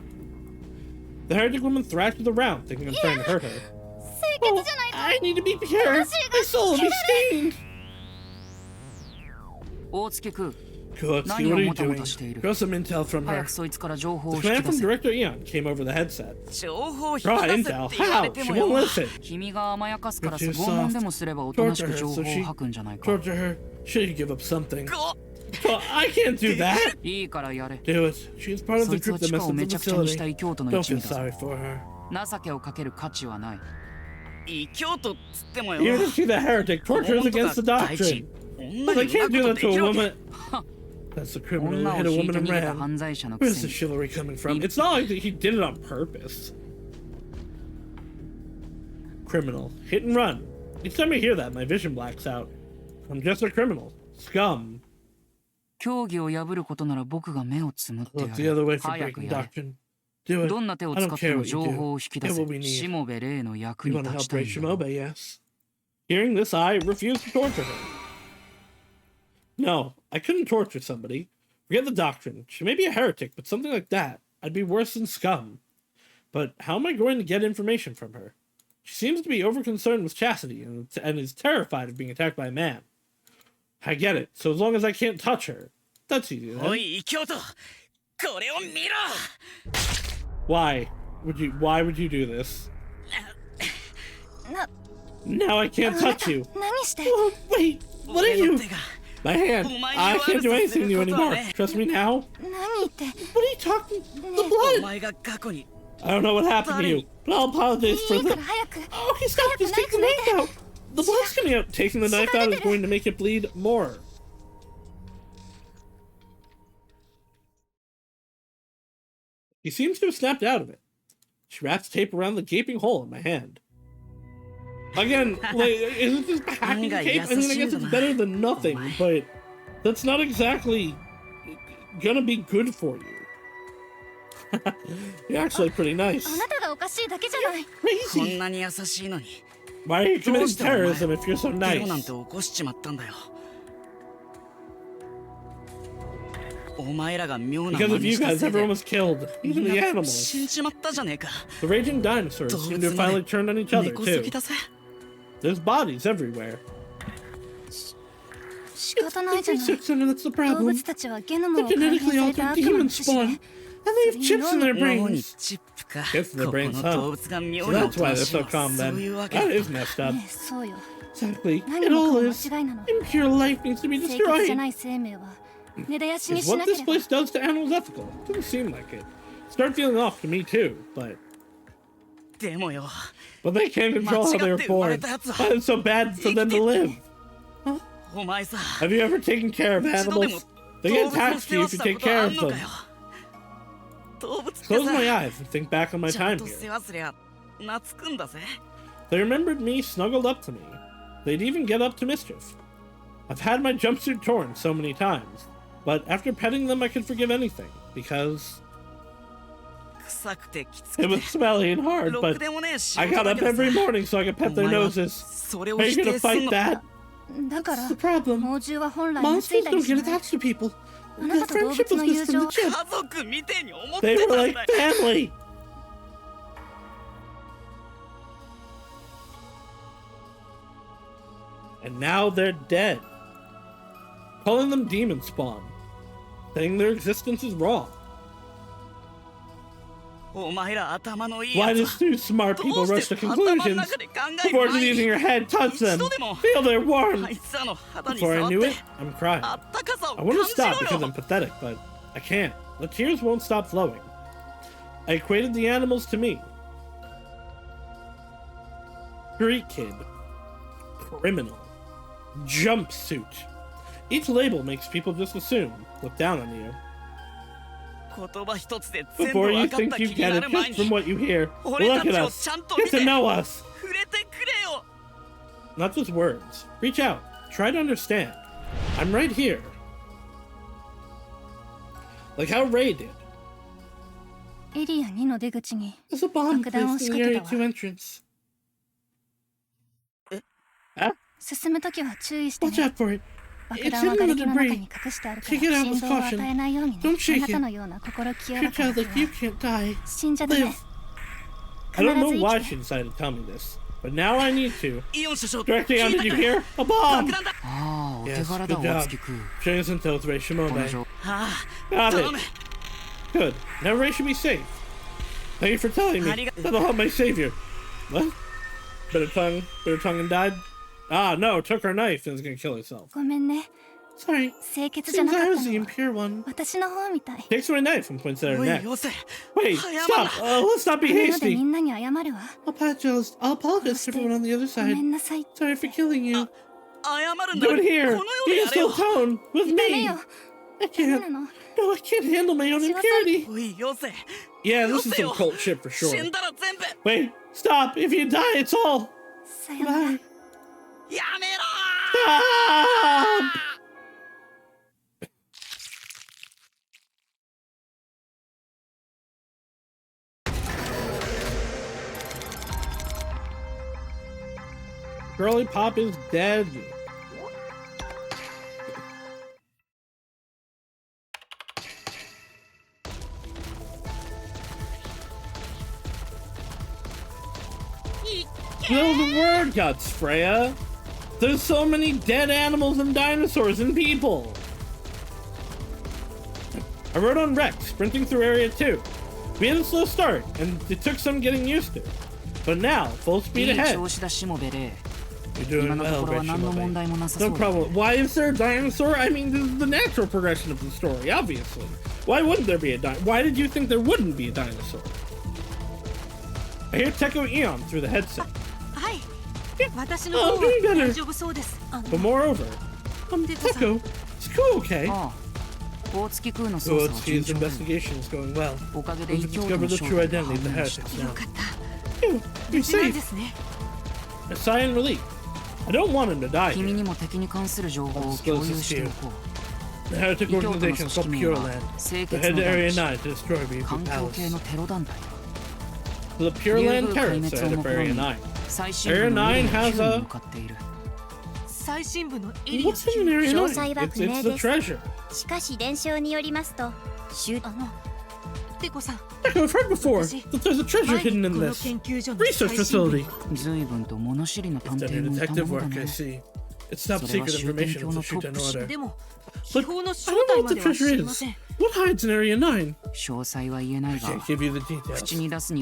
S1: The heretic woman thrashes around, thinking I'm trying to hurt her.
S4: Oh, I need to be pure. My soul will be stained.
S1: Good, see, what are you doing? Got some intel from her. The command from Director Eon came over the headset. Right, intel? How? She won't listen. You're too soft. Torture her. Should you give up something? Well, I can't do that. Do it. She's part of the group that messed up the facility. Don't feel sorry for her. Even if she's a heretic, torture is against the doctrine. Well, they can't do that to a woman. That's the criminal who hit a woman and ran. Where's the chivalry coming from? It's not like he did it on purpose. Criminal. Hit and run. Each time I hear that, my vision blacks out. I'm just a criminal. Scum. Look the other way for breaking doctrine. Do it. I don't care what you do. Get what we need. You want to help break Shimobe, yes. Hearing this, I refuse to torture her. No, I couldn't torture somebody. Forget the doctrine. She may be a heretic, but something like that, I'd be worse than scum. But how am I going to get information from her? She seems to be over-concerned with chastity and is terrified of being attacked by a man. I get it. So as long as I can't touch her, that's easy. Why would you do this? Now I can't touch you.
S4: Oh, wait, what are you?
S1: My hand. I can't do anything to you anymore. Trust me now.
S4: What are you talking? The blood.
S1: I don't know what happened to you, but I'll apologize for the...
S4: Oh, he stopped. Just take the knife out.
S1: The blood's coming out. Taking the knife out is going to make it bleed more. He seems to have snapped out of it. She wraps tape around the gaping hole in my hand. Again, like, isn't this packing tape? I mean, I guess it's better than nothing, but that's not exactly gonna be good for you. You're actually pretty nice. You're crazy. Why are you committing terrorism if you're so nice? Because of you guys, everyone was killed. Even the animals. The raging dinosaurs seem to have finally turned on each other, too. There's bodies everywhere. That's the problem. They're genetically altered demon spawn. And they have chips in their brains. Chips in their brains, huh? So that's why they're so calm then. That is messed up. Exactly. It all is. Impure life needs to be destroyed. Is what this place does to animals ethical? Doesn't seem like it. Start feeling off to me too, but they can't control how they were born. Why is it so bad for them to live? Huh? Have you ever taken care of animals? They get attached to you if you take care of them. Close my eyes and think back on my time here. They remembered me snuggled up to me. They'd even get up to mischief. I've had my jumpsuit torn so many times, but after petting them I could forgive anything, because it was smelly and hard, but I got up every morning so I could pet their noses. Are you gonna fight that? That's the problem. Monsters don't get attached to people. Their friendship was missed from the chip. They were like family. And now they're dead. Calling them demon spawn. Saying their existence is wrong. Why do two smart people rush to conclusions before just using your head touch them? Feel their warmth. Before I knew it, I'm crying. I want to stop because I'm pathetic, but I can't. The tears won't stop flowing. I equated the animals to me. Street kid. Criminal. Jumpsuit. Each label makes people just assume, look down on you. Before you think you get it just from what you hear, look at us. Get to know us. Not just words. Reach out. Try to understand. I'm right here. Like how Ray did. There's a bomb placed in the Area 2 entrance. Huh? Watch out for it. It's hidden in the debris. Take it out with caution. Don't shake it. Your child like you can't die. Live. I don't know why she decided to tell me this, but now I need to. Directing out, did you hear? A bomb! Yes, good job. Showing us intel to Ray Shimome. Got it. Good. Now Ray should be safe. Thank you for telling me. That'll help my savior. What? Bitter tongue and died? Ah, no, took her knife and is gonna kill herself. Sorry. Seems I was the impure one. Takes my knife and points at her neck. Wait, stop! Let's not be hasty. I'll apologize to everyone on the other side. Sorry for killing you. Do it here. Be a still tone with me. I can't. No, I can't handle my own impurity. Yeah, this is some cult shit for sure. Wait, stop! If you die, it's all. Bye. Stop! Girly Pop is dead. Spill the word, Guts, Freya. There's so many dead animals and dinosaurs and people. I rode on Rex, sprinting through Area 2. We had a slow start, and it took some getting used to. But now, full speed ahead. You're doing well, Rich. No problem. Why is there a dinosaur? I mean, this is the natural progression of the story, obviously. Why wouldn't there be a dinosaur? Why did you think there wouldn't be a dinosaur? I hear Teko Eon through the headset. Oh, doing better. But moreover, Teko, is Ku okay? Otsuki's investigation is going well. We've discovered the true identity of the heretics now. You're safe. A sigh in relief. I don't want him to die here. I'll disclose this to you. The heretic organization is called Pure Land. They're headed to Area 9 to destroy Ryukyu Palace. The Pure Land terrorists are headed for Area 9. Area 9 has a... What's in Area 9? It's the treasure. I've heard before that there's a treasure hidden in this research facility. It's under detective work, I see. It's top secret information of the Shuten Order. But I don't know what the treasure is. What hides in Area 9? I can't give you the details,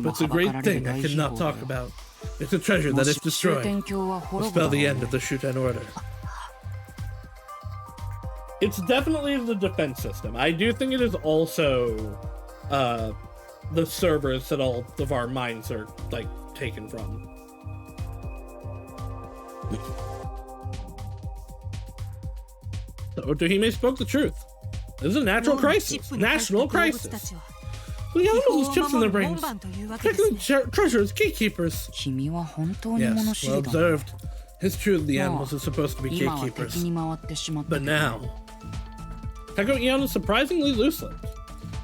S1: but it's a great thing I cannot talk about. It's a treasure that, if destroyed, will spell the end of the Shuten Order. It's definitely the defense system. I do think it is also the servers that all of our minds are, like, taken from. So Otohime spoke the truth. This is a natural crisis. National crisis. The animals with chips in their brains. Protecting the treasure as gatekeepers. Yes, well observed. It's true that the animals are supposed to be gatekeepers. But now... Teko Eon is surprisingly loose-lipped.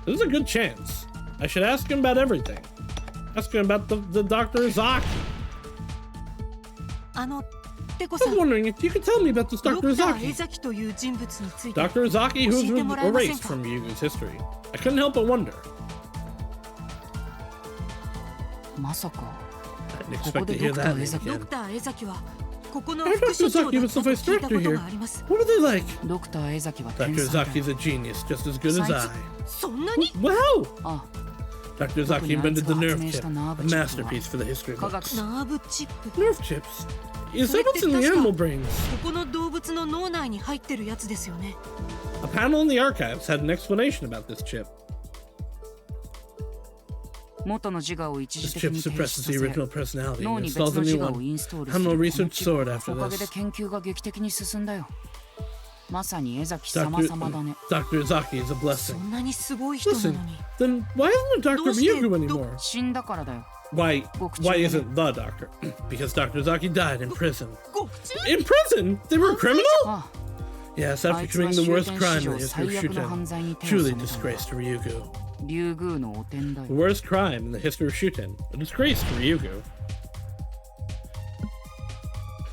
S1: This is a good chance. I should ask him about everything. Ask him about the Dr. Izaki. I was wondering if you could tell me about this Dr. Izaki. Dr. Izaki, who was erased from Ryugu's history. I couldn't help but wonder. I didn't expect to hear that name again. Dr. Izaki was the vice director here. What are they like? Dr. Izaki is a genius, just as good as I. Wow! Dr. Zaki invented the nerve chip, a masterpiece for the history books.
S2: ナーブチップ
S1: Nerve chips? Is that what's in the animal brains?
S2: ここの動物の脳内に入ってるやつですよね
S1: A panel in the archives had an explanation about this chip.
S3: 元の自我を一
S1: This
S3: 時的
S1: chip
S3: に停止
S1: suppresses
S3: さ
S1: the
S3: せ
S1: original personality
S3: 脳
S1: and
S3: に
S1: installs
S3: 別
S1: a
S3: の
S1: new
S3: 自我を
S1: one.
S3: インストール
S1: I'm
S3: す
S1: no
S3: る
S1: research sword after
S3: おかげで
S1: this.
S3: 研究が劇的に進んだよまさに江崎様々だね
S1: Dr. Zaki is a
S2: そ
S1: blessing.
S2: んなにすごい人な
S1: Listen,
S2: のに
S1: then why isn't it Dr.
S2: どうして
S1: Ryugu anymore?
S3: 死んだからだよ
S1: Why isn't the doctor? Because Dr. Zaki died in prison. In prison? They were a criminal?
S3: あ
S1: Yes, after committing the worst crime in the history of Shuten. Truly disgraced to Ryugu.
S3: 竜宮の汚点だ
S1: The
S3: よ
S1: worst crime in the history of Shuten. A disgrace to Ryugu.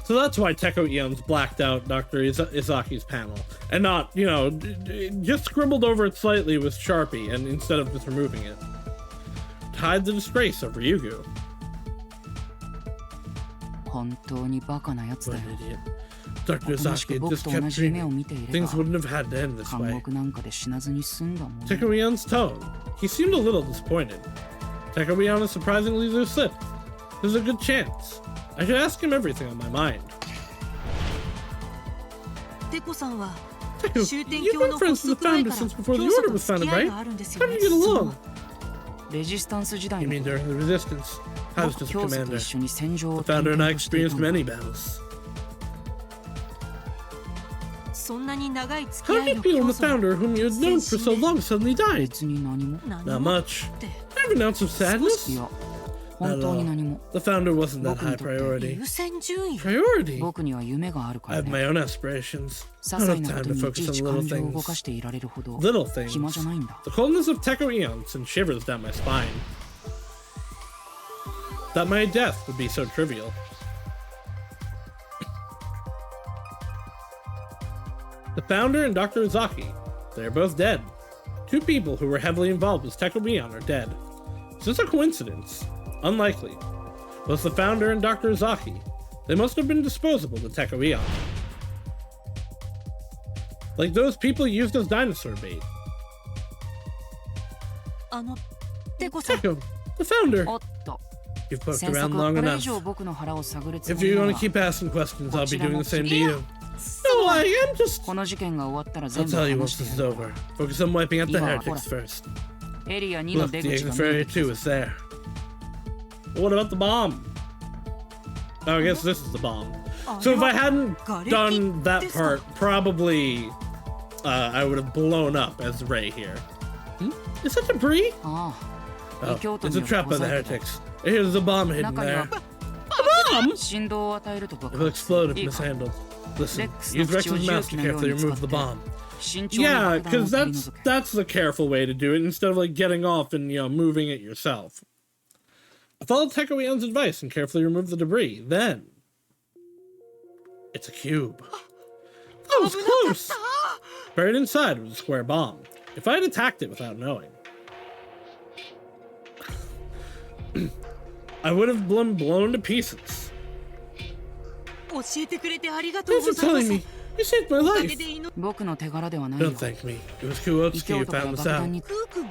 S1: So that's why Teko Ion's blacked out Dr. Izaki's panel. And not, just scribbled over it slightly with Sharpie and instead of just removing it. To hide the disgrace of Ryugu.
S3: 本当にバカなやつ
S1: What
S3: だ
S1: an
S3: よ
S1: idiot. Dr.
S3: おとなしく
S1: Izaki
S3: 僕
S1: just
S3: と同
S1: kept
S3: じ夢を
S1: dreaming.
S3: 見ていれ
S1: Things
S3: ば
S1: wouldn't have had to end this
S3: 監
S1: way.
S3: 獄なんかで死なずに済んだもんね
S1: Teko Ion's tone. He seemed a little disappointed. Teko Ion is surprisingly loose-lipped. There's a good chance. I should ask him everything on my mind.
S2: テコさんは
S1: Teko,
S2: 終点
S1: you've
S2: 教
S1: been
S2: の
S1: friends
S2: 発
S1: with
S2: 足
S1: the
S2: 前
S1: founder
S2: から
S1: since before
S2: 教
S1: the
S2: 祖
S1: order
S2: と
S1: was
S2: 付
S1: founded,
S2: き合い
S1: right?
S2: があるんですよ
S1: How
S2: ね
S1: did you get
S2: そ
S1: along?
S2: の
S3: レジスタンス時代
S1: You
S3: の
S1: mean during the resistance? I was
S3: 僕
S1: just a
S3: 教祖と
S1: commander.
S3: 一緒に戦場を
S1: The founder and I
S3: 転々としていた
S1: experienced
S3: んだ
S1: many battles.
S2: そんなに長い付き
S1: How
S2: 合
S1: did
S2: い
S1: you
S2: の
S1: feel
S2: 教
S1: when the
S2: 祖が
S1: founder, whom you had known for so long, suddenly died?
S3: 別に何も
S2: 何
S1: Not
S2: も
S1: much.
S2: って
S1: Have an ounce of
S3: い
S1: sadness?
S3: や本当に何も
S1: The founder wasn't that
S3: 僕に
S1: high
S3: とって
S1: priority.
S2: 優先順位
S1: Priority?
S3: 僕には夢があるか
S1: I
S3: ら
S1: have
S3: ね
S1: my own aspirations.
S3: 些
S1: I
S3: 細
S1: don't
S3: な
S1: have
S3: こと
S1: time to
S3: にいち
S1: focus
S3: いち
S1: on little
S3: 感情を動か
S1: things.
S3: していられるほど
S1: Little things.
S3: 暇じゃないんだ
S1: The coldness of Teko Eon sends shivers down my spine. That my death would be so trivial. The founder and Dr. Izaki, they are both dead. Two people who were heavily involved with Teko Eon are dead. Is this a coincidence? Unlikely. Was the founder and Dr. Izaki? They must have been disposable to Teko Eon. Like those people used as dinosaur bait.
S2: あのテコさん
S1: Teko, the founder.
S3: おっと
S1: You've poked
S3: 先
S1: around
S3: 作は
S1: long
S3: これ以
S1: enough.
S3: 上僕の腹を探るつ
S1: If
S3: もり
S1: you're
S3: な
S1: gonna
S3: ら
S1: keep asking questions, I'll be doing the same to
S2: Yeah.
S1: you. No, I am just.
S3: この事件が終わったら全
S1: I'll
S3: 部
S1: tell you
S3: 話
S1: once
S3: して
S1: this
S3: や
S1: is
S3: る
S1: over. Focus on wiping out the
S3: Yeah,
S1: heretics first.
S3: エリア2の
S1: Look,
S3: 出
S1: the
S3: 口が
S1: exit
S3: 見え
S1: ferry
S3: てき
S1: too
S3: た
S1: is there. What about the bomb? Oh, I guess this is the bomb. So if I hadn't done that part, probably I would have blown up as Ray here. Is that debris?
S3: ああ
S1: Oh,
S3: 異教徒
S1: it's
S3: に
S1: a
S3: よる
S1: trap
S3: 小
S1: by the
S3: 細工だ
S1: heretics. Here's a bomb hidden
S3: 中に
S1: there.
S3: は
S1: A bomb?
S3: 振動を与えると爆
S1: It will
S3: 発する
S1: explode if
S3: いいか
S1: mishandled. Listen,
S3: Rex
S1: use
S3: の口を
S1: Rex's
S3: 重
S1: mouse
S3: 機
S1: to
S3: のよう
S1: carefully
S3: に使
S1: remove
S3: っ
S1: the
S3: て
S1: bomb.
S3: 慎重に
S1: Yeah,
S3: 爆弾を
S1: because
S3: 取り除け
S1: that's the careful way to do it instead of like getting off and moving it yourself. Follow Teko Eon's advice and carefully remove the debris. Then it's a cube. That was close. Buried inside was a square bomb. If I had attacked it without knowing, I would have been blown to pieces.
S2: 教えてくれてありがとう
S1: Thanks
S2: ご
S1: for
S2: ざいま
S1: telling
S2: す
S1: me. You saved my
S2: おか
S1: life.
S2: げで命
S3: 僕の手柄ではないよ
S1: Don't thank me. It was
S3: 異
S1: Kuotsuki
S3: 教
S1: who
S3: 徒が
S1: found
S3: 爆
S1: this
S3: 弾
S1: out.
S3: に
S2: クー君が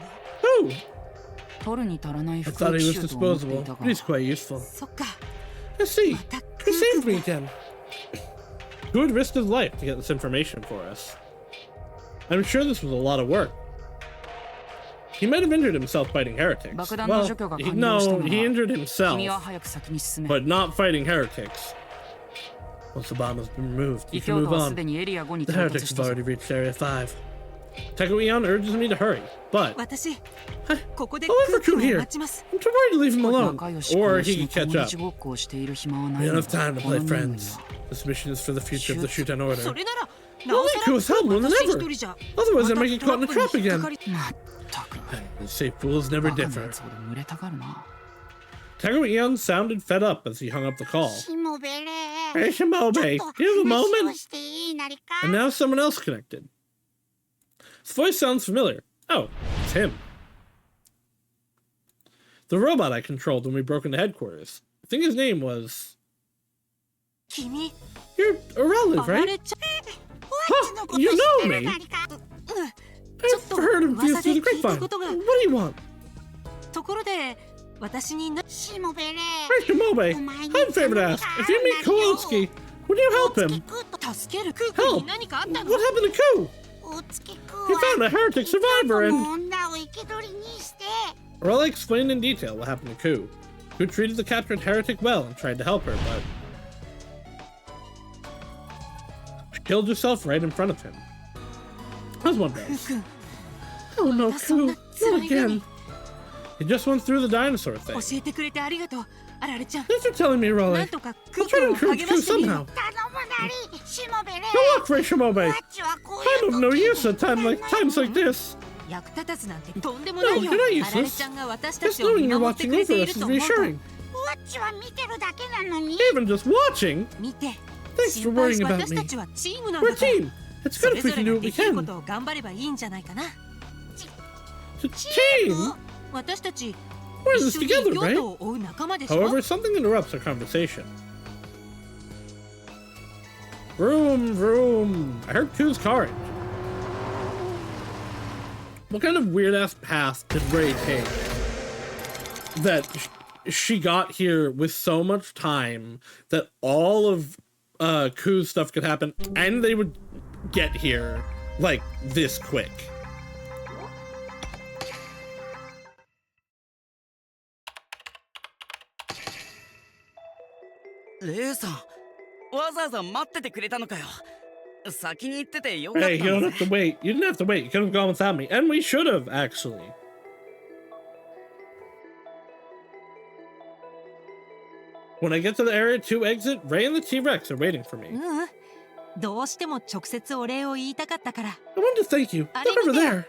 S1: Who?
S3: 取るに足らない
S1: I
S3: 副
S1: thought he
S3: 機
S1: was
S3: 種と思ってい
S1: disposable,
S3: たが
S1: but he's quite useful.
S2: そっか
S1: I see.
S2: また
S1: He
S2: クー
S1: saved
S2: 君
S1: me again. Who had risked his life to get this information for us? I'm sure this was a lot of work. He might have injured himself fighting heretics.
S3: 爆弾の除去が完了した
S1: No,
S3: の
S1: he
S3: な
S1: injured
S3: ら
S1: himself,
S3: 君は早く先に進め
S1: but not fighting heretics. Once the bomb has been removed, you
S3: 異
S1: can
S3: 教
S1: move
S3: 徒はす
S1: on.
S3: でにエリア5に
S1: The
S3: 到達
S1: heretics
S3: し
S1: have
S3: たぞ
S1: already reached Area 5. Teko Eon urges me to hurry, but
S2: 私
S1: I,
S2: ここで
S1: I'll
S2: ク
S1: wait
S2: ー
S1: for
S2: 君
S1: Ku
S2: を
S1: here.
S2: 待ちます
S1: I'm too worried to leave him alone,
S3: 仲良し
S1: or
S3: こ
S1: he
S3: の
S1: can
S3: 友
S1: catch up.
S3: 達ごっこをしている暇はない
S1: We
S3: の
S1: don't have time to
S3: この
S1: play
S3: 任務に
S1: friends.
S3: は
S1: This mission is for the future of the Shuten
S2: そ
S1: Order.
S2: れならなおさ
S1: Only Ku is
S2: ら
S1: help more than
S2: 私一
S1: ever.
S2: 人じゃ
S1: Otherwise, I
S2: ま
S1: might get
S2: た
S1: caught in a
S2: トラッ
S1: trap
S2: プに引っ
S1: again.
S2: かかり
S3: まったく
S1: The safe fools never
S3: バカな
S1: differ.
S3: やつほど群れたがるな
S1: Teko Eon sounded fed up as he hung up the call.
S2: しもべれ
S1: Hey,
S2: ちょ
S1: Shimobe,
S2: っ
S1: do
S2: と
S1: you have a
S2: 話を
S1: moment?
S2: していいなりか
S1: And now someone else connected. His voice sounds familiar. Oh, it's him. The robot I controlled when we broke into headquarters. I think his name was...
S2: 君
S1: You're a relative,
S2: あら
S1: right?
S2: れちゃ
S1: Huh, you know me.
S2: ちょっ
S1: I've
S2: と
S1: heard of you
S2: 噂で
S1: through the
S2: 聞いた
S1: grapevine.
S2: ことが
S1: What do you want?
S2: とこころで私にしもべれ
S4: Hey, Shimobe, I'm favorite to ask. If you meet Kowalski, would you help him?
S2: 助けるクークに
S4: Help!
S2: 何かあったの
S4: What happened to Koo?
S2: おつきく
S4: He found a heretic survivor and...
S2: 女を生け捕りにして
S4: Raleigh explained in detail what happened to Koo, who treated the captured heretic well and tried to help her, but... she killed herself right in front of him. As one does. Oh no, Koo, not again. He just went through the dinosaur thing.
S2: 教えてくれてありがとうあられちゃん
S4: Thanks for telling me,
S2: な
S4: Raleigh.
S2: んとかク
S4: I'll
S2: ー
S4: try
S2: ク
S4: to
S2: を
S4: encourage
S2: 励ま
S4: Koo
S2: してみる
S4: somehow.
S2: 頼むなりしもべれ
S4: Good luck, Ray Shimobe.
S2: わっちはこう
S4: I'm
S2: いう
S4: of no use at times like this.
S2: 役立たずなんてとんでもないよ
S4: No, you're not
S2: あられ
S4: useless.
S2: ちゃんが私た
S4: Just
S2: ちを
S4: knowing
S2: 見
S4: you're
S2: 守って
S4: watching
S2: くれて
S4: over
S2: い
S4: us
S2: る
S4: is
S2: と思うと
S4: reassuring.
S2: わっちは見てるだけなのに
S4: Even just watching?
S2: 見て
S4: Thanks
S2: 心
S4: for
S2: 配
S4: worrying
S2: し
S4: about
S2: 私
S4: me.
S2: たちはチームなん
S4: We're
S2: だ
S4: a
S2: から
S4: team. It's
S2: そ
S4: good
S2: れ
S4: if
S2: ぞ
S4: we
S2: れ
S4: can
S2: が
S4: do what
S2: で
S4: we
S2: きるこ
S4: can.
S2: とを頑張ればいいんじゃないかな
S4: It's a team?
S2: 私たち
S4: We're in
S2: 一
S4: this
S2: 緒に
S4: together,
S2: 用
S4: right?
S2: 途を追う仲間でしょ
S4: However, something interrupts our conversation. Vroom, vroom. I heard Koo's car engine. What kind of weird-ass path did Ray take that she got here with so much time that all of Koo's stuff could happen and they would get here like this quick?
S6: レイさん、わざわざ待っててくれたのかよ。先に行っててよかった
S4: Hey,
S6: ん
S4: you
S6: だ
S4: don't
S6: ぜ
S4: have to wait. You didn't have to wait. You could have gone without me. And we should have, actually. When I get to the Area 2 exit, Ray and the T-Rex are waiting for me.
S2: うんどうしても直接お礼を言いたかったから
S4: I wanted to thank you.
S2: I
S4: Look
S2: didn't
S4: over there.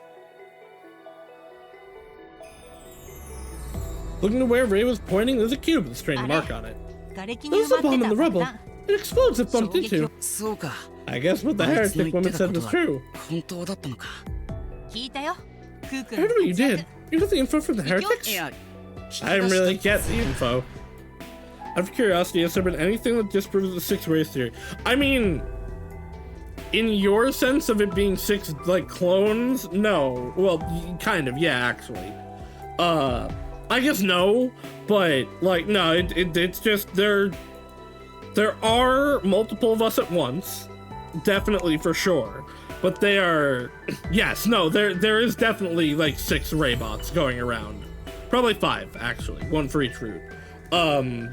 S4: Looking to where Ray was pointing, there's a cube with a strange mark on it.
S2: 瓦礫に
S4: There's
S2: 埋
S4: a
S2: ま
S4: bomb
S2: っ
S4: in
S2: て
S4: the
S2: た
S4: rubble.
S2: 爆弾
S4: It explodes if bumped into.
S6: そうか、
S4: I guess what the
S6: あいつの
S4: heretic
S6: 言って
S4: woman
S6: た
S4: said
S6: こと
S4: was
S6: は
S4: true.
S6: 本当だったのか。
S2: 聞いたよクーク
S4: I heard what you did. You got the info from the
S6: い
S4: heretics?
S6: や、
S4: I didn't really get the info. Out of curiosity, has there been anything that disproves the 6 race theory? I mean, in your sense of it being 6, like, clones? No. Well, kind of, yeah, actually. I guess no, but, like, no, it's just, there are multiple of us at once. Definitely, for sure. But they are, yes, no, there is definitely, like, 6 Raybots going around. Probably 5, actually. 1 for each route.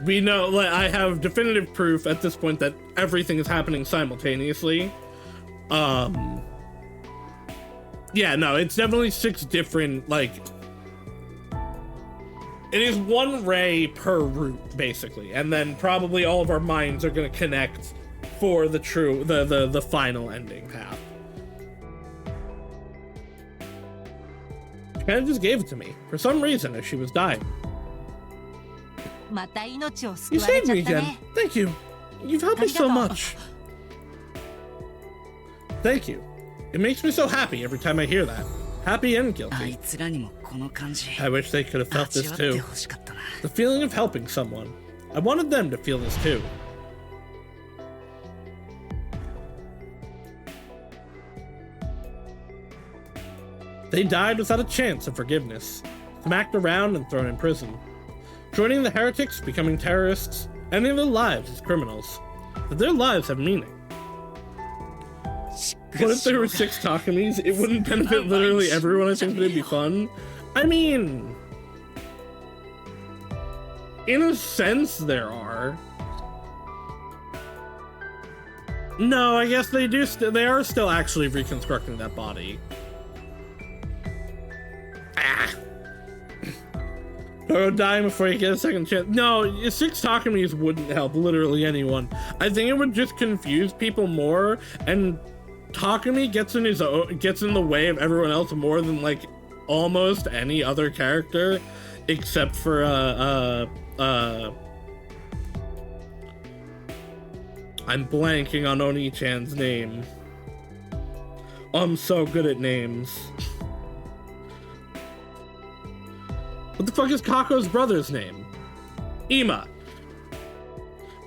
S4: We know, like, I have definitive proof at this point that everything is happening simultaneously. Yeah, no, it's definitely 6 different, like, it is 1 ray per route, basically, and then probably all of our minds are gonna connect for the the final ending path. She kinda just gave it to me, for some reason, as she was dying.
S2: また命を救
S4: You
S2: われ
S4: saved
S2: ちゃ
S4: me
S2: った
S4: again.
S2: ね
S4: Thank you. You've helped me so much. Thank you. It makes me so happy every time I hear that. Happy and
S6: あ
S4: guilty.
S6: いつらにもこの感じ
S4: I wish they could have felt
S6: 味
S4: this
S6: わって
S4: too.
S6: ほしかったな。
S4: The feeling of helping someone. I wanted them to feel this too. They died without a chance of forgiveness, smacked around and thrown in prison. Joining the heretics, becoming terrorists, ending their lives as criminals. But their lives have meaning. What if there were 6 Takamis? It wouldn't benefit literally everyone. I think it'd be fun. I mean, in a sense, there are. No, I guess they do. They are still actually reconstructing that body. Ah. Or dying before you get a second chance. No, 6 Takamis wouldn't help literally anyone. I think it would just confuse people more, and Takami gets in the way of everyone else more than like almost any other character, except for I'm blanking on Oni-chan's name. I'm so good at names. What the fuck is Kako's brother's name? Ima.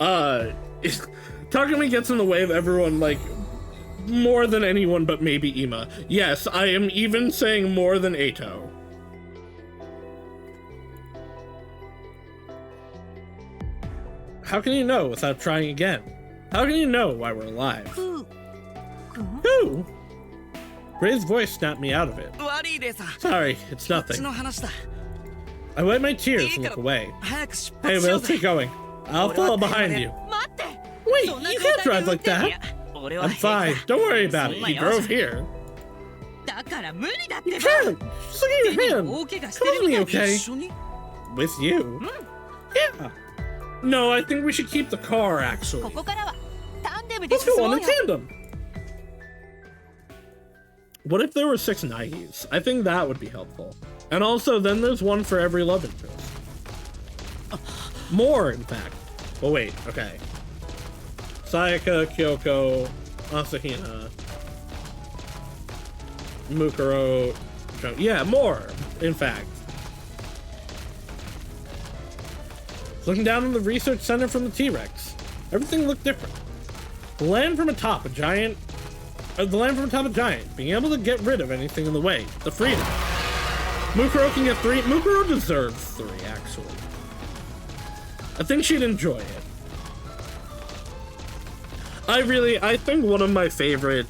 S4: Takami gets in the way of everyone, like, more than anyone but maybe Ima. Yes, I am even saying more than Eito. How can you know without trying again? How can you know why we're alive? Who? Ray's voice snapped me out of it. Sorry, it's nothing. I wipe my tears and look away. Hey, well, let's get going. I'll follow behind you. Wait, you can't drive like that. I'm fine. Don't worry about it. He drove here. You can't. Just look at your hand. Come with me, okay? With you? Yeah. No, I think we should keep the car, actually. Let's go on in tandem. What if there were 6 Nikes? I think that would be helpful. And also, then there's one for every love interest. More, in fact. Oh, wait, okay. Sayaka, Kyoko, Asahina, Mukuro. Yeah, more, in fact. Looking down on the research center from the T-Rex, everything looked different. The land from atop a giant, being able to get rid of anything in the way, the freedom. Mukuro can get 3. Mukuro deserves 3, actually. I think she'd enjoy it. I think one of my favorite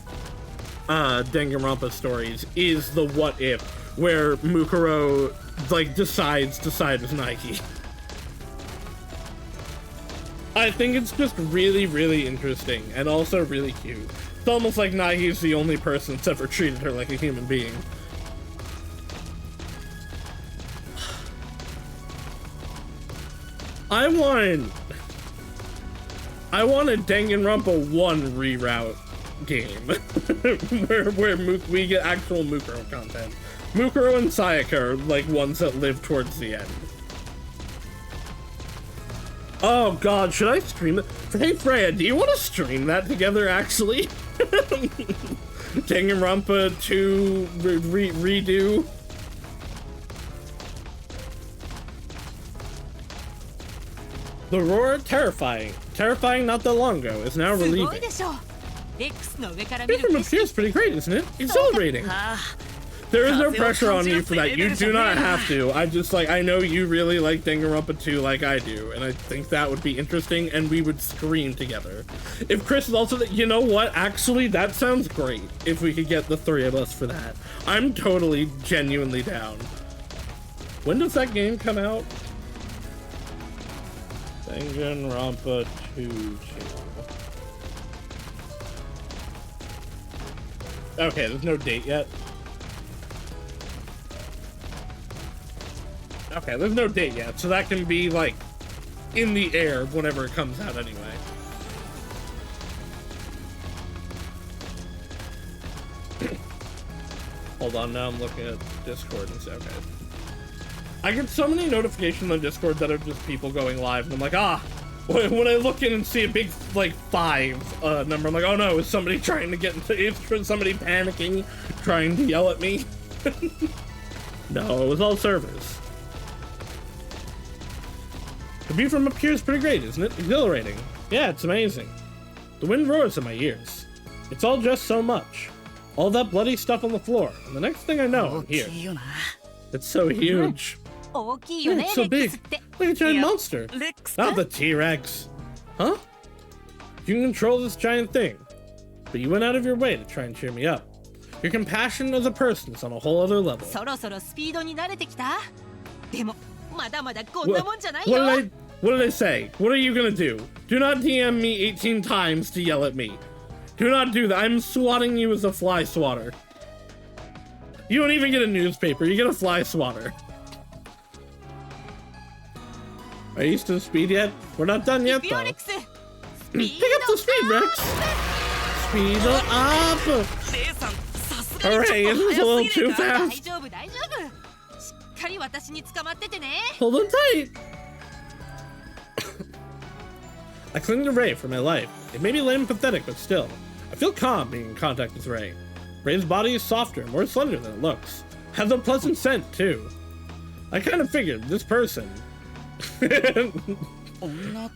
S4: Danganronpa stories is the what if, where Mukuro like decides to side with Nike. I think it's just really, really interesting and also really cute. It's almost like Nike's the only person that's ever treated her like a human being. I want a Danganronpa 1 reroute game where we get actual Mukuro content. Mukuro and Sayaka are like ones that live towards the end. Oh god, should I stream it? Hey Freya, do you want to stream that together actually? Danganronpa 2 redo? The roar, terrifying not that long ago, is now relieving. View from up here is pretty great, isn't it? Exhilarating. There is no pressure on you for that. You do not have to. I know you really like Danganronpa 2 like I do, and I think that would be interesting, and we would scream together. If Chris is also you know what? Actually, that sounds great. If we could get the 3 of us for that. I'm totally, genuinely down. When does that game come out? Danganronpa 2. Okay, there's no date yet. Okay, there's no date yet, so that can be, like, in the air whenever it comes out anyway. Hold on, now I'm looking at Discord and say, okay. I get so many notifications on Discord that are just people going live, and I'm like, when I look in and see a big, like, 5 number, I'm like, oh no, is somebody trying to get into, is somebody panicking, trying to yell at me? No, it was all servers. The view from up here is pretty great, isn't it? Exhilarating. Yeah, it's amazing. The wind roars in my ears. It's all just so much. All that bloody stuff on the floor, and the next thing I know, I'm here. It's so huge. Yeah, it's so big. Like a giant monster. Not the T-Rex. Huh? You can control this giant thing, but you went out of your way to try and cheer me up. Your compassion as a person is on a whole other level. What did I say? What are you gonna do? Do not DM me 18 times to yell at me. Do not do that. I'm swatting you as a fly swatter. You don't even get a newspaper. You get a fly swatter. Are you still speed yet? We're not done yet, though. Pick up the speed, Rex. Speed up. Hooray, this is a little too fast. Hold on tight. I cling to Ray for my life. It may be lame and pathetic, but still. I feel calm being in contact with Ray. Ray's body is softer and more slender than it looks. Has a pleasant scent, too. I kind of figured this person...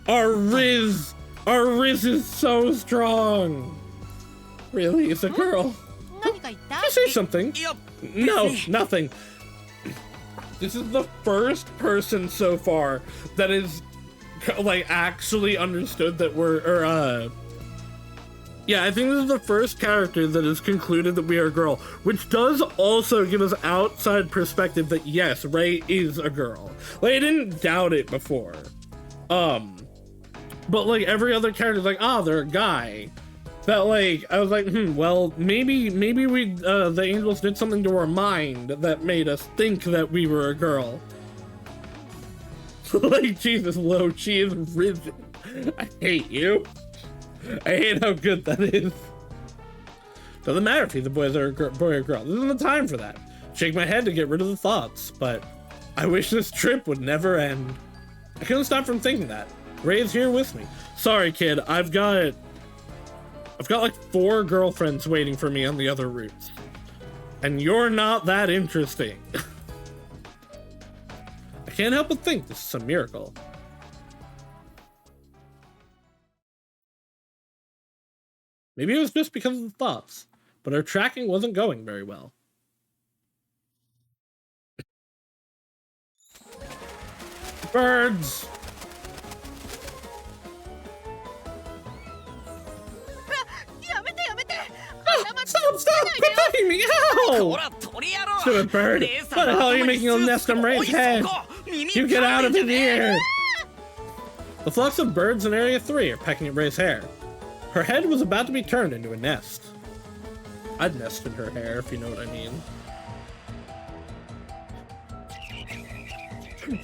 S4: Our Riz is so strong. Really, it's a girl. Did you say something? No, nothing. This is the first person so far that is like actually understood that yeah, I think this is the first character that has concluded that we are a girl, which does also give us outside perspective that yes, Rei is a girl. Like, I didn't doubt it before. But like every other character is like, they're a guy. That like, I was like, well, maybe we, the angels did something to our mind that made us think that we were a girl. Like, Jesus, Lo, she is risen. I hate you. I hate how good that is. Doesn't matter if he's a boy or a girl. This isn't the time for that. Shake my head to get rid of the thoughts, but I wish this trip would never end. I couldn't stop from thinking that. Ray's here with me. Sorry, kid. I've got like 4 girlfriends waiting for me on the other routes. And you're not that interesting. I can't help but think this is a miracle. Maybe it was just because of the thoughts, but our tracking wasn't going very well. Birds! Stop! Quit biting me! Ow! Stupid bird! What the hell are you making a nest on Ray's head? You get out of here! The flocks of birds in Area 3 are pecking at Ray's hair. Her head was about to be turned into a nest. I'd nest in her hair, if you know what I mean.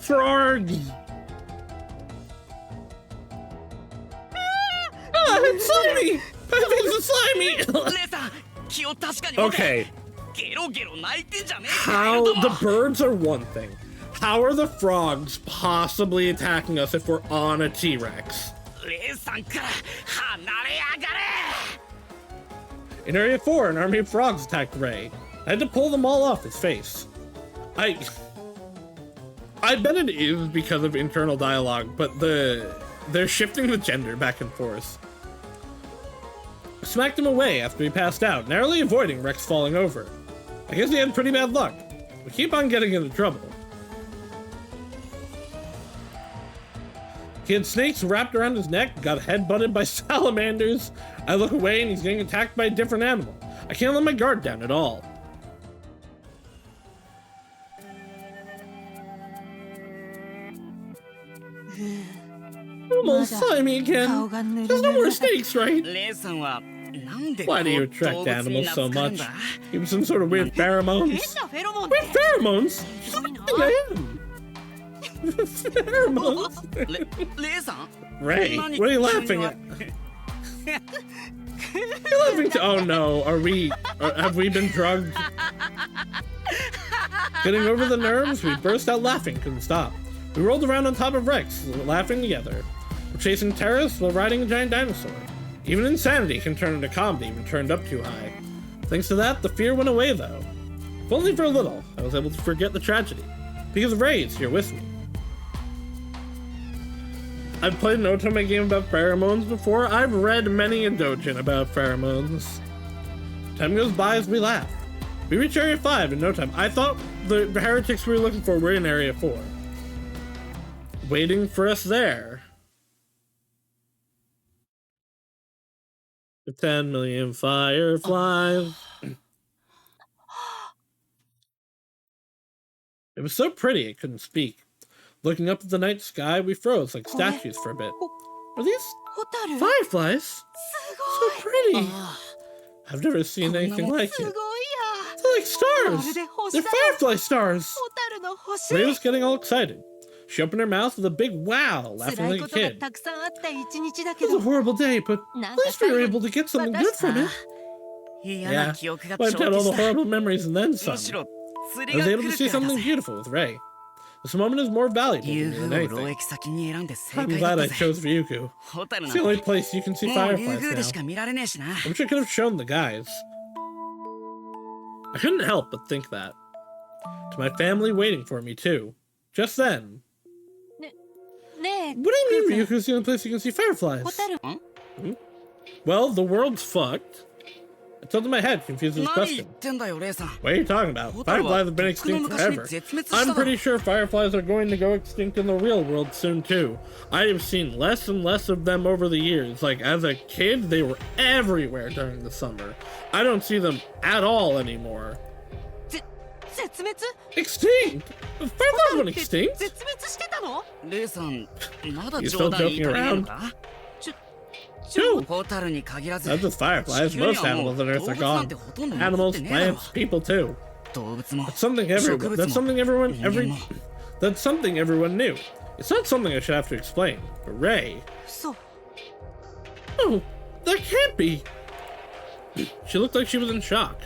S4: Frogs! It's slimy! It's slimy! Okay. How the birds are one thing. How are the frogs possibly attacking us if we're on a T-Rex? In Area 4, an army of frogs attacked Ray. I had to pull them all off his face. I bet it is because of internal dialogue, but they're shifting the gender back and forth. I smacked him away after he passed out, narrowly avoiding Rex falling over. I guess he had pretty bad luck. We keep on getting into trouble. He had snakes wrapped around his neck, got headbutted by salamanders. I look away and he's getting attacked by a different animal. I can't let my guard down at all. Almost slimy again. There's no more snakes, right? Why do you attract animals so much? Give some sort of weird pheromones? Weird pheromones? I am. Pheromones? Ray, what are you laughing at? You're laughing to— oh no, have we been drugged? Getting over the nerves, we burst out laughing, couldn't stop. We rolled around on top of Rex, laughing together. We're chasing terrorists while riding a giant dinosaur. Even insanity can turn into comedy when turned up too high. Thanks to that, the fear went away though. If only for a little, I was able to forget the tragedy. Because Ray is here with me. I've played an otome game about pheromones before. I've read many a dojin about pheromones. Time goes by as we laugh. We reach Area 5 in no time. I thought the heretics we were looking for were in Area 4. Waiting for us there. The 10 million fireflies. It was so pretty it couldn't speak. Looking up at the night sky, we froze like statues for a bit. Are these fireflies? So pretty. I've never seen anything like it. They're like stars. They're firefly stars. Ray was getting all excited. She opened her mouth with a big wow, laughing like a kid. It was a horrible day, but at least we were able to get something good from it. Yeah, wiped out all the horrible memories and then some. I was able to see something beautiful with Ray. This moment is more valuable to me than anything. I'm glad I chose Ryukyu. It's the only place you can see fireflies now. I wish I could have shown the guys. I couldn't help but think that. To my family waiting for me, too. Just then. What do you mean Ryukyu's the only place you can see fireflies? Hmm? Well, the world's fucked. I tilted my head, confused with his
S6: 何言っ
S4: question.
S6: てんだよレイさん
S4: What are you talking about? Fireflies have been extinct forever. I'm pretty sure fireflies are going to go extinct in the real world soon too. I have seen less and less of them over the years. Like, as a kid, they were everywhere during the summer. I don't see them at all anymore.
S2: 絶滅
S4: Extinct? Fireflies went extinct?
S2: 絶滅してたの
S6: レイさんまだ
S4: You
S6: 冗
S4: still
S6: 談言い
S4: joking
S6: 足りないの
S4: around?
S6: か
S4: Dude,
S6: ホタルに限らず
S4: not just fireflies.
S6: 地球に
S4: Most
S6: はもう
S4: animals on
S6: 動
S4: Earth
S6: 物
S4: are
S6: なん
S4: gone.
S6: てほとんど残っ
S4: Animals,
S6: てねえだろ
S4: plants, people too.
S6: 動物も
S4: That's something everyone. That's something everyone.
S6: 人間も
S4: That's something everyone knew. It's not something I should have to explain. But Ray.
S2: そう
S4: Oh, that can't be. She looked like she was in shock.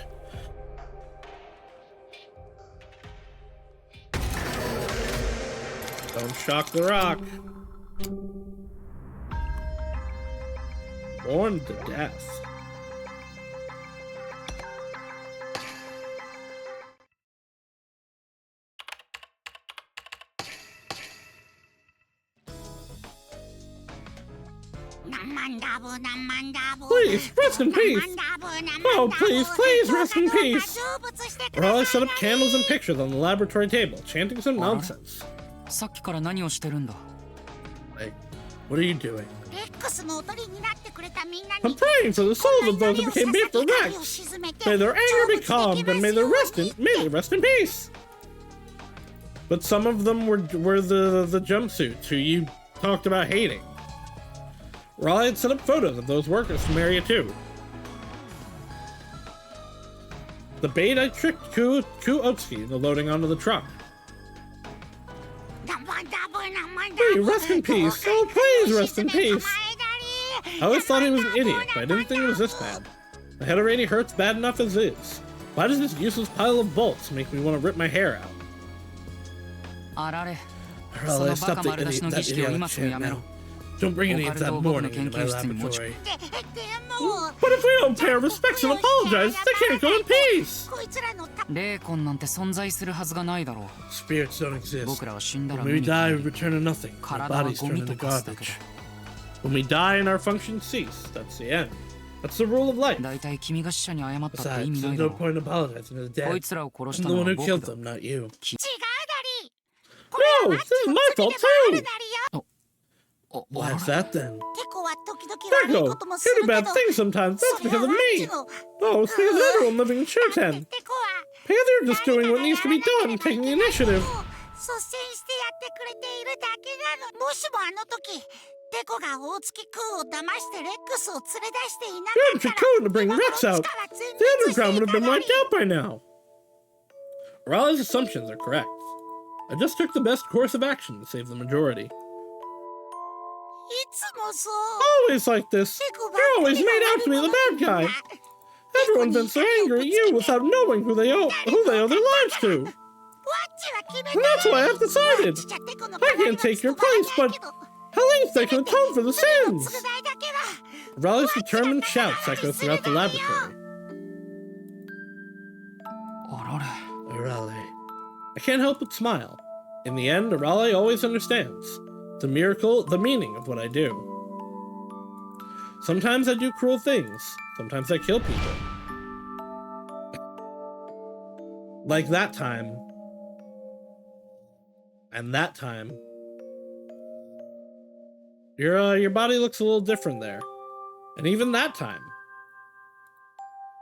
S4: Don't shock the rock. Born to death. Please, rest in peace. Oh, please, please, rest in peace. Raleigh set up candles and pictures on the laboratory table, chanting some nonsense.
S3: さっきから何をしてるんだ
S4: Like, what are you doing?
S2: レックスの踊りになってくれたみんな
S4: I'm
S2: に
S4: praying for the souls of those who became beef for Rex. May their anger be calmed, and may they rest in peace. But some of them were the jumpsuits who you talked about hating. Raleigh had set up photos of those workers from Area 2. The bait I tricked Kuotsuki into loading onto the truck. Hey, rest in peace. Oh, please rest in peace. I always thought he was an idiot, but I didn't think it was this bad. My head already hurts bad enough as is. Why does this useless pile of bolts make me want to rip my hair out?
S3: あられ
S4: Raleigh,
S3: そのバ
S4: stop
S3: カ
S4: the
S3: 丸出しの儀
S4: that
S3: 式を
S4: idiotic
S3: 今すぐ
S4: chant
S3: やめろ
S4: now. Don't bring any of that mourning into my
S3: オカルトを僕の研究室に持ち
S4: laboratory.
S2: でも
S4: But if we don't pay our respects and apologize, they can't go in peace!
S2: こいつらのた
S3: 霊魂なんて存在するはずがないだろう
S4: Spirits don't exist.
S3: 僕らは死んだら
S4: When
S3: 無
S4: we
S3: に
S4: die,
S3: 帰
S4: we
S3: り
S4: return to nothing. Our
S3: 体は
S4: bodies
S3: ゴ
S4: turn
S3: ミ
S4: into
S3: と化すだけ
S4: garbage.
S3: だ
S4: When we die and our functions cease, that's the end. That's the rule of life.
S3: だいたい君が死者に謝ったって
S4: Besides,
S3: 意味な
S4: there's
S3: いだ
S4: no
S3: ろう
S4: point in apologizing to the
S3: こい
S4: dead.
S3: つらを殺し
S4: I'm
S3: た
S4: the
S3: の
S4: one
S3: は
S4: who
S3: 僕
S4: killed
S3: だ
S4: them, not you.
S2: 違うダリー
S4: No, this is my fault
S2: ある
S4: too!
S2: ダリよ
S4: Why is that then?
S2: テコは時々悪い
S4: Deco,
S2: こともす
S4: you
S2: る
S4: do
S2: け
S4: bad
S2: ど
S4: things sometimes. That's
S2: それ
S4: because
S2: は
S4: of
S2: ワン
S4: me.
S2: チの
S4: Oh, it's because everyone living in Shuten.
S2: テコは
S4: Hey, they're just doing what needs to be done, taking the initiative.
S2: 率先してやってくれているだけなのもしもあの時テコが大月クーを騙してレックスを連れ出していなか
S4: Good
S2: っ
S4: for
S2: たら
S4: Code to bring
S2: 今頃
S4: Rex out.
S2: 地から全
S4: The
S2: 滅して
S4: underground
S2: い
S4: would have
S2: た
S4: been
S2: のに
S4: wiped out by now. Raleigh's assumptions are correct. I just took the best course of action to save the majority.
S2: いつもそう
S4: Always like this.
S2: テコば
S4: You're
S2: っか
S4: always
S2: り
S4: made out to be the bad guy. Everyone's been so angry at you without knowing who they owe their lives to.
S2: ワッチは決め
S4: And
S2: た
S4: that's why I've decided.
S2: じゃテコの
S4: I can't take your place, but at least I can atone for the
S2: 罪の
S4: sins.
S2: 償いだけは
S4: Raleigh's determined shouts echo throughout the laboratory.
S3: あられ
S4: Raleigh. I can't help but smile. In the end, Raleigh always understands. The miracle, the meaning of what I do. Sometimes I do cruel things. Sometimes I kill people. Like that time. And that time. Your body looks a little different there. And even that time.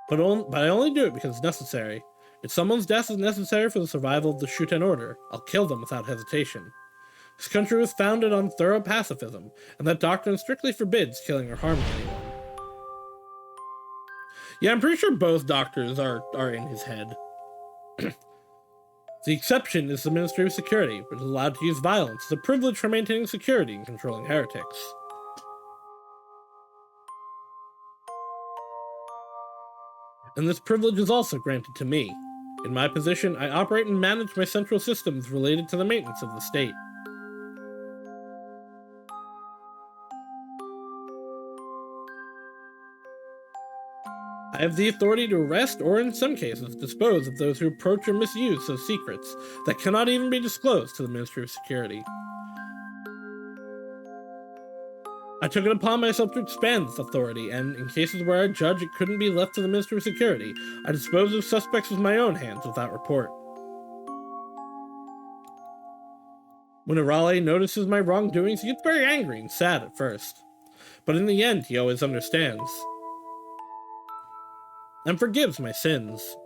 S4: But I only do it because it's necessary. If someone's death is necessary for the survival of the Shuten Order, I'll kill them without hesitation. This country was founded on thorough pacifism, and that doctrine strictly forbids killing or harming anyone. Yeah, I'm pretty sure both doctors are in his head. The exception is the Ministry of Security, which is allowed to use violence as a privilege for maintaining security and controlling heretics. And this privilege is also granted to me. In my position, I operate and manage my central systems related to the maintenance of the state. I have the authority to arrest or, in some cases, dispose of those who approach or misuse of secrets that cannot even be disclosed to the Ministry of Security. I took it upon myself to expand this authority, and in cases where I judge it couldn't be left to the Ministry of Security, I disposed of suspects with my own hands without report. When Arale notices my wrongdoings, he gets very angry and sad at first. But in the end, he always understands and forgives my sins.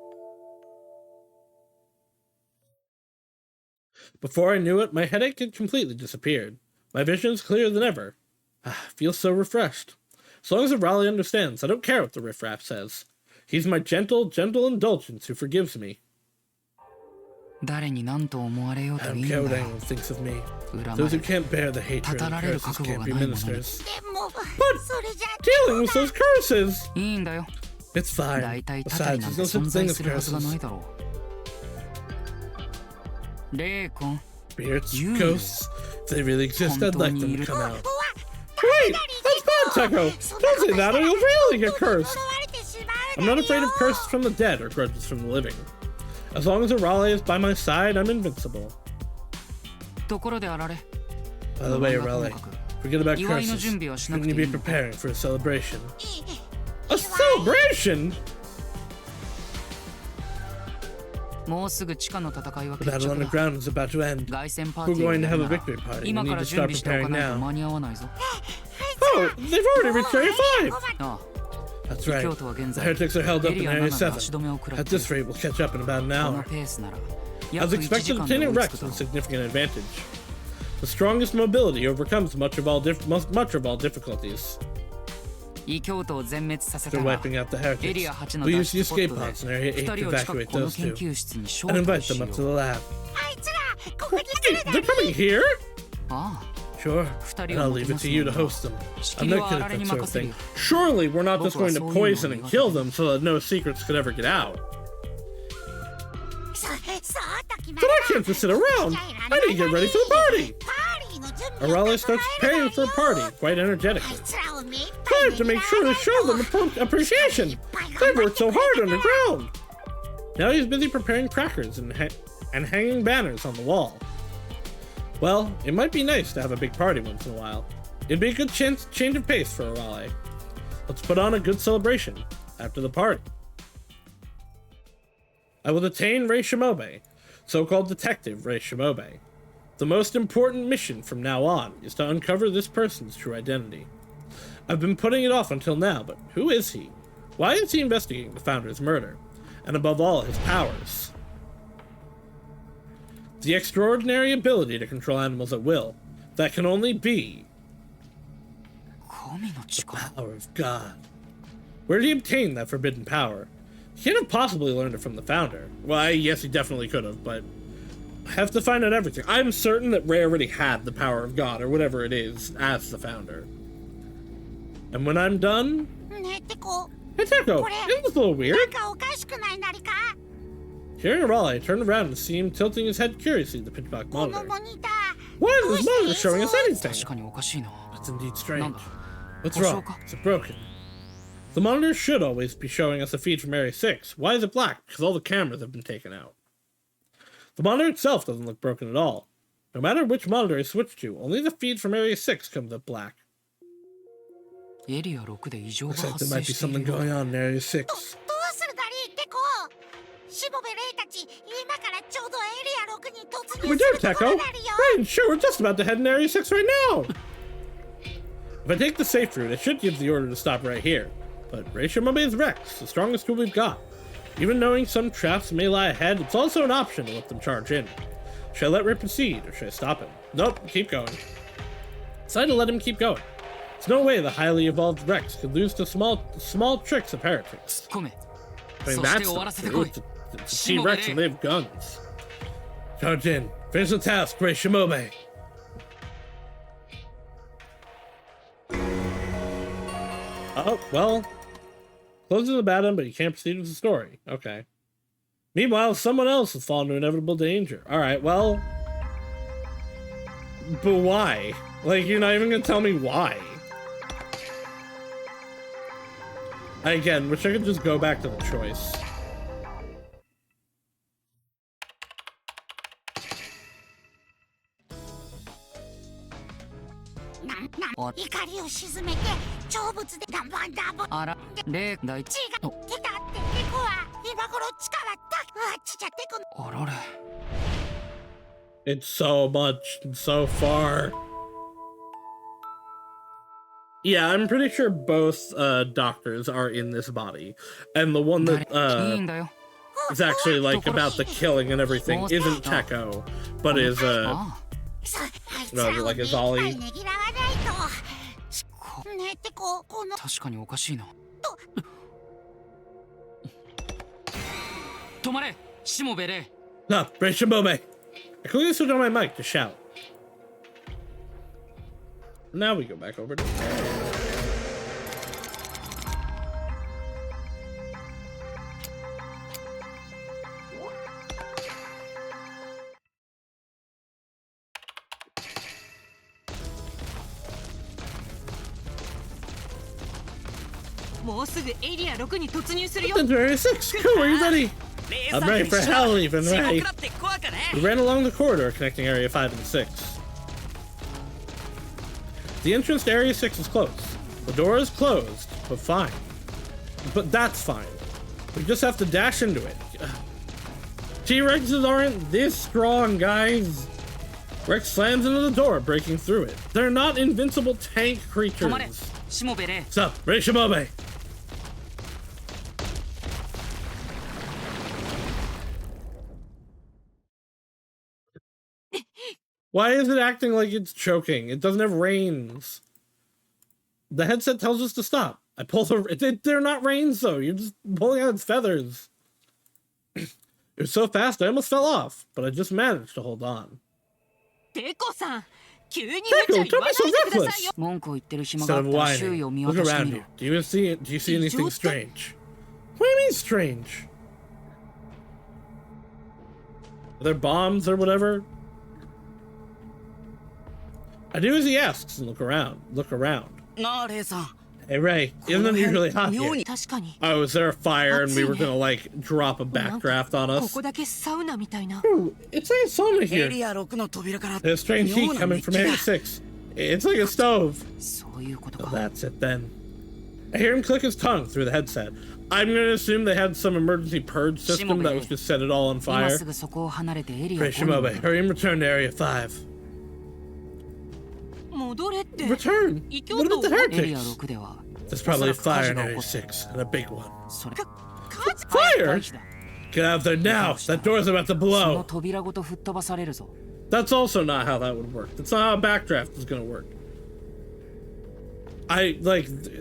S4: Before I knew it, my headache had completely disappeared. My vision is clearer than ever. I feel so refreshed. As long as Arale understands, I don't care what the riffraff says. He's my gentle indulgence who forgives me. I don't care what anyone thinks of me. Those who can't bear the hatred and curses can't be ministers. But dealing with those curses! It's fine. Besides, there's no such thing as curses. Spirits, ghosts, if they really exist, I'd like them to come out. Wait! That's bad, Teko! Don't say that or you'll really get cursed! I'm not afraid of curses from the dead or grudges from the living. As long as Arale is by my side, I'm invincible. By the way, Arale, forget about curses. Shouldn't you be preparing for a celebration? A celebration?! The battle underground is about to end. We're going to have a victory party. We need to start preparing now. Oh, they've already reached Area 5! That's right. The heretics are held up in Area 7. At this rate, we'll catch up in about an hour. As expected, obtaining Rex is a significant advantage. The strongest mobility overcomes much of all difficulties. They're wiping out the heretics. We'll use the escape pods in Area 8 to evacuate those two, and invite them up to the lab. Wait, they're coming here? Sure, and I'll leave it to you to host them. I'm not good at that sort of thing. Surely we're not just going to poison and kill them so that no secrets could ever get out. But I can't just sit around. I need to get ready for the party. Arale starts preparing for a party, quite energetically. I have to make sure to show them appreciation. They've worked so hard underground. Now he's busy preparing crackers and hanging banners on the wall. Well, it might be nice to have a big party once in a while. It'd be a good change of pace for Arale. Let's put on a good celebration after the party. I will detain Rei Shimobe, so-called Detective Rei Shimobe. The most important mission from now on is to uncover this person's true identity. I've been putting it off until now, but who is he? Why is he investigating the founder's murder? And above all, his powers. The extraordinary ability to control animals at will. That can only be the power of God. Where did he obtain that forbidden power? He can't have possibly learned it from the founder. Well, yes, he definitely could have, but I have to find out everything. I'm certain that Rei already had the power of God, or whatever it is, as the founder. And when I'm done... Hey, Teko! Isn't this a little weird? Hearing Arale, I turned around and see him tilting his head curiously at the pitch black monitor. Why is this monitor showing us anything? That's indeed strange. What's wrong? Is it broken? The monitor should always be showing us a feed from Area 6. Why is it black? Because all the cameras have been taken out. The monitor itself doesn't look broken at all. No matter which monitor I switch to, only the feed from Area 6 comes up black. Looks like there might be something going on in Area 6. We do, Teko! Right, sure, we're just about to head in Area 6 right now! If I take the safe route, I should give the order to stop right here. But Rei Shimobe is Rex, the strongest tool we've got. Even knowing some traps may lie ahead, it's also an option to let them charge in. Should I let Rei proceed, or should I stop him? Nope, keep going. Decided to let him keep going. There's no way the highly evolved Rex could lose to small tricks of heretics. I mean, that's the T-Rex and they have guns. Charge in. Finish the task, Rei Shimobe. Oh, well. Closes the bad but you can't proceed with the story. Okay. Meanwhile, someone else has fallen to inevitable danger. Alright, well... But why? Like, you're not even gonna tell me why. I, again, wish I could just go back to the choice.
S3: わ
S2: 怒りを鎮めて成仏でダンバンダンバン
S3: あら霊大
S2: 血が出たってテコは今頃力たちっちゃテコ
S3: あられ
S4: It's so much and so far. Yeah, I'm pretty sure both doctors are in this body. And the one that is actually like about the killing and everything isn't Teko, but is like is Ollie.
S3: 確かにおかしいな止まれしもべれ
S4: No, Brishimobe. I quickly switched on my mic to shout. Now we go back over to Area 6. Cool, are you ready? I'm ready for hell, even ready. We ran along the corridor connecting Area 5 and 6. The entrance to Area 6 is closed. The door is closed, but fine. But that's fine. We just have to dash into it. T-Rexes aren't this strong, guys. Rex slams into the door, breaking through it. They're not invincible tank creatures. What's up, Rishimobe? Why is it acting like it's choking? It doesn't have reins. The headset tells us to stop. I pull the... They're not reins, though. You're just pulling out its feathers. It was so fast, I almost fell off. But I just managed to hold on. Teko, don't be so reckless! Instead of whining, look around you. Do you see anything strange? What do you mean strange? Are there bombs or whatever? I do as he asks and look around. Hey Ray, isn't it usually hot here? Oh, is there a fire and we were gonna like drop a backdraft on us? Ooh, it's like a sauna here. There's strange heat coming from Area 6. It's like a stove. Oh, that's it then. I hear him click his tongue through the headset. I'm gonna assume they had some emergency purge system that was just set it all on fire. Pray Shimobe, hurry and return to Area 5. Return? What about the heretics? There's probably a fire in Area 6, and a big one. Fire? Get out of there now! That door's about to blow! That's also not how that would work. That's not how a backdraft is gonna work.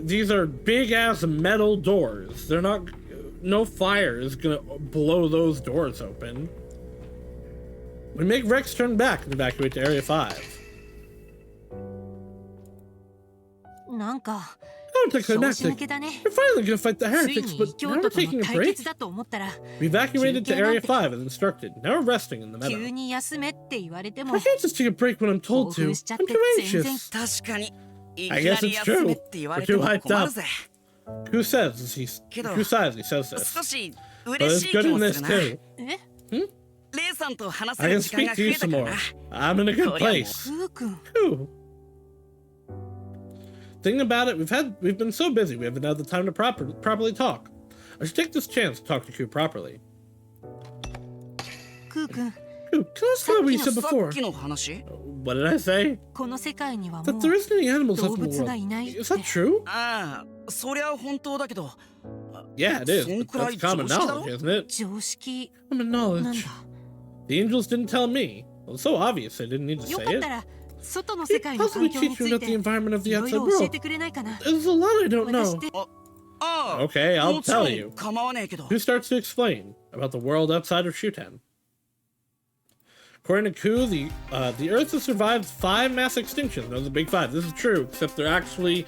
S4: These are big-ass metal doors. They're not... No fire is gonna blow those doors open. We make Rex turn back and evacuate to Area 5. Oh, it's climactic. We're finally gonna fight the heretics, but now we're taking a break. We evacuated to Area 5 as instructed. Now we're resting in the meadow. I can't just take a break when I'm told to. I'm too anxious. I guess it's true. We're too hyped up. Who sighs as he says this? But it's good in this too. I can speak to you some more. I'm in a good place. Who? Thing about it, we've been so busy we haven't had the time to properly talk. I should take this chance to talk to Ku properly. Ku, can I ask what you said before? What did I say? That there isn't any animals left in the world. Is that true? Yeah, it is. That's common knowledge, isn't it? Common knowledge. The angels didn't tell me. Well, it's so obvious they didn't need to say it. Possibly teach you about the environment of the outside world. There's a lot I don't know. Okay, I'll tell you. Who starts to explain about the world outside of Shuten? According to Ku, the Earth has survived 5 mass extinctions. Those are the big 5. This is true, except there actually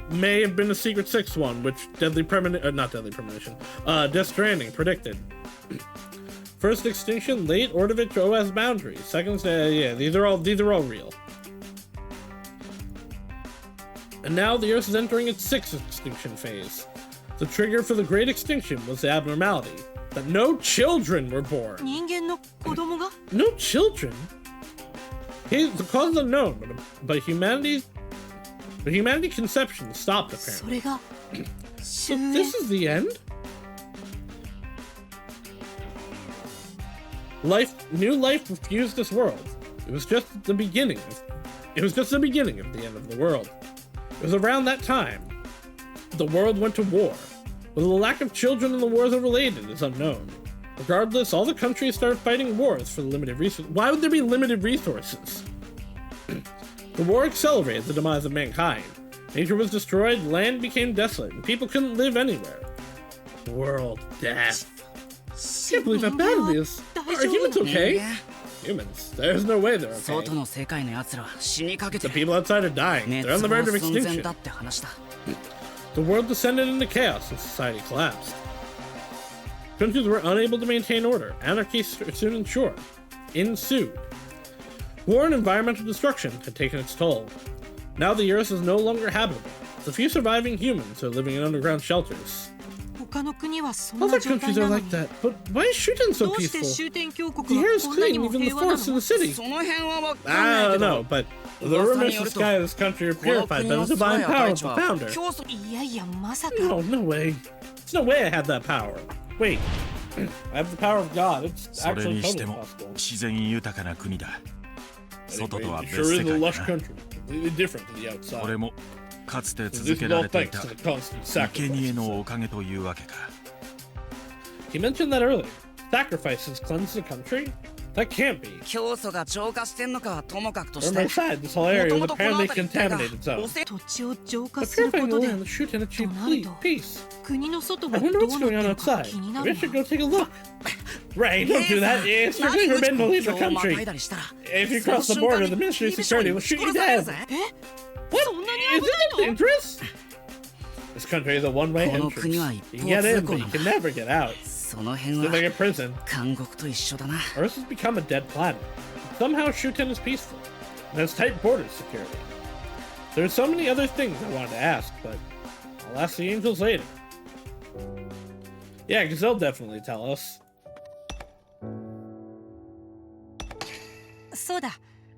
S4: may have been a secret 6th one, which Death Stranding predicted. First extinction, late Ordovich OS boundaries. Second, yeah, these are all real. And now the Earth is entering its 6th extinction phase. The trigger for the Great Extinction was the abnormality that no children were born. No children? The cause is unknown, but humanity But humanity's conception stopped, apparently. So this is the end? New life refused this world. It was just the beginning. It was just the beginning of the end of the world. It was around that time the world went to war. Whether the lack of children and the wars are related is unknown. Regardless, all the countries started fighting wars for the limited resources. Why would there be limited resources? The war accelerated the demise of mankind. Nature was destroyed, land became desolate, and people couldn't live anywhere. World death. I can't believe how bad it is. Are humans okay? Humans? There's no way they're okay. The people outside are dying. They're on the verge of extinction. The world descended into chaos and society collapsed. Countries were unable to maintain order. Anarchy soon ensued. War and environmental destruction had taken its toll. Now the Earth is no longer habitable. The few surviving humans are living in underground shelters. Other countries are like that, but why is Shuten so peaceful? The air is clean, even the forests in the city. I don't know, but the rumors the sky of this country are purified by the divine power of the founder. No way. There's no way I have that power. Wait, I have the power of God. It's actually totally possible. It sure is a lush country, completely different to the outside. This is all thanks to the constant sacrifices. He mentioned that earlier. Sacrifices cleanse the country? That can't be. On my side, this whole area was apparently contaminated zone. But purifying the land, the Shuten achieved peace. I wonder what's going on outside. We should go take a look. Right, don't do that. It's strictly forbidden to leave the country. If you cross the border, the Ministry of Security will shoot you dead. What? Is it dangerous? This country is a one-way entrance. You can get in, but you can never get out. It's like a prison. Earth has become a dead planet. Somehow Shuten is peaceful, and has tight border security. There are so many other things I wanted to ask, but I'll ask the angels later. Yeah, because they'll definitely tell us.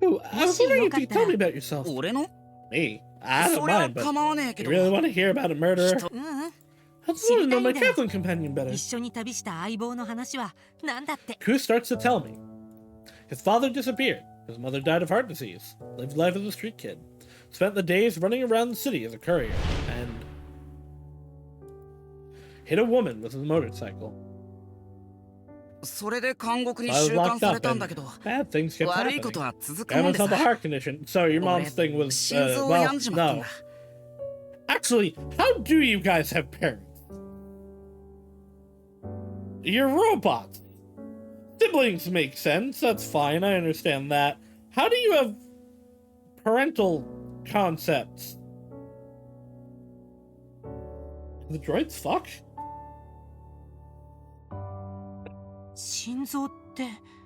S4: Ooh, I was wondering if you could tell me about yourself. Me? I don't mind, but you really want to hear about a murderer? I just want to know my traveling companion better. Who starts to tell me? His father disappeared. His mother died of heart disease. Lived life as a street kid. Spent the days running around the city as a courier. And hit a woman with a motorcycle. I was locked up and bad things kept happening. I almost had a heart condition, so your mom's thing was, well, no. Actually, how do you guys have parents? You're robots. Siblings make sense, that's fine, I understand that. How do you have parental concepts? The droids fuck?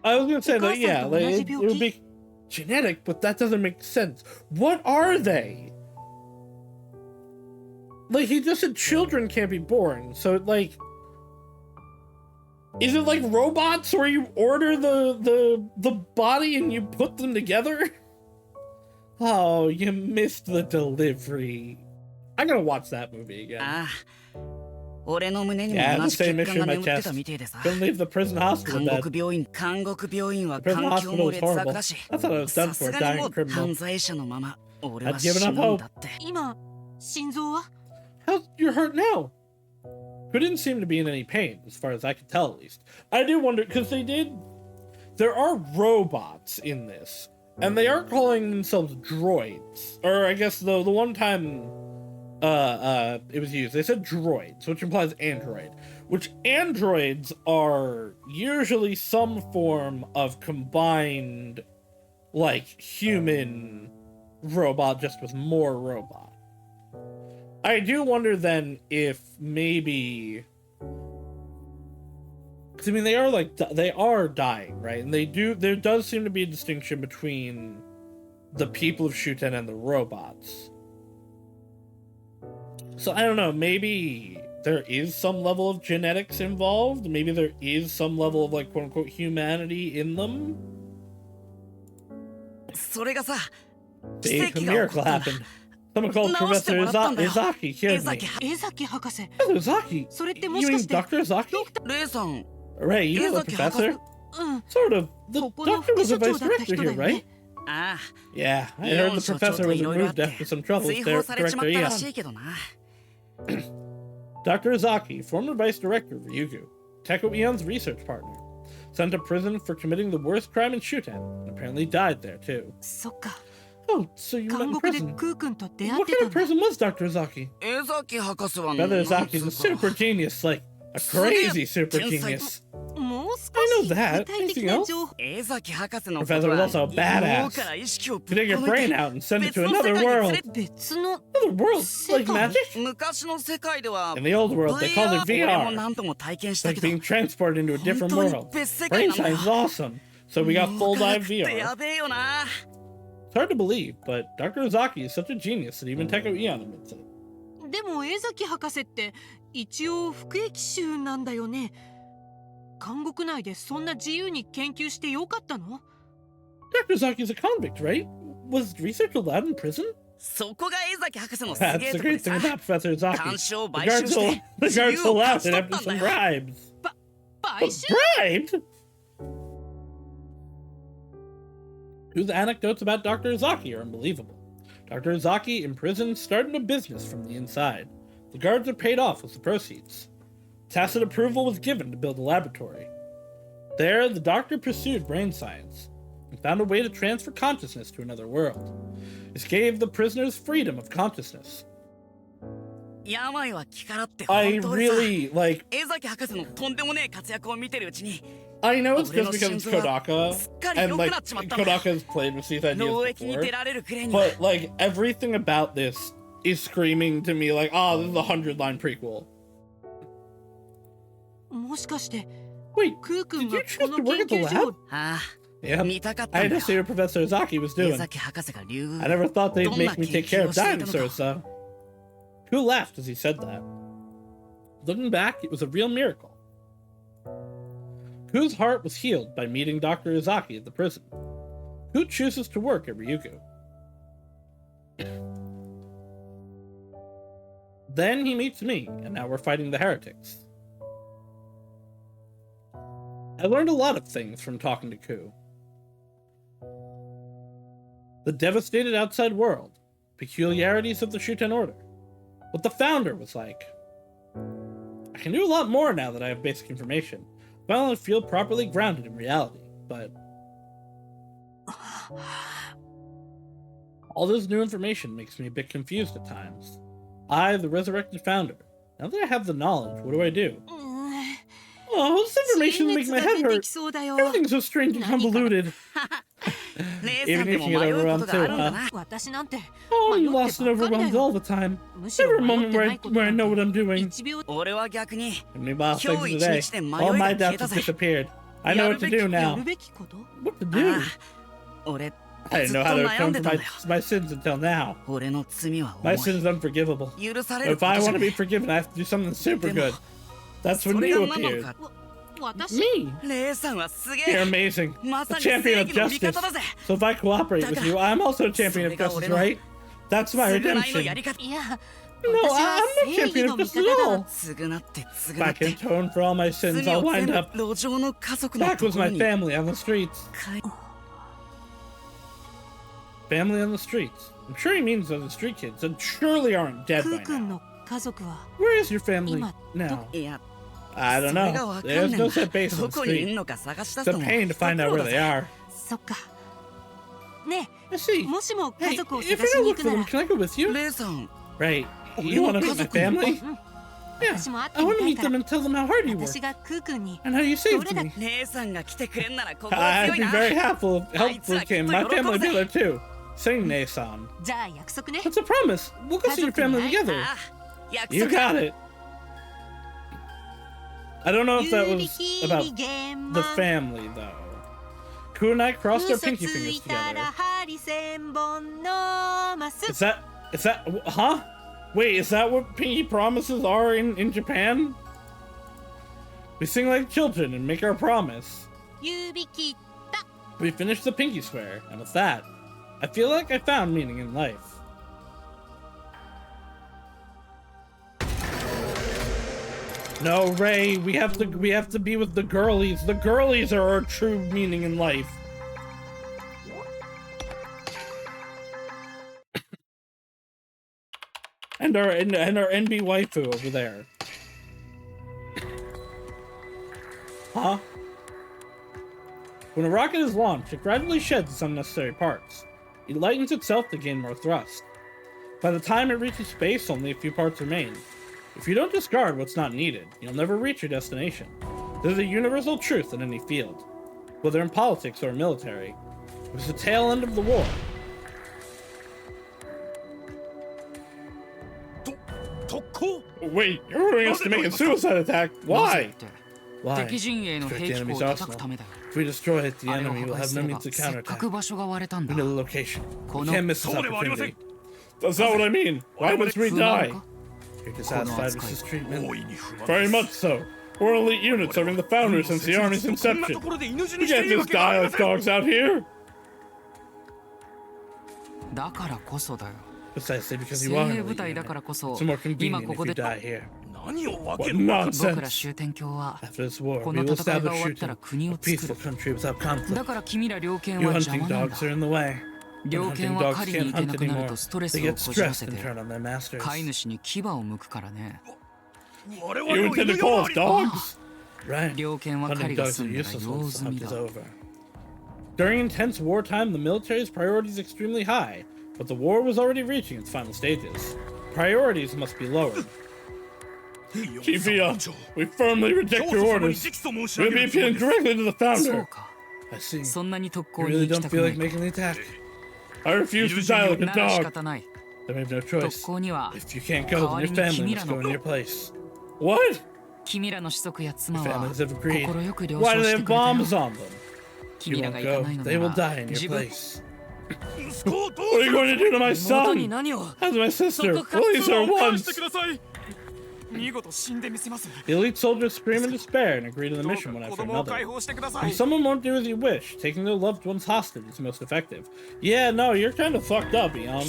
S4: I was gonna say that, yeah, like, it would be genetic, but that doesn't make sense. What are they? Like, he just said children can't be born, so, like... Is it like robots where you order the body and you put them together? Oh, you missed the delivery. I'm gonna watch that movie again. Yeah, the same issue in my chest. Couldn't leave the prison hospital bed. The prison hospital was horrible. I thought I was done for, dying criminal. I'd given up hope. How's your heart now? Who didn't seem to be in any pain, as far as I could tell at least. I do wonder, because there are robots in this, and they are calling themselves droids. Or I guess the one time it was used, they said droids, which implies android. Which androids are usually some form of combined, like, human robot just with more robot. I do wonder then if maybe, because I mean they are dying, right? And there does seem to be a distinction between the people of Shuten and the robots. So I don't know, maybe there is some level of genetics involved. Maybe there is some level of, like, quote unquote humanity in them. See, a miracle happened. Someone called Professor Izaki killed me.
S2: 江崎博士
S4: Izaki?
S2: それっても
S4: You
S2: しか
S4: mean
S2: して
S4: Dr. Izaki?
S6: レイさん
S4: Right, you know the professor?
S2: うん
S4: Sort of. The
S2: ここの
S4: doctor
S2: 副
S4: was
S2: 所
S4: the vice
S2: 長だった
S4: director
S2: 人だ
S4: here,
S2: よ
S4: right?
S2: ね
S6: ああ
S4: Yeah, I heard the professor was removed after some troubles
S6: 追
S4: there
S6: 放されちまっ
S4: Director
S6: たら
S4: Ian.
S6: しいけどな
S4: Dr. Izaki, former vice director of Ryugu, Teko Eon's research partner, sent to prison for committing the worst crime in Shuten, and apparently died there too.
S2: そっか
S4: Oh, so you met
S2: 監
S4: in
S2: 獄で
S4: prison?
S2: クー君と出会っ
S4: What
S2: て
S4: kind
S2: た
S4: of
S2: んだ
S4: prison was Dr. Izaki?
S6: 江崎博士は
S4: Brother
S6: なん
S4: Izaki is a
S6: つうか
S4: super genius, like a crazy super genius.
S2: もう少
S4: I know
S2: し
S4: that.
S2: 具体的
S4: Anything
S2: な
S4: else?
S2: 情報
S6: 江崎博士の
S4: Professor was also a badass.
S6: 脳から意識を
S4: To
S6: ぶっ
S4: take your
S6: 込め
S4: brain
S6: て
S4: out and send it to
S6: 別の世
S4: another
S6: 界に連れ
S4: world.
S2: 別の
S4: Another world? Like magic?
S6: 昔の世界では
S4: In the old world, they called it
S6: VR 俺も
S4: VR.
S6: 何度も体験し
S4: It's
S6: た
S4: like
S6: けど
S4: being transported into a different
S6: 本当に
S4: world.
S6: 別世界
S4: Brain
S6: なんだ
S4: science
S6: よ
S4: is awesome. So we got full
S6: 脳科
S4: dive
S6: 学って
S4: VR.
S6: やべえよな
S4: It's hard to believe, but Dr. Izaki is such a genius that even Teko Eon admits it.
S2: でも江崎博士って一応服役囚なんだよね監獄内でそんな自由に研究してよかったの
S4: Dr. Izaki is a convict, right? Was research allowed in prison?
S6: そこが江崎博士のすげ
S4: That's
S6: え
S4: the
S6: とこで
S4: great
S6: さ
S4: thing about Professor
S6: 監
S4: Izaki.
S6: 視を
S4: The
S6: 買収
S4: guards
S6: して
S4: the
S6: 自
S4: guards
S6: 由を
S4: allowed
S6: 勝ち
S4: it
S6: 取っ
S4: after
S6: たんだ
S4: some
S6: よ
S4: bribes.
S2: 買収
S4: Bribed? Whose anecdotes about Dr. Izaki are unbelievable. Dr. Izaki, in prison, started a business from the inside. The guards are paid off with the proceeds. Tacit approval was given to build a laboratory. There, the doctor pursued brain science and found a way to transfer consciousness to another world. This gave the prisoners freedom of consciousness.
S6: 病は気からって
S4: I
S6: 本当にさ
S4: really, like,
S6: 江崎博士のとんでもねえ活躍を見てるうちに
S4: I know it's just because it's Kodaka,
S6: すっかり
S4: and
S6: 良く
S4: like,
S6: なっちまったんだ
S4: Kodaka has played with these
S6: 脳
S4: ideas
S6: 液に
S4: before.
S6: 出られるくらいには
S4: But like everything about this is screaming to me like, oh, this is a 100-line prequel.
S2: もしかして
S4: Wait,
S2: クー君
S4: did
S2: が
S4: you
S2: こ
S4: choose
S2: の
S4: to work
S2: 研
S4: at the
S2: 究所
S4: lab?
S6: あ
S4: Yeah,
S6: あ見たかった
S4: I
S6: んだ
S4: had
S6: よ
S4: to see what Professor Izaki was
S6: 江
S4: doing.
S6: 崎博士が竜
S4: I never thought they'd
S6: どんな
S4: make me
S6: 研
S4: take care
S6: 究を
S4: of
S6: していたの
S4: dinosaurs,
S6: か
S4: though. Who laughed as he said that? Looking back, it was a real miracle. Whose heart was healed by meeting Dr. Izaki at the prison? Who chooses to work at Ryugu? Then he meets me, and now we're fighting the heretics. I learned a lot of things from talking to Ku. The devastated outside world, peculiarities of the Shuten Order, what the founder was like. I can do a lot more now that I have basic information. I finally feel properly grounded in reality, but all this new information makes me a bit confused at times. I, the resurrected founder, now that I have the knowledge, what do I do?
S2: うーん
S4: Oh, this information
S2: 新
S4: makes
S2: 熱
S4: my
S2: が
S4: head
S2: 出て
S4: hurt.
S2: きそうだよ
S4: Everything's so strange and convoluted.
S6: 姉さ
S4: Even
S6: んで
S4: if
S6: も
S4: you
S6: 迷
S4: get
S6: うこ
S4: overwhelmed
S6: とがあ
S4: too,
S6: るんだ
S4: huh?
S6: な
S2: 私なんて
S4: Oh, I'm
S2: 迷って
S4: lost and
S2: ばっかりだ
S4: overwhelmed
S2: よ
S4: all the time.
S2: むし
S4: Never
S2: ろ
S4: a
S2: 迷っ
S4: moment
S2: て
S4: where
S2: な
S4: I,
S2: いこと
S4: where
S2: な
S4: I
S2: ん
S4: know what
S2: て
S4: I'm doing.
S2: 1秒
S6: 俺は逆に
S4: And meanwhile,
S6: Yo,
S4: thanks today,
S6: ichi nichite
S4: all my
S6: mayoe ga
S4: doubts
S6: kieta
S4: have
S6: ze.
S4: disappeared. I know what to do
S2: や
S4: now.
S2: るべきこと
S4: What to do?
S6: ああ俺
S4: I
S6: ず
S4: didn't
S6: っ
S4: know
S6: と
S4: how to
S6: 悩
S4: atone
S6: んで
S4: for
S6: たん
S4: my,
S6: だよ
S4: my sins until now.
S6: 俺の罪は
S4: My
S6: 重
S4: sin is unforgivable.
S6: い許される
S4: If
S6: こ
S4: I
S6: とじゃ
S4: want to
S6: ない
S4: be forgiven, I have to do something super good. That's
S6: そ
S4: when
S6: れ
S4: you
S6: が何なの
S4: appeared.
S6: か
S2: 私
S4: Me?
S6: レイさんはすげ
S4: You're
S6: え
S4: amazing.
S6: ま
S4: A
S6: さに
S4: champion
S6: 正
S4: of
S6: 義の味
S4: justice.
S6: 方だぜ
S4: So if I cooperate with you, I'm also a champion of justice, right? That's my
S6: 償いのや
S4: redemption.
S6: り方
S2: いや
S4: No,
S2: 私は
S4: I'm not
S2: 正義
S4: champion
S2: の
S4: of
S2: 味
S4: justice
S2: 方
S4: at
S2: だ
S4: all.
S6: 償って償
S4: If I
S6: って
S4: can atone for all my sins,
S6: 罪
S4: I'll
S6: を全
S4: wind
S6: 部
S4: up
S6: 路上の家族の
S4: back
S6: と
S4: with
S6: ころ
S4: my
S6: に
S4: family on the streets.
S6: かい
S4: Family on the streets. I'm sure he means those street kids that surely aren't dead
S2: ク
S4: by
S2: ー君
S4: now.
S2: の家族は
S4: Where is your family
S2: 今
S4: now?
S6: いや
S4: I don't
S6: それが
S4: know.
S6: わかん
S4: There's
S6: ねえ
S4: no
S6: ん
S4: set
S6: だ
S4: base on
S6: ど
S4: the
S6: こにい
S4: street.
S6: んのか探し出
S4: It's
S6: す
S4: a
S6: のも
S4: pain to find out
S6: 一苦
S4: where
S6: 労だ
S4: they
S6: ぜ
S4: are.
S2: そっかね
S4: I see.
S2: えもしも
S4: Hey,
S2: 家族を
S4: if
S2: 探し
S4: you're
S2: に
S4: gonna
S2: 行
S4: look
S2: く
S4: for
S2: な
S4: them,
S2: ら
S4: can I go with you?
S6: レイさん
S4: Right.
S6: Oh,
S4: You want to
S6: no,
S4: meet my
S6: 家族に。
S4: family?
S2: うん
S4: Yeah.
S2: 私も会って
S4: I
S2: み
S4: want to
S2: たい
S4: meet
S2: か
S4: them
S2: ら
S4: and tell them how hard you were
S2: 私がクー君に
S4: and how you saved
S2: どれだ
S4: me.
S6: 姉さんが来てくれんなら心強
S4: I'd
S6: い
S4: be
S6: な
S4: very helpful if
S6: あいつら
S4: came.
S6: きっと
S4: My
S6: 喜ぶ
S4: family would be
S6: ぜ。
S4: there too. Sing, Nason.
S2: じゃあ約束ね
S4: That's a promise. We'll go see your family
S2: 家族
S4: together.
S6: ああ約
S4: You
S6: 束
S4: got it. I don't know if that
S2: 指
S4: was
S2: 切
S4: about
S2: り弦
S4: the
S2: 満
S4: family, though. Ku and I crossed our
S2: 嘘
S4: pinky
S2: つ
S4: fingers
S2: いたら
S4: together.
S2: 針千本のマス
S4: Is that, huh? Wait, is that what pinky promises are in Japan? We sing like children and make our promise.
S2: 指切った
S4: We finished the pinky swear, and with that, I feel like I found meaning in life.
S1: No, Ray, we have to be with the girlies. The girlies are our true meaning in life. and our NB waifu over there. Huh? When a rocket is launched, it gradually sheds its unnecessary parts. It lightens itself to gain more thrust. By the time it reaches space, only a few parts remain. If you don't discard what's not needed, you'll never reach your destination. There's a universal truth in any field, whether in politics or military. It was the tail end of the war. Wait, you're ordering us to make a suicide attack? Why? Why? To protect the enemy's arsenal. If we destroy it, the enemy will have no means to counterattack. We know the location. We can't miss this opportunity. That's not what I mean. Why must we die? You're dissatisfied with this treatment? Very much so. We're an elite unit serving the Founders since the Army's inception. We can't just die like dogs out here. Precisely because you are an elite unit. It's more convenient if you die here. What nonsense! After this war, we will establish Shuten, a peaceful country without conflict. You hunting dogs are in the way. When hunting dogs can't hunt anymore, they get stressed and turn on their masters. You intend to call us dogs? Right. Hunting dogs are useless once the hunt is over. During intense wartime, the military's priority is extremely high, but the war was already reaching its final stages. Priorities must be lowered. Chiefia, we firmly reject your orders. We'll be appealing directly to the Founder. I see. You really don't feel like making the attack? I refuse to die like a dog. Then we have no choice. If you can't go, then your family must go in your place. What? Your families have agreed. Why do they have bombs on them? You won't go. They will die in your place. What are you going to do to my son? How's my sister? Release her once! The elite soldiers scream in despair and agree to the mission one after another. When someone won't do as you wish, taking their loved ones hostage is most effective. Yeah, no, you're kind of fucked up, Eon.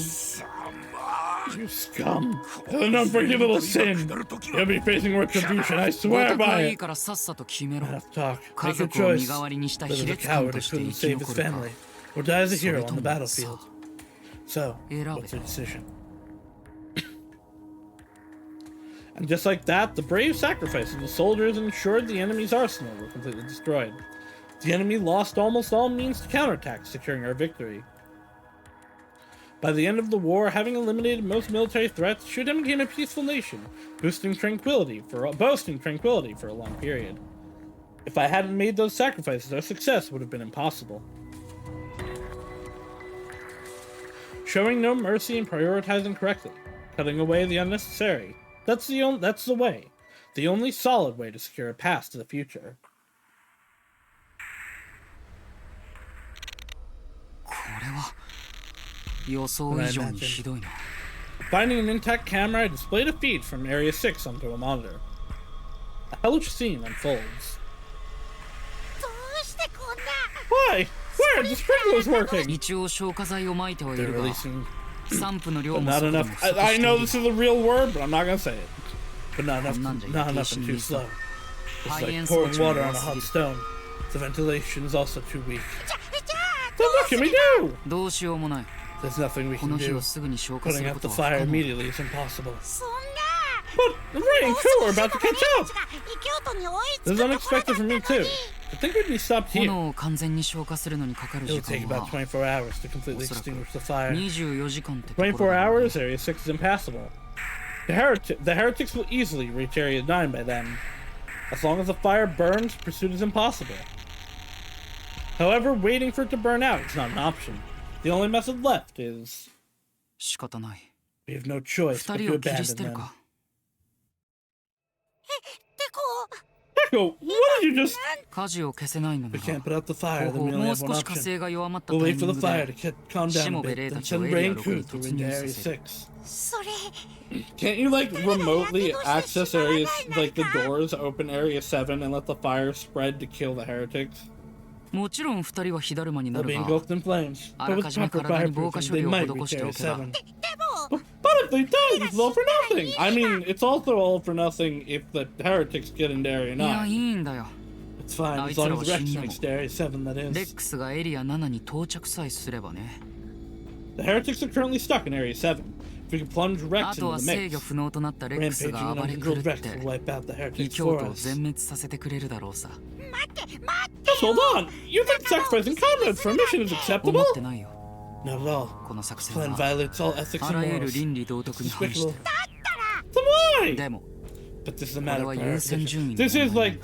S1: You scum. It's an unforgivable sin. You'll be facing retribution, I swear by it. Enough talk. Make your choice. Live as a coward who couldn't save his family, or die as a hero on the battlefield. So, what's your decision? And just like that, the brave sacrifice of the soldiers ensured the enemy's arsenal were completely destroyed. The enemy lost almost all means to counterattack, securing our victory. By the end of the war, having eliminated most military threats, Shuten became a peaceful nation, boasting tranquility for a long period. If I hadn't made those sacrifices, our success would have been impossible. Showing no mercy and prioritizing correctly, cutting away the unnecessary. That's the way. The only solid way to secure a path to the future. Finding an intact camera, I displayed a feed from Area 6 onto a monitor. A hellish scene unfolds. Why? Where? The sprinkler's working! They're releasing... But not enough. I know this is a real word, but I'm not gonna say it. But not enough and too slow. It's like pouring water on a hot stone. The ventilation is also too weak. Then what can we do? There's nothing we can do. Putting out the fire immediately is impossible. But Ray and Ko are about to catch up! This is unexpected for me too. I think we'd be stopped here. It'll take about 24 hours to completely extinguish the fire. 24 hours? Area 6 is impassable. The heretics will easily reach Area 9 by then. As long as the fire burns, pursuit is impossible. However, waiting for it to burn out is not an option. The only method left is... We have no choice but to abandon them. Echo, what did you just... We can't put out the fire, then we only have one option. We'll wait for the fire to calm down a bit, then send Ray and Crew through into Area 6. Can't you, like, remotely access areas, like the doors, open Area 7, and let the fire spread to kill the heretics?
S3: もちろん2人は火だるまにな
S1: They'll
S3: る
S1: be
S3: が
S1: engulfed in flames.
S3: あ
S1: But
S3: ら
S1: with
S3: かじめ
S1: proper
S3: 体に防火
S1: fireproofing,
S3: 処
S1: they
S3: 理を
S1: might
S3: 施して
S1: reach
S3: お
S1: Area
S3: けば
S1: 7. But if they don't, it's all for nothing. I mean, it's also all for nothing if the heretics get into Area
S3: いやい
S1: 9.
S3: いんだよ
S1: It's fine, as long as Rex makes it to Area 7, that
S3: レ
S1: is.
S3: ックスがエリア7に到着さえすればね
S1: The heretics are currently stuck in Area 7. If we can plunge
S3: あ
S1: Rex
S3: と
S1: into
S3: は
S1: the
S3: 制
S1: mix,
S3: 御不能となったレックス
S1: rampaging
S3: が
S1: and
S3: 暴れ狂
S1: uncontrolled
S3: っ
S1: Rex
S3: て
S1: will wipe out the
S3: 異
S1: heretics
S3: 教
S1: for
S3: 徒を
S1: us.
S3: 全滅させてくれるだろうさ
S1: Just hold on! You think sacrificing comrades for a mission is
S3: 思
S1: acceptable?
S3: ってないよ
S1: Not at all.
S3: この作
S1: This
S3: 戦
S1: plan
S3: は
S1: violates all ethics
S3: あ
S1: and
S3: らゆる
S1: morals.
S3: 倫理道徳に反して
S1: Despicable.
S3: る
S1: Then why?
S3: でも
S1: But this is a
S3: こ
S1: matter
S3: れ
S1: of
S3: は優先
S1: priority.
S3: 順位の
S1: This
S3: 問
S1: is
S3: 題
S1: like...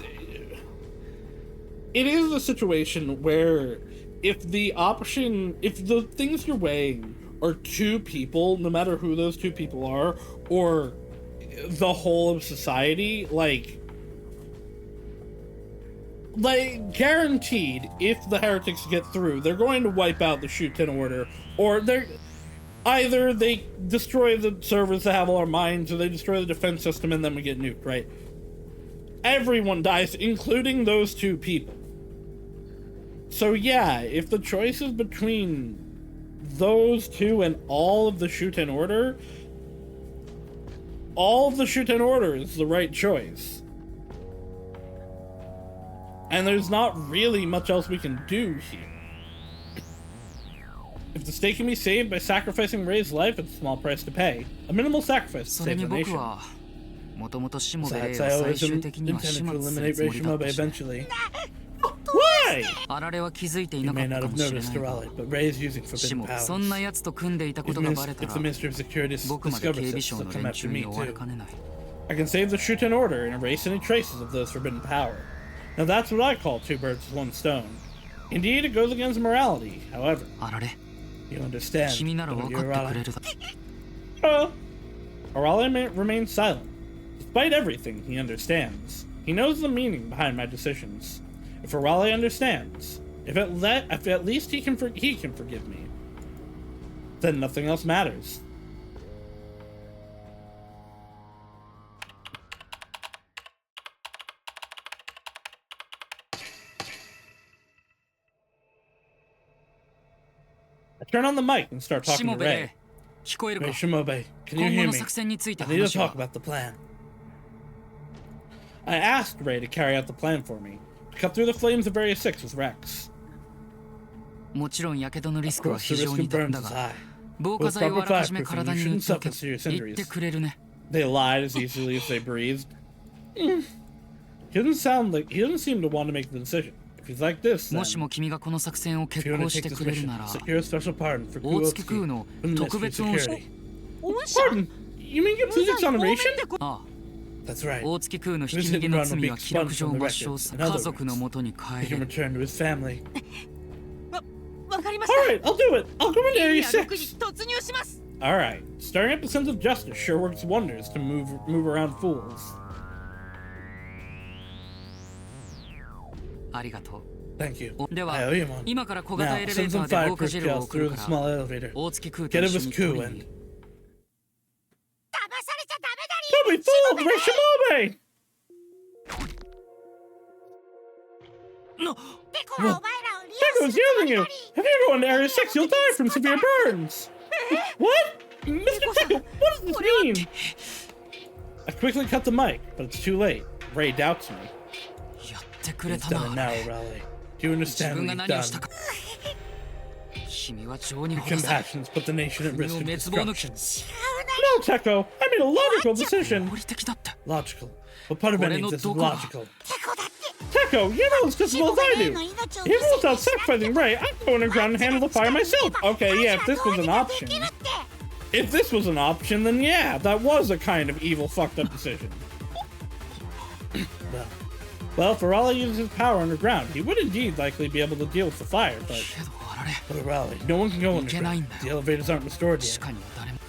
S1: It is a situation where if the option... If the things you're weighing are two people, no matter who those two people are, or the whole of society, like guaranteed, if the heretics get through, they're going to wipe out the Shuten Order, or they're... Either they destroy the servers that have all our mines, or they destroy the defense system and then we get nuked, right? Everyone dies, including those two people. So yeah, if the choice is between those two and all of the Shuten Order, all of the Shuten Order is the right choice. And there's not really much else we can do here. If the state can be saved by sacrificing Ray's life, it's a small price to pay. A minimal sacrifice to
S3: それ
S1: save
S3: に
S1: the
S3: 僕
S1: nation.
S3: はもともとしもべレイ
S1: Besides,
S3: を
S1: I
S3: 最
S1: always
S3: 終的には
S1: intended
S3: 始
S1: to
S3: 末す
S1: eliminate
S3: るつも
S1: Ray
S3: りだっ
S1: Shimobe
S3: たし
S1: eventually. Why?
S3: あられは気づいてい
S1: You
S3: なか
S1: may
S3: った
S1: not
S3: か
S1: have
S3: もしれ
S1: noticed
S3: ないが
S1: Raleigh, but Ray is using
S3: し
S1: forbidden
S3: も
S1: powers.
S3: そんな奴と組んでいたこ
S1: If
S3: とがバレた
S1: the
S3: ら
S1: Ministry of Security
S3: 僕まで
S1: discovers
S3: 警備
S1: this,
S3: 省
S1: they'll
S3: の
S1: come
S3: 連
S1: after
S3: 中に
S1: me
S3: 追われ
S1: too.
S3: かねない
S1: I can save the Shuten Order and erase any traces of those forbidden power. Now that's what I call two birds with one stone. Indeed, it goes against morality. However,
S3: あられ
S1: you understand,
S3: 君なら
S1: don't
S3: 分
S1: you,
S3: かってくれ
S1: Arale?
S3: るだ
S1: Arale remains silent. Despite everything, he understands. He knows the meaning behind my decisions. If Arale understands, if at least he can forgive me, then nothing else matters. I turn on the mic and start
S3: し
S1: talking
S3: も
S1: to
S3: べ
S1: Ray.
S3: レイ聞こえる
S1: Ray
S3: か
S1: Shimobe, can you
S3: 今後
S1: hear
S3: の
S1: me?
S3: 作戦について
S1: I need to
S3: 話
S1: talk
S3: は
S1: about the plan. I asked Ray to carry out the plan for me, to cut through the flames of Area 6 with Rex.
S3: もちろんやけどのリス
S1: Of
S3: クは
S1: course, the
S3: 非常
S1: risk
S3: に
S1: of
S3: 高いん
S1: burns
S3: だ
S1: is
S3: が
S1: high.
S3: 防火剤をあらかじめ体に塗っておけば
S1: With proper fireproofing, you shouldn't suffer serious
S3: 言って
S1: injuries.
S3: くれるね
S1: They lied as easily as they breathed. He doesn't seem to want to make the decision. If he's like this, then
S3: もしも君がこの作戦を
S1: if
S3: 決
S1: you want
S3: 大
S1: to
S3: し
S1: take
S3: て
S1: this
S3: くれる
S1: mission,
S3: なら
S1: secure a special pardon for
S3: 大月空
S1: Kuosuke
S3: の
S1: from the
S3: 特
S1: Ministry of
S3: 別恩賞
S1: Security. Pardon? You mean get physics on eration?
S3: ああ
S1: That's right.
S3: 大月空のひき逃げの罪は記録上抹消さ家族のもとに
S1: He
S3: 帰
S1: can
S3: る
S1: return to his family.
S2: わかりまし
S1: Alright, I'll do it. I'll go into
S2: た
S1: Area
S2: 6に
S1: 6.
S2: 突入します
S1: Alright. Stirring up a sense of justice sure works wonders to move around fools.
S3: ありがと
S1: Thank you.
S3: うで
S1: I
S3: は
S1: owe you one.
S3: 今から小型エ
S1: Now,
S3: レベ
S1: send
S3: ータ
S1: some
S3: ーで防火
S1: fireproof
S3: ジェルを
S1: gels
S3: 送る
S1: through
S3: か
S1: the
S3: ら
S1: small elevator.
S3: 大月空と
S1: Get
S3: 一
S1: him
S3: 緒
S1: his
S3: に取
S1: coup
S3: りに
S1: and...
S2: 騙されちゃダメ
S1: Don't be fooled, Ray Shimobe!
S2: ペコはお前らを利用
S1: Echo's
S2: するつも
S1: using
S2: り
S1: you!
S2: な
S1: If
S2: り
S1: you go into Area 6, you'll die from severe burns! What? Mr. Techo, what does this mean? I quickly cut the mic, but it's too late. Ray doubts me.
S3: やってくれ
S1: You've
S3: た
S1: done it
S3: な
S1: now, Raleigh. Do you
S3: 自
S1: understand
S3: 分
S1: what
S3: が
S1: you've
S3: 何をした
S1: done?
S3: か君は情に
S1: Your
S3: 滅され
S1: compassions put the nation at
S3: 君
S1: risk
S3: を
S1: of
S3: 滅亡の
S1: destruction.
S3: 危
S1: No, Techo! I made a logical decision!
S3: 合理的だって
S1: Logical. But part of any of this is logical.
S2: テコだって
S1: Techo, you know this just as well as I
S2: レイ
S1: do!
S2: の命を
S1: Even without sacrificing Ray, I'd go underground and handle the fire myself! Okay, yeah, if this was an option... If this was an option, then yeah, that was a kind of evil, fucked up decision. Well, if Raleigh uses his power underground, he would indeed likely be able to deal with the fire, but...
S3: けどあられ
S1: But Raleigh, no one can go underground. The elevators aren't restored
S3: 地
S1: yet.
S3: 下には誰も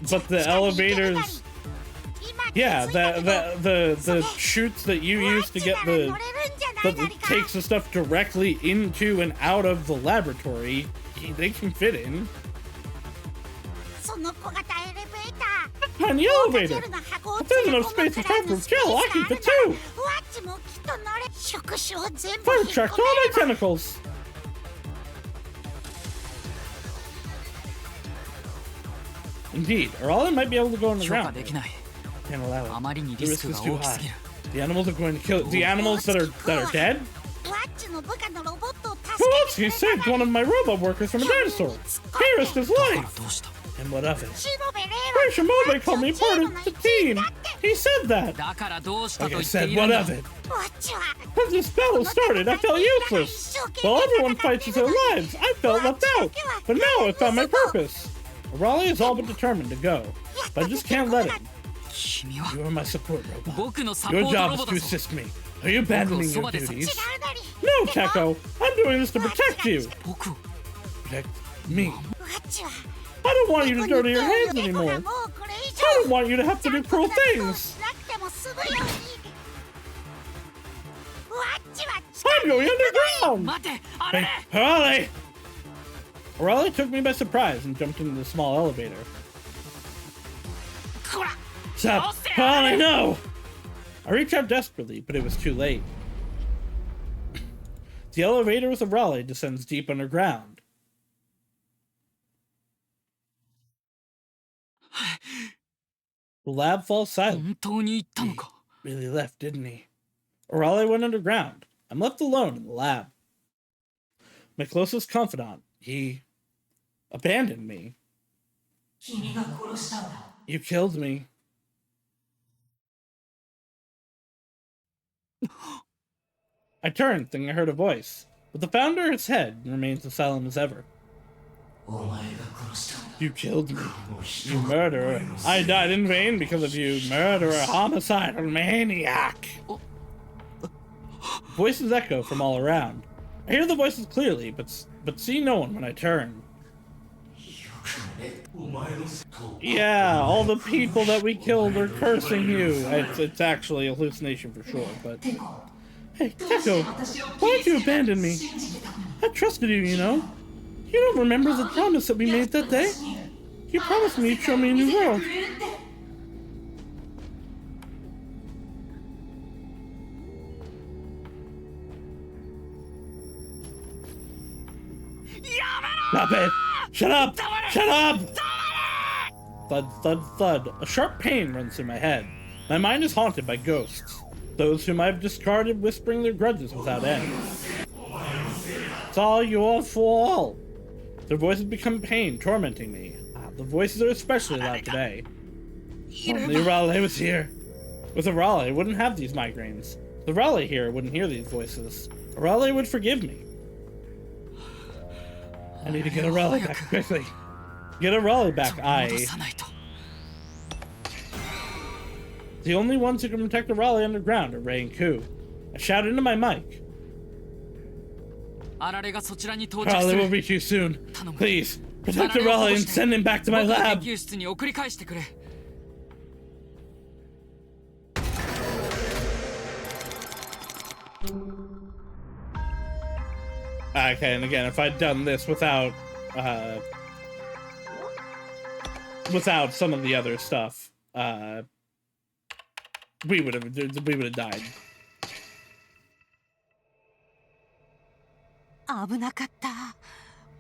S1: But the elevators... Yeah, the chutes that you use to get the... that takes the stuff directly into and out of the laboratory, they can fit in.
S2: その小型エレベーター
S1: Tiny elevator! If there's enough space for fireproof gel, I can fit too!
S4: Fire retract all my tentacles! Indeed, or all might be able to go on the ground. Can't allow it. The risk is too high. The animals are going to kill it. The animals that are dead? Who else? He saved one of my robot workers from a dinosaur. He risked his life. And what of it? Shimobe called me part of the team. He said that. Like I said, what of it? When this battle started, I felt useless. While everyone fights for their lives, I felt left out. But now I found my purpose. Raleigh is all but determined to go, but I just can't let him. You are my support robot. Your job is to assist me. Are you abandoning your duties? No, Teko. I'm doing this to protect you. Protect me. I don't want you to dirty your hands anymore. I don't want you to have to do cruel things. I'm going underground. Hey, Raleigh! Raleigh took me by surprise and jumped into the small elevator. Stop! Raleigh, no! I reached out desperately, but it was too late. The elevator with Raleigh descends deep underground. The lab falls silent. He really left, didn't he? Raleigh went underground. I'm left alone in the lab. My closest confidant, he abandoned me. You killed me. I turned, thinking I heard a voice, but the founder's head remains as silent as ever. You killed me. You murderer. I died in vain because of you, murderer, homicidal maniac. Voices echo from all around. I hear the voices clearly, but see no one when I turn. Yeah, all the people that we killed are cursing you. It's actually a hallucination for sure, but... Hey, Teko, why'd you abandon me? I trusted you, you know. You don't remember the promise that we made that day? You promised me you'd show me a new world. Stop it! Shut up! Shut up! Thud, thud, thud. A sharp pain runs through my head. My mind is haunted by ghosts. Those whom I've discarded whispering their grudges without end. It's all your fault. Their voices become pain, tormenting me. The voices are especially loud today. Only Raleigh was here. With a Raleigh, I wouldn't have these migraines. The Raleigh here wouldn't hear these voices. A Raleigh would forgive me. I need to get a Raleigh back quickly. Get a Raleigh back, The only ones who can protect the Raleigh underground are Ray and Ku. I shouted into my mic. Raleigh will reach you soon. Please, protect the Raleigh and send him back to my lab. Okay, and again, if I'd done this without some of the other stuff, we would have died.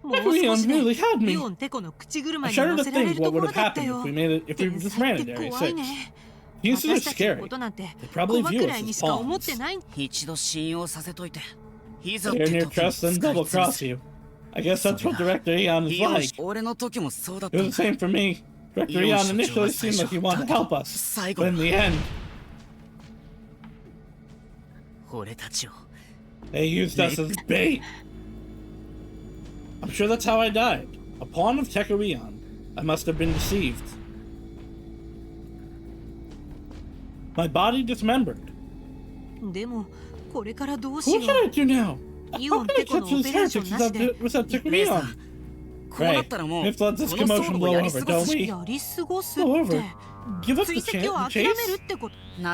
S4: Leon nearly had me. I shudder to think what would have happened if we just ran at Area 6. These are scary. They probably view us as pawns. They're near trust and double cross you. I guess that's what Director Eon is like. It was the same for me. Director Eon initially seemed like he wanted to help us, but in the end, they used us as bait. I'm sure that's how I died. A pawn of Teko Eon. I must have been deceived. My body dismembered. What should I do now? How can I capture this heretic without Teko Eon? Right, we have to let this commotion blow over, don't we? Blow over? Give up the chase? I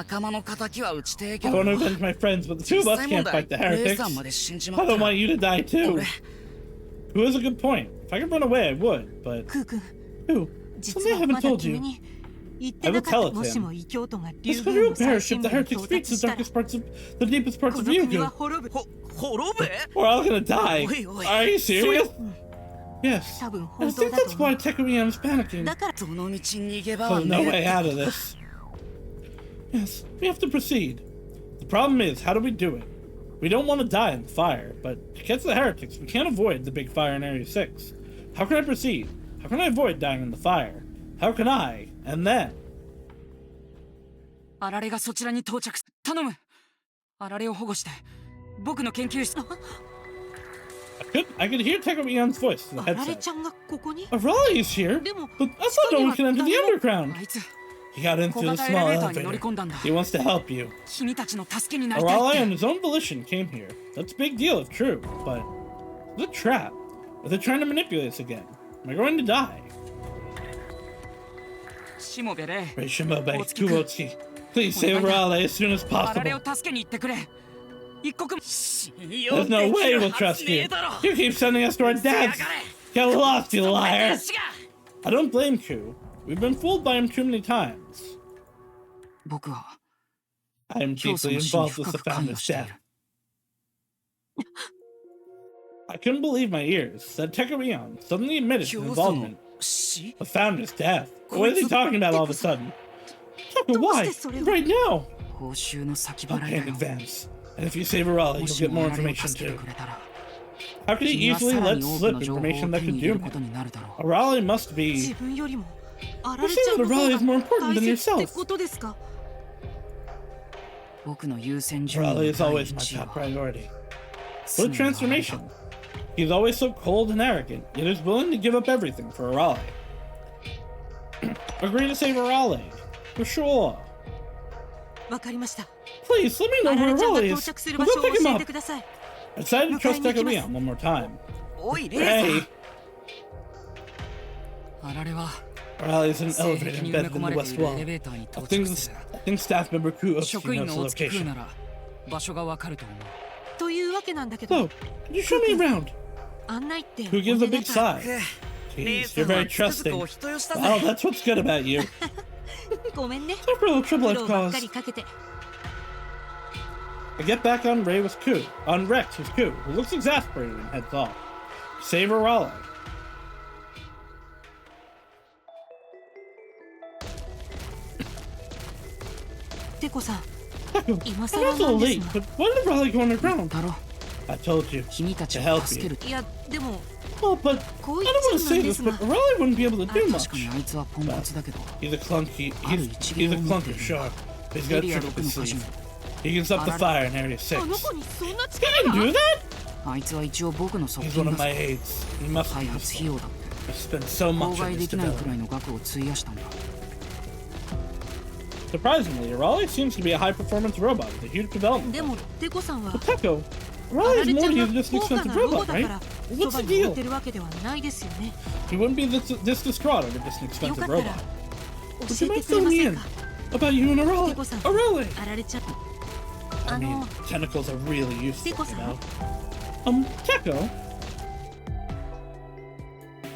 S4: want to avenge my friends, but the two of us can't fight the heretics. I don't want you to die too. Who has a good point. If I could run away, I would, but... Who? Something I haven't told you. I will tell it to him. This country will perish if the heretics reach the darkest parts of the deepest parts of Ryukyu. We're all gonna die. Are you serious? Yes. I think that's why Tekuriyan's panicking. There's no way out of this. Yes, we have to proceed. The problem is, how do we do it? We don't want to die in the fire, but to get to the heretics, we can't avoid the big fire in Area 6. How can I proceed? How can I avoid dying in the fire? How can I? And then...
S3: あられがそちらに到着。頼む。あられを保護して、僕の研究室。
S4: I could hear Tekuriyan's voice through the
S2: あられちゃんがここに
S4: Arale is here, but I thought no one can enter the underground. He got in through the small elevator. He wants to help you.
S3: 君たちの助けになりたいって。
S4: Arale on his own volition came here. That's a big deal if true, but it's a trap. Are they trying to manipulate us again? Am I going to die?
S3: しもべれ。
S4: Shimobe, Kuotsuki, please save Arale as soon as
S3: あられ
S4: possible.
S3: を助けに行ってくれ。一刻。
S4: There's no way we'll trust you. You keep sending us to our dads. Get lost, you liar. I don't blame Ku. We've been fooled by him too many times.
S3: 僕は
S4: I am deeply involved with the founder's death. I couldn't believe my ears. That Tekuriyan suddenly admitted his involvement. The founder's death. What is he talking about all of a sudden? Taka, why? Right now.
S3: 報酬の先
S4: I'll
S3: 払
S4: pay
S3: い
S4: in
S3: だよ。
S4: advance. And if you save Arale,
S3: も
S4: you'll
S3: し
S4: get
S3: も
S4: more
S3: あられを
S4: information
S3: 助けて
S4: too.
S3: くれたら、
S4: How could he
S3: 君は
S4: easily
S3: さら
S4: let
S3: に多く
S4: slip
S3: の情報を
S4: information
S3: 手
S4: that
S3: に
S4: could
S3: 入れる
S4: doom
S3: こと
S4: him?
S3: になるだろう。
S4: Arale must be...
S2: 自分よりもあら
S4: You're
S2: れちゃ
S4: saying
S2: ん
S4: that
S2: の
S4: Arale
S2: 方
S4: is more
S2: が
S4: important
S2: 大
S4: than
S2: 切って
S4: yourself.
S2: ことですか？
S3: 僕の優先順位
S4: Arale
S3: の
S4: is
S3: 第
S4: always my
S3: 一位
S4: top
S3: は
S4: priority.
S3: す
S4: What
S3: ぐ
S4: a
S3: に終わり
S4: transformation.
S3: だ。
S4: He's always so cold and arrogant, yet is willing to give up everything for Arale. Agree to save Arale. For sure.
S2: わかりました。
S4: Please, let me know
S2: あら
S4: where
S2: れちゃんが
S4: Arale
S2: 到
S4: is.
S2: 着する
S4: We'll
S2: 場所
S4: go
S2: を
S4: pick him
S2: 教え
S4: up.
S2: てください。
S4: I decided to trust
S2: 迎えに行きます
S4: Tekuriyan one more time.
S6: おいレイさん
S4: Hey,
S3: あられは
S4: Arale is in an
S3: 性
S4: elevator
S3: 癖に埋め
S4: embedded
S3: 込
S4: in
S3: ま
S4: the
S3: れて
S4: west
S3: いるエ
S4: wall.
S3: レベーターに
S4: I
S3: 到
S4: think,
S3: 着する。
S4: I think staff member Ku
S3: 職
S4: Otsuki
S3: 員
S4: knows
S3: の
S4: the
S3: 大月空
S4: location.
S3: なら場所がわかると思う。
S2: というわけなんだけど、
S4: So, could you show me around?
S2: 案内って
S4: Who gives a
S2: お願
S4: big
S2: いだから
S4: sigh?
S6: レイ
S4: Jeez,
S6: さ
S4: you're
S6: んは
S4: very
S6: つくづく
S4: trusting.
S6: お人よしだ
S4: Wow,
S6: ぜ
S4: that's what's good about you.
S2: ごめんね。
S4: Sorry for all the trouble
S2: 苦
S4: I've
S2: 労ばっか
S4: caused.
S2: りかけて。
S4: I get back on Ray with Ku. On Rex with Ku, who looks exasperated and heads off. Save Arale.
S2: てこさん、
S4: Taku,
S2: 今
S4: I'm
S2: 更
S4: not
S2: な
S4: so
S2: んです
S4: late,
S2: が。
S4: but why did Arale go underground?
S3: だろ、
S4: I told you.
S3: 君たち
S4: To
S3: を
S4: help
S3: 助け
S4: you.
S3: る。
S2: いや、でも
S4: Well, but I
S2: こう
S4: don't
S2: 言っ
S4: want to
S2: ちゃな
S4: say
S2: んで
S4: this,
S2: す
S4: but
S2: が、
S4: Arale wouldn't be able to do
S3: 確か
S4: much.
S3: にあいつはポンコツだけど、
S4: He's a clunky. He's a clunker, sure. But he's got a
S3: エリア
S4: trick up
S3: 6
S4: his
S3: の歌手
S4: sleeve.
S3: も
S4: He can stop the fire in Area 6.
S2: あの子にそんな
S4: He
S2: 力
S4: can
S2: が
S4: do that?
S3: あいつは一応僕の側
S4: He's
S3: 近
S4: one
S3: だ
S4: of
S3: ぞ。
S4: my aides. He must
S3: 開
S4: be
S3: 発費
S4: useful.
S3: 用だって
S4: I've spent so
S3: 妨
S4: much
S3: 害
S4: on
S3: で
S4: this
S3: きないくら
S4: development.
S3: いの額を費やしたんだ。
S4: Surprisingly, Arale seems to be a high-performance robot with a huge development.
S2: でもてこさんは
S4: But Teko,
S2: あら
S4: Arale is
S2: れち
S4: more
S2: ゃん
S4: than
S2: が
S4: just an
S2: 高価
S4: expensive
S2: なロボ
S4: robot,
S2: だか
S4: right?
S2: ら
S4: What's
S2: そば
S4: the
S2: に置い
S4: deal?
S2: てるわけではないですよね。
S4: He wouldn't be this distraught over just an
S2: よか
S4: expensive
S2: ったら
S4: robot.
S2: 教
S4: Would
S2: え
S4: you
S2: て
S4: mind
S2: くれま
S4: filling
S2: せ
S4: me
S2: ん
S4: in
S2: か？
S4: about you and
S2: て
S4: Arale?
S2: こさん、
S4: Arale!
S2: あられちゃん。
S4: I mean,
S2: あの
S4: tentacles are really useful,
S2: Teko-san?
S4: you know? Teko?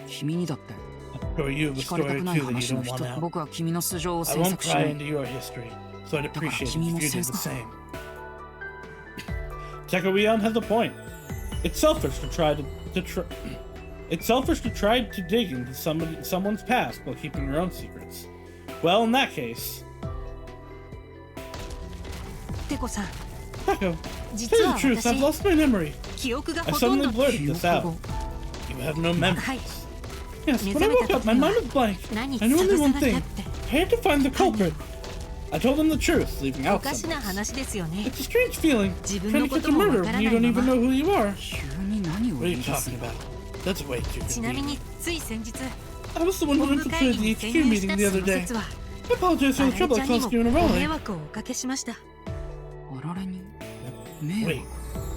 S3: 君にだって。
S4: Or you have a
S3: 聞かれた
S4: story
S3: く
S4: or
S3: ない
S4: two that
S3: 話
S4: you
S3: の
S4: don't
S3: 人
S4: want out.
S3: 僕は君の素性を
S4: I
S3: 詮
S4: won't
S3: 索しな
S4: pry
S3: い。
S4: into your history, so I'd appreciate it if you did the same. Tekuriyan has a point. It's selfish to try It's selfish to try to dig into someone's past while keeping your own secrets. Well, in that case,
S2: てこさん、
S4: Teko,
S2: 実
S4: tell
S2: は
S4: the truth,
S2: 私
S4: I've lost my memory.
S2: 記憶が
S4: I
S2: ほとん
S4: suddenly
S2: ど。
S4: blurted this out.
S3: 記憶
S4: You have no memory.
S2: はい。
S4: Yes, when I woke up, my mind was blank.
S2: 何
S4: I knew
S2: 探
S4: only
S2: さ
S4: one
S2: なきゃ
S4: thing.
S2: って
S4: I had to find the culprit. I told him the truth, leaving
S2: お
S4: out
S2: かし
S4: some.
S2: な話ですよね。
S4: It's a strange feeling,
S2: 自分
S4: trying
S2: の
S4: to
S2: こ
S4: catch
S2: と
S4: a
S2: もわ
S4: murderer
S2: から
S4: when
S2: な
S4: you
S2: い
S4: don't
S2: ま
S4: even
S2: ま。
S4: know who you are.
S3: 急に何を
S4: What are
S3: 言
S4: you
S3: い出す
S4: talking
S3: の？
S4: about? That's way too
S2: ちなみ
S4: convenient.
S2: につい先日
S4: I was the one who
S2: 本部会
S4: infiltrated
S2: 議に
S4: the
S2: 潜
S4: HQ
S2: 入し
S4: meeting
S2: た
S4: the
S2: そ
S4: other
S2: の
S4: day.
S2: 説は
S4: I apologize
S2: あ
S4: for
S2: ら
S4: the
S2: れ
S4: trouble
S2: ち
S4: I
S2: ゃんに
S4: caused you in
S2: も
S4: a
S2: ご
S4: rally.
S2: 迷惑をおかけしました。
S3: あられに迷
S4: Wait,
S3: 惑。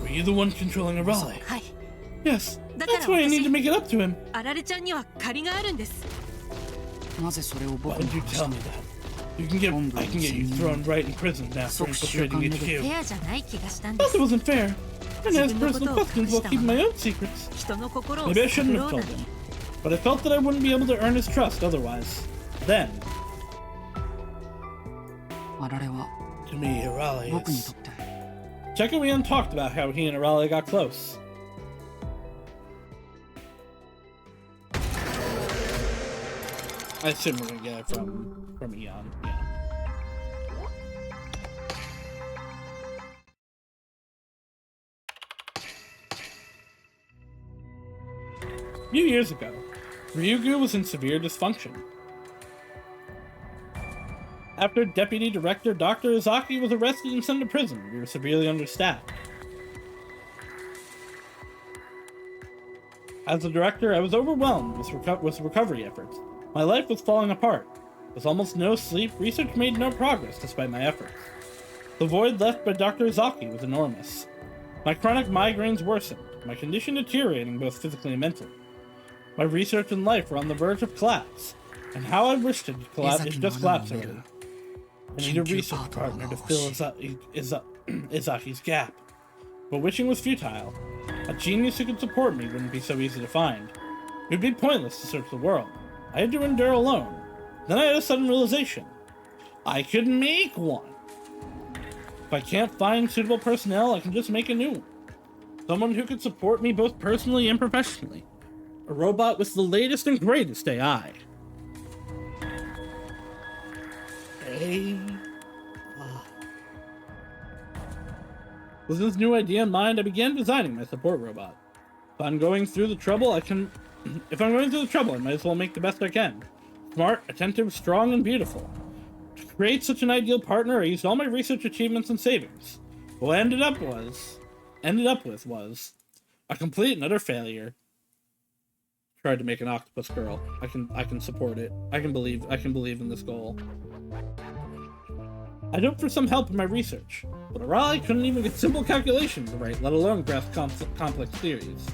S4: were you the one controlling a rally?
S2: はい。
S4: Yes,
S2: だから
S4: that's why I need to
S2: 私
S4: make it up to him.
S2: あられちゃんには借りがあるんです。
S3: なぜそれを
S4: Why
S3: 僕に
S4: did you
S3: 話し
S4: tell
S3: た
S4: me that? I can get you thrown right in prison now for infiltrating the
S2: フ
S4: HQ.
S2: ェアじゃない気がしたんで
S4: Thought
S2: す
S4: it。wasn't fair. I didn't ask
S2: 自分の
S4: personal
S2: ことを
S4: questions
S2: 隠し
S4: while
S2: た
S4: keeping
S2: まま
S4: my own secrets.
S2: 人の心を
S4: Maybe I
S2: 探
S4: shouldn't
S2: ろ
S4: have
S2: うな
S4: told
S2: に
S4: him. But I felt that I wouldn't be able to earn his trust otherwise. Then,
S1: To me, Arale
S3: 僕に
S1: is...
S3: とって
S1: Chekawian talked about how he and Arale got close. I assume we're gonna get it from Eon. Yeah. A few years ago, Ryugu was in severe dysfunction. After Deputy Director Dr. Izaki was arrested and sent to prison, we were severely understaffed. As the director, I was overwhelmed with recovery efforts. My life was falling apart. With almost no sleep, research made no progress despite my efforts. The void left by Dr. Izaki was enormous. My chronic migraines worsened, my condition deteriorating both physically and mentally. My research and life were on the verge of collapse, and how I wished it had just collapsed already. I need a research partner to fill Izaki's gap. But wishing was futile. A genius who could support me wouldn't be so easy to find. It would be pointless to search the world. I had to endure alone. Then I had a sudden realization. I could make one. If I can't find suitable personnel, I can just make a new one. Someone who could support me both personally and professionally. A robot with the latest and greatest AI. With this new idea in mind, I began designing my support robot. If I'm going through the trouble, I might as well make the best I can. Smart, attentive, strong, and beautiful. To create such an ideal partner, I used all my research achievements and savings. What I ended up with was a complete and utter failure. Tried to make an octopus girl. I can support it. I can believe in this goal. I'd hoped for some help in my research, but Arale couldn't even get simple calculations right, let alone grasp complex theories.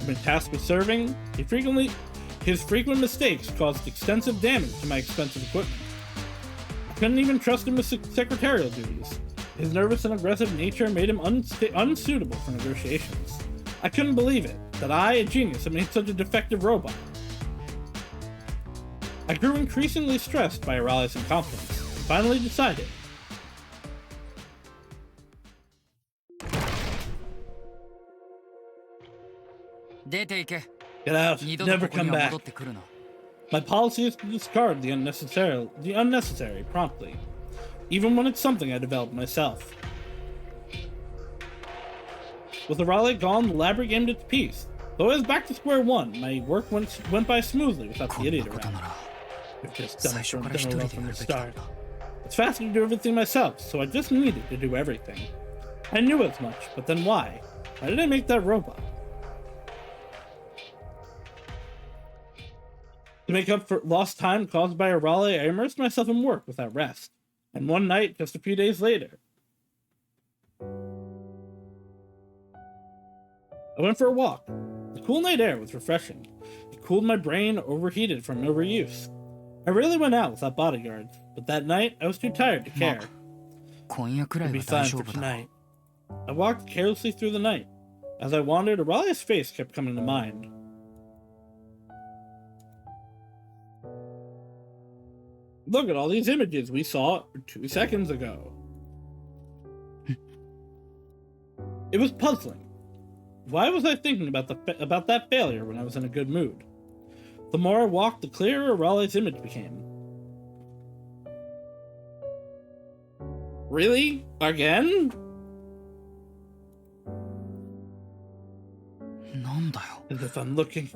S1: I've been tasked with serving. His frequent mistakes caused extensive damage to my expensive equipment. I couldn't even trust him with secretarial duties. His nervous and aggressive nature made him unsuitable for negotiations. I couldn't believe it, that I, a genius, had made such a defective robot. I grew increasingly stressed by Arale's incompetence, and finally decided. Get out, never come back. My policy is to discard the unnecessary promptly, even when it's something I developed myself. With Arale gone, the lab regained its peace. Though I was back to square one, my work went by smoothly without the idiot around. We've just done it from the start. It's faster to do everything myself, so I just needed to do everything. I knew as much, but then why? Why did I make that robot? To make up for lost time caused by Arale, I immersed myself in work without rest. And one night, just a few days later, I went for a walk. The cool night air was refreshing. It cooled my brain, overheated from overuse. I rarely went out without bodyguards, but that night I was too tired to care. It'd be fine for tonight. I walked carelessly through the night. As I wandered, Arale's face kept coming to mind. Look at all these images we saw 2 seconds ago. It was puzzling. Why was I thinking about that failure when I was in a good mood? The more I walked, the clearer Arale's image became. Really? Again? As if I'm looking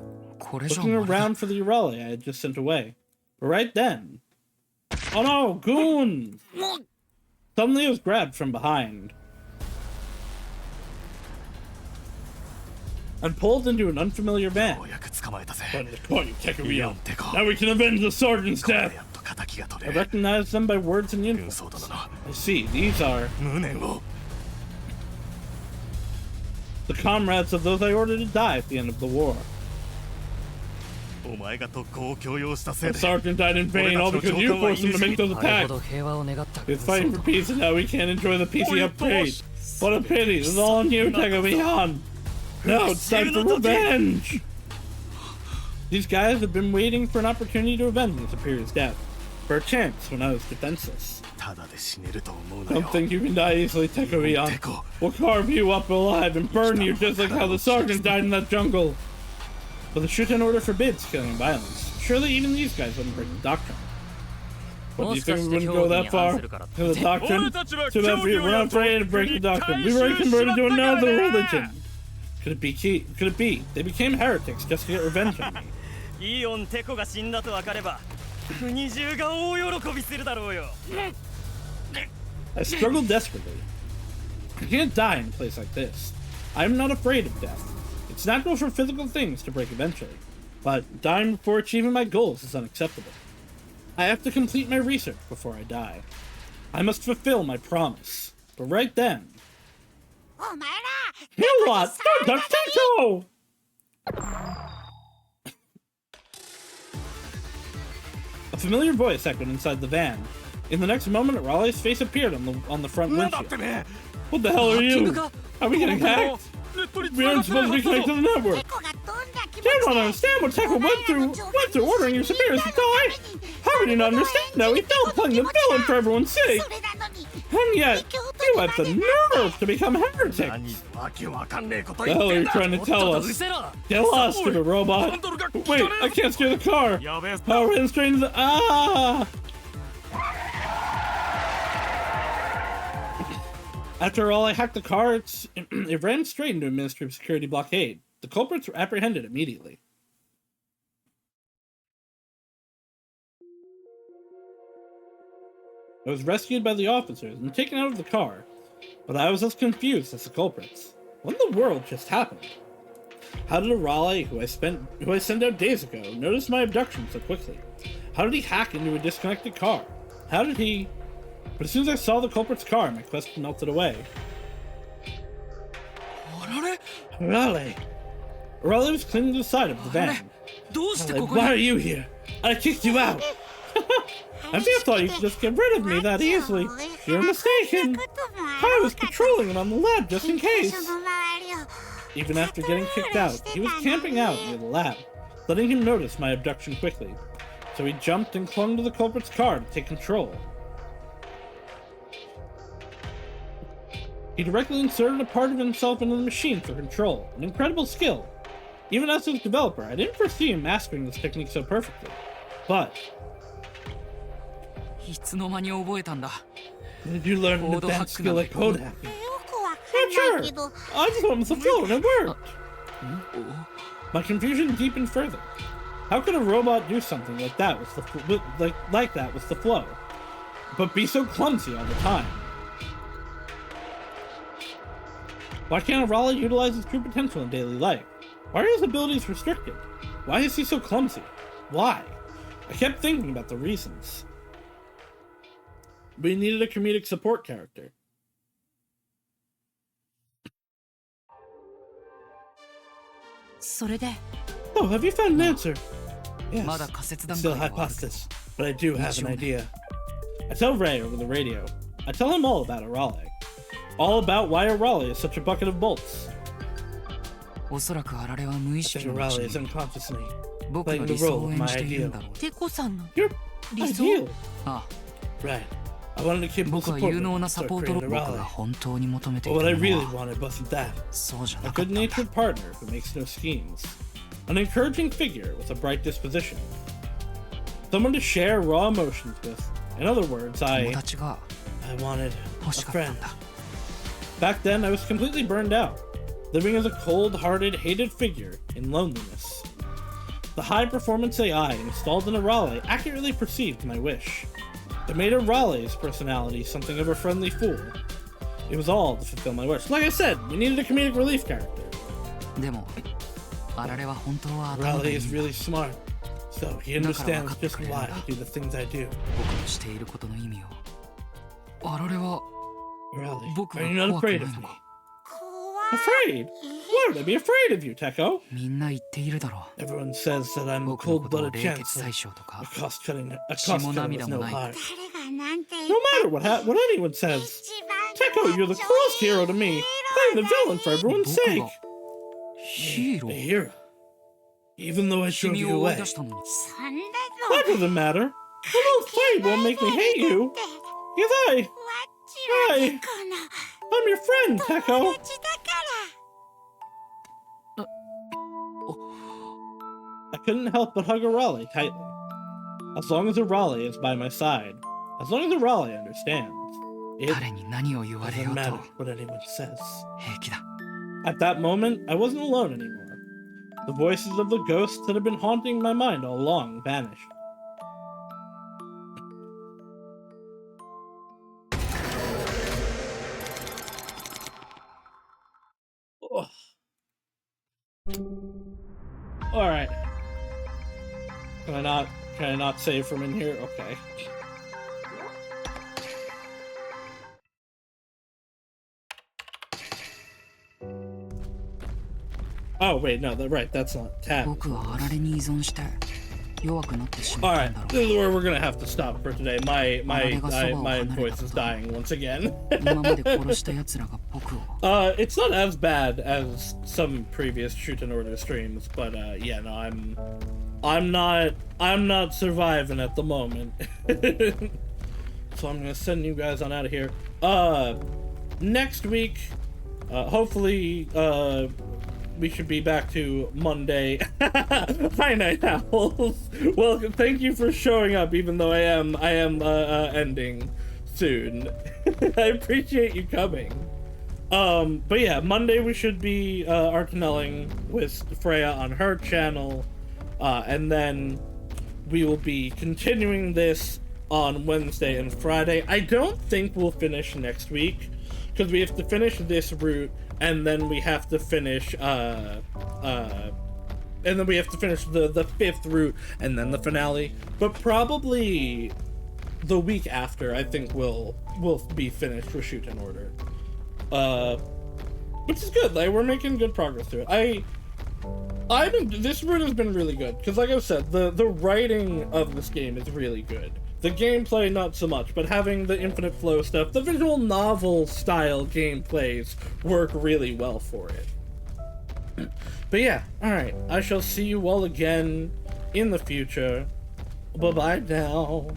S1: around for the Arale I had just sent away. But right then... Oh no! Goon! Suddenly I was grabbed from behind and pulled into an unfamiliar van. Now we can avenge the sergeant's death! I recognized them by words and uniforms. I see, these are the comrades of those I ordered to die at the end of the war. The sergeant died in vain, all because you forced him to make those attacks. He was fighting for peace, and now we can't enjoy the peace he upgrade. What a pity! This is all on you, Takabihan. No, it's time for revenge! These guys have been waiting for an opportunity to avenge the Superior's death, for a chance when I was defenseless.
S4: Don't think you can die easily, Teko-eon. We'll carve you up alive and burn you just like how the sergeant died in that jungle. But the Shuten Order forbids killing violence. Surely even these guys wouldn't break the doctrine. What, do you think we wouldn't go that far? To the doctrine? Too bad for you. We're not afraid to break the doctrine. We've already converted to another religion. Could it be key? Could it be? They became heretics just to get revenge on me. I struggled desperately. I can't die in a place like this. I am not afraid of death. It's natural for physical things to break eventually, but dying before achieving my goals is unacceptable. I have to complete my research before I die. I must fulfill my promise. But right then... Alot! Don't touch Teko! A familiar voice echoed inside the van. In the next moment, Raleigh's face appeared on the front windshield. What the hell are you? Are we getting hacked? We aren't supposed to be connected to the network. You don't understand what Teko went through ordering your superiors to die. How would you not understand that? We felt playing the villain for everyone's sake. And yet, you have the nerve to become heretics. What the hell are you trying to tell us? Get lost, stupid robot. Wait, I can't steer the car. Power and strains. After all, I hacked the car. It ran straight into a Ministry of Security blockade. The culprits were apprehended immediately. I was rescued by the officers and taken out of the car, but I was as confused as the culprits. What in the world just happened? How did a Raleigh, who I sent out days ago, notice my abduction so quickly? How did he hack into a disconnected car? How did he... But as soon as I saw the culprit's car, my quest melted away. Raleigh! Raleigh was clinging to the side of the van. Raleigh, why are you here? I kicked you out! I thought you could just get rid of me that easily. You're mistaken. I was patrolling around the lab just in case. Even after getting kicked out, he was camping out near the lab, letting him notice my abduction quickly. So he jumped and clung to the culprit's car to take control. He directly inserted a part of himself into the machine for control, an incredible skill. Even as his developer, I didn't foresee him mastering this technique so perfectly. But... Did you learn an advanced skill like code hacking? Not sure! I just went with the flow and it worked! My confusion deepened further. How could a robot do something like that with the flow, but be so clumsy all the time? Why can't a Raleigh utilize his true potential in daily life? Why are his abilities restricted? Why is he so clumsy? Why? I kept thinking about the reasons. We needed a comedic support character. Oh, have you found an answer? Yes, it's still a hypothesis, but I do have an idea. I tell Ray over the radio. I tell him all about a Raleigh. All about why a Raleigh is such a bucket of bolts. I think a Raleigh is unconsciously playing the role of my ideal. Your ideal? Right. I wanted to keep him supportive and start creating a Raleigh. But what I really wanted wasn't that. A good-natured partner who makes no schemes. An encouraging figure with a bright disposition. Someone to share raw emotions with. In other words, I wanted a friend. Back then, I was completely burned out, living as a cold-hearted, hated figure in loneliness. The high-performance AI installed in a Raleigh accurately perceived my wish. It made a Raleigh's personality something of a friendly fool. It was all to fulfill my wish. Like I said, we needed a comedic relief character. Raleigh is really smart, so he understands just why I do the things I do. Raleigh, are you not afraid of me? Afraid? Why would I be afraid of you, Teko? Everyone says that I'm a cold-blooded chancellor, a cost-cutting with no heart. No matter what anyone says, Teko, you're the closest hero to me, playing the villain for everyone's sake. A hero. Even though I drove you away. That doesn't matter. A little fight won't make me hate you. Yes, I. Hi. I'm your friend, Teko. I couldn't help but hug Raleigh tightly. As long as Raleigh is by my side, as long as Raleigh understands, it doesn't matter what anyone says. At that moment, I wasn't alone anymore. The voices of the ghosts that had been haunting my mind all along vanished. Oh. All right. Can I not save from in here? Okay. Oh wait, no, that's not tab. Alright, this is where we're gonna have to stop for today. My voice is dying once again. It's not as bad as some previous Shuten Order streams, but yeah, no, I'm not surviving at the moment. So I'm gonna send you guys on out of here. Next week, hopefully, we should be back to Monday. Hi, Night Owls. Welcome. Thank you for showing up, even though I am ending soon. I appreciate you coming. But yeah, Monday we should be Arcanelling with Freya on her channel, and then we will be continuing this on Wednesday and Friday. I don't think we'll finish next week, because we have to finish this route, and then we have to finish the 5th route, and then the finale. But probably the week after, I think we'll be finished with Shuten Order. Which is good. Like, we're making good progress through it. This route has been really good, because like I said, the writing of this game is really good. The gameplay, not so much, but having the infinite flow stuff, the visual novel style gameplays work really well for it. But yeah, alright, I shall see you all again in the future. Bye-bye now.